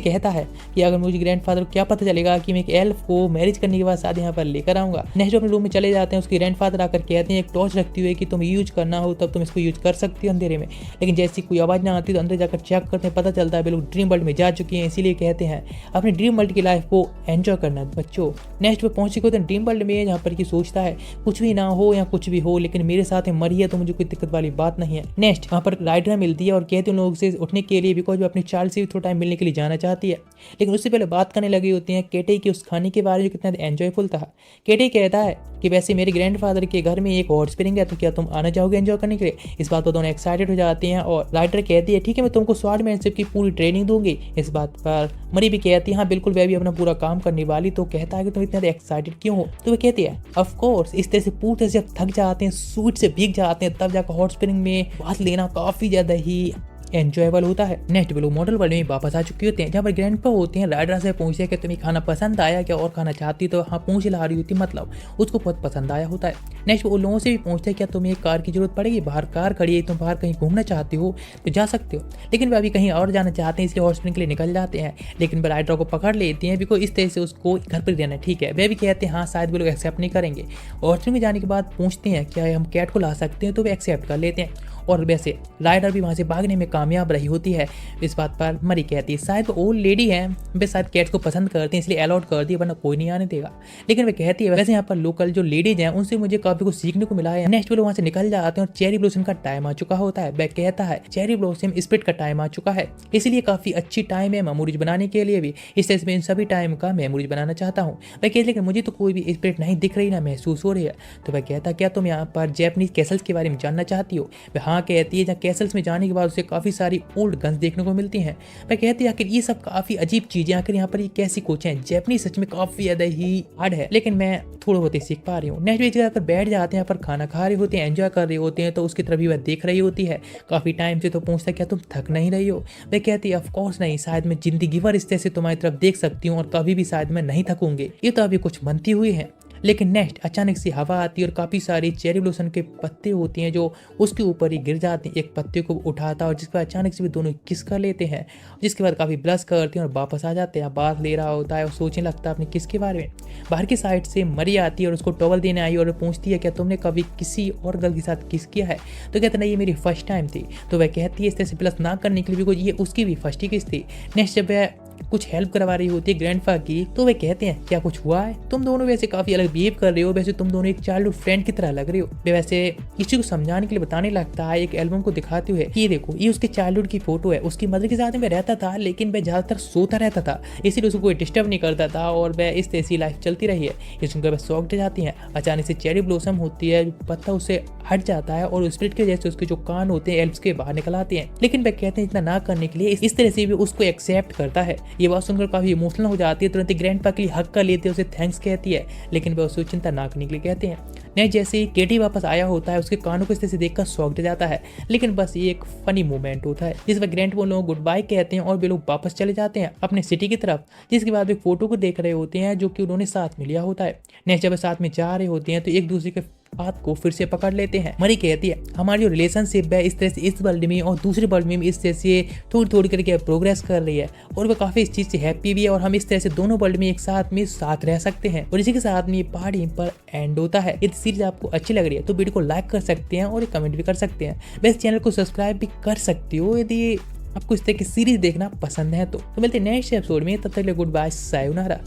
कहता है कि अगर मुझे ग्रैंडफादर को क्या पता चलेगा कि मैं एक एल्फ को मैरिज करने के बाद शायद यहाँ पर लेकर आऊंगा। नेक्स्ट अपने रूम में चले जाते हैं, उसके ग्रैंडफादर आकर कहते हैं एक टॉर्च रखती हुई कि तुम यूज करना हो तब तुम इसको यूज कर सकती हो अंधेरे में। लेकिन जैसी कोई आवाज़ ना आती तो अंदर जाकर चेक करते हैं, पता चलता है वे लोग ड्रीम वर्ल्ड में जा चुके हैं, इसीलिए कहते हैं अपने ड्रीम वर्ल्ड की लाइफ को एंजॉय करना बच्चों। नेक्स्ट वो पहुंच चुके होते हैं ड्रीम वर्ल्ड में, जहाँ पर कि सोचता है कुछ भी ना हो या कुछ भी हो लेकिन मेरे साथ मरी है तो मुझे कोई दिक्कत वाली बात नहीं है। नेक्स्ट वहाँ पर राइडर मिलती है और कहते हैं लोगों से उठने के लिए, बिकॉज वो अपनी चाइल्ड से भी थोड़ा टाइम मिलने के लिए जाना चाहती है। लेकिन उससे पहले बात करने लगी होती है केटी की उस खाने के बारे में कितना एंजॉयफुल था। केटी कहता है कि वैसे मेरे ग्रैंडफादर के घर में एक हॉट स्प्रिंग है तो क्या तुम आना चाहोगे एंजॉय करने के लिए। इस बात पर दोनों एक्साइटेड हो जाती हैं और राइटर कहती है ठीक है मैं तुमको स्वॉर्डमैनशिप की पूरी ट्रेनिंग दूंगी। इस बात पर मरी भी कहती है हाँ बिल्कुल, वह भी अपना पूरा काम करने वाली। तो कहता है कि तुम इतने एक्साइटेड क्यों हो, तो वह कहती है ऑफ कोर्स। इस तरह से पूरे जब थक जाते हैं, सूट से भीग जाते हैं, तब जाकर हॉट स्प्रिंग में बात लेना काफी ज्यादा ही एंजॉयबल होता है। नेक्स्ट वो लोग मॉडल वर्ल्ड में वापस आ चुके होते हैं, जहाँ पर ग्रैंडपा होते हैं राइडर से पूछते हैं कि तुम्हें खाना पसंद आया क्या और खाना चाहती तो हाँ पूछ ला रही होती, मतलब उसको बहुत पसंद आया होता है। नेक्स्ट वो लोगों से भी पूछते हैं क्या तुम्हें एक कार की जरूरत पड़ेगी, बाहर कार खड़ी है, तुम बाहर कहीं घूमना चाहते हो तो जा सकते हो। लेकिन वे अभी कहीं और जाना चाहते हैं इसलिए हॉट स्प्रिंग के लिए निकल जाते हैं, लेकिन वे राइडर को पकड़ लेते हैं बिकॉज इस तरह से उसको घर पर रहना ठीक है। वे भी कहते हैं हाँ शायद वो लोग एक्सेप्ट नहीं करेंगे। हॉट स्प्रिंग में जाने के बाद पूछते हैं क्या हम कैट को ला सकते हैं, तो वे एक्सेप्ट कर लेते हैं। और वैसे राइडर भी वहाँ से भागने में कामयाब रही होती है। इस बात पर मरी कहती है शायद वो ओल्ड लेडी है, वे शायद कैट्स को पसंद करती हैं इसलिए अलाउड कर दी वरना कोई नहीं आने देगा। लेकिन वे कहती है वैसे यहाँ पर लोकल जो लेडीज हैं उनसे मुझे काफी कुछ सीखने को मिला है। नेक्स्ट वो लोग वहाँ से निकल जाते हैं और चेरी ब्लॉसम का टाइम आ चुका होता है। वह कहता है चेरी ब्लॉसम स्प्लिट का टाइम आ चुका है, इसलिए काफी अच्छी टाइम है मेमोरीज बनाने के लिए भी। इस तरह से मैं इन सभी टाइम का मेमोरीज बनाना चाहता हूँ। वह कहती है लेकिन मुझे तो कोई भी स्प्लिट नहीं दिख रही ना महसूस हो रही है। तो वह कहता क्या तुम यहाँ पर जैपनीज कैसल्स के बारे में जानना चाहती हो? वह हाँ कहती है। जहाँ कैसल्स में जाने के बाद उसे काफी सारी ओल्ड गन्स देखने को मिलती हैं। वह कहती है आखिर ये सब काफी अजीब चीजें, आखिर यहाँ पर ये कैसी कोच है? जैपनीज सच में काफी ज्यादा ही हार्ड है, लेकिन मैं थोड़ा बहुत ही सीख पा रही हूँ। नेक्स्ट वीक जाकर बैठ जाते हैं, यहाँ पर खाना खा रहे होते हैं, एंजॉय कर रहे होते हैं। तो उसकी तरफ भी वह देख रही होती है काफी टाइम से। तो पूछता क्या तुम थक नहीं रही हो? वह कहती है ऑफ कोर्स नहीं, शायद मैं जिंदगी भर इस तरह से तुम्हारी तरफ देख सकती हूँ और कभी भी शायद मैं नहीं थकूंगी। ये तो अभी कुछ बनती हुई है। लेकिन नेक्स्ट अचानक से हवा आती है और काफ़ी सारी चेरी ब्लॉसम के पत्ते होती हैं जो उसके ऊपर ही गिर जाते हैं। एक पत्ते को उठाता है और जिसके बाद अचानक से भी दोनों किस कर लेते हैं, जिसके बाद काफ़ी ब्लश करते हैं और वापस आ जाते हैं। बात ले रहा होता है और सोचने लगता है अपने किस के बारे में। बाहर की साइड से मरी आती है और उसको टॉवल देने आई और पूछती है क्या तुमने कभी किसी और गर्ल के साथ किस किया है? तो कहते नहीं ये मेरी फर्स्ट टाइम थी। तो वह कहती है इस तरह से ब्लश ना करने के लिए, बिकॉज ये उसकी भी फर्स्ट ही किस थी। नेक्स्ट जब वह कुछ हेल्प करवा रही होती है ग्रैंडफा की, तो वे कहते हैं क्या कुछ हुआ है? तुम दोनों वैसे काफी अलग बिहेव कर रहे हो, वैसे तुम दोनों एक चाइल्डहुड फ्रेंड की तरह लग रहे हो। वे वैसे किसी को समझाने के लिए बताने लगता है एक एल्बम को दिखाते हुए कि ये देखो ये उसके चाइल्डहुड की फोटो है। उसकी मदर के साथ में रहता था लेकिन वह ज्यादातर सोता रहता था, इसीलिए उसको कोई डिस्टर्ब नहीं करता था और वह इस तरह से लाइफ चलती रही है। ये सुनकर वह शॉक्ड हो जाती है। अचानक से चेरी ब्लॉसम होती है, पत्ता उससे हट जाता है और स्प्लिट के जैसे उसके जो कान होते हैं एल्ब्स के बाहर निकल आते हैं। लेकिन वह कहते हैं इतना ना करने के लिए, इस तरह से भी उसको एक्सेप्ट करता है। ये बात सुनकर काफी इमोशनल हो जाती है। तुरंत ग्रैंडपा के लिए हक कर लेते हैं, उसे थैंक्स कहती है, लेकिन वह उसे चिंता ना करने के लिए कहते हैं। नहीं जैसे ही केटी वापस आया होता है उसके कानों को इस तरह से देखकर शॉक हो जाता है, लेकिन बस ये एक फनी मोमेंट होता है जिस पर ग्रैंड वो लोग गुड बाय कहते हैं और वे लोग वापस चले जाते हैं अपने सिटी की तरफ। जिसके बाद वे फोटो को देख रहे होते हैं जो कि उन्होंने साथ में लिया होता है। नेक्स्ट जब वे साथ में जा रहे होते हैं तो एक दूसरे के हाथ को फिर से पकड़ लेते हैं। मरी कहती है हमारी जो रिलेशनशिप है इस तरह से इस वर्ल्ड में और दूसरे वर्ल्ड में इस तरह से थोड़ी थोड़ी करके प्रोग्रेस कर रही है और वह काफी इस चीज से हैप्पी भी है और हम इस तरह से दोनों वर्ल्ड में एक साथ में साथ रह सकते हैं। और इसी के साथ में ये पार्ट यहीं पर एंड होता है। यदि सीरीज आपको अच्छी लग रही है तो वीडियो को लाइक कर सकते हैं और कमेंट भी कर सकते हैं। वैसे चैनल को सब्सक्राइब भी कर सकते हो यदि आपको इस तरह की सीरीज देखना पसंद है। तो मिलते हैं नेक्स्ट एपिसोड में, तब तक के लिए गुड बाय, सायोनारा।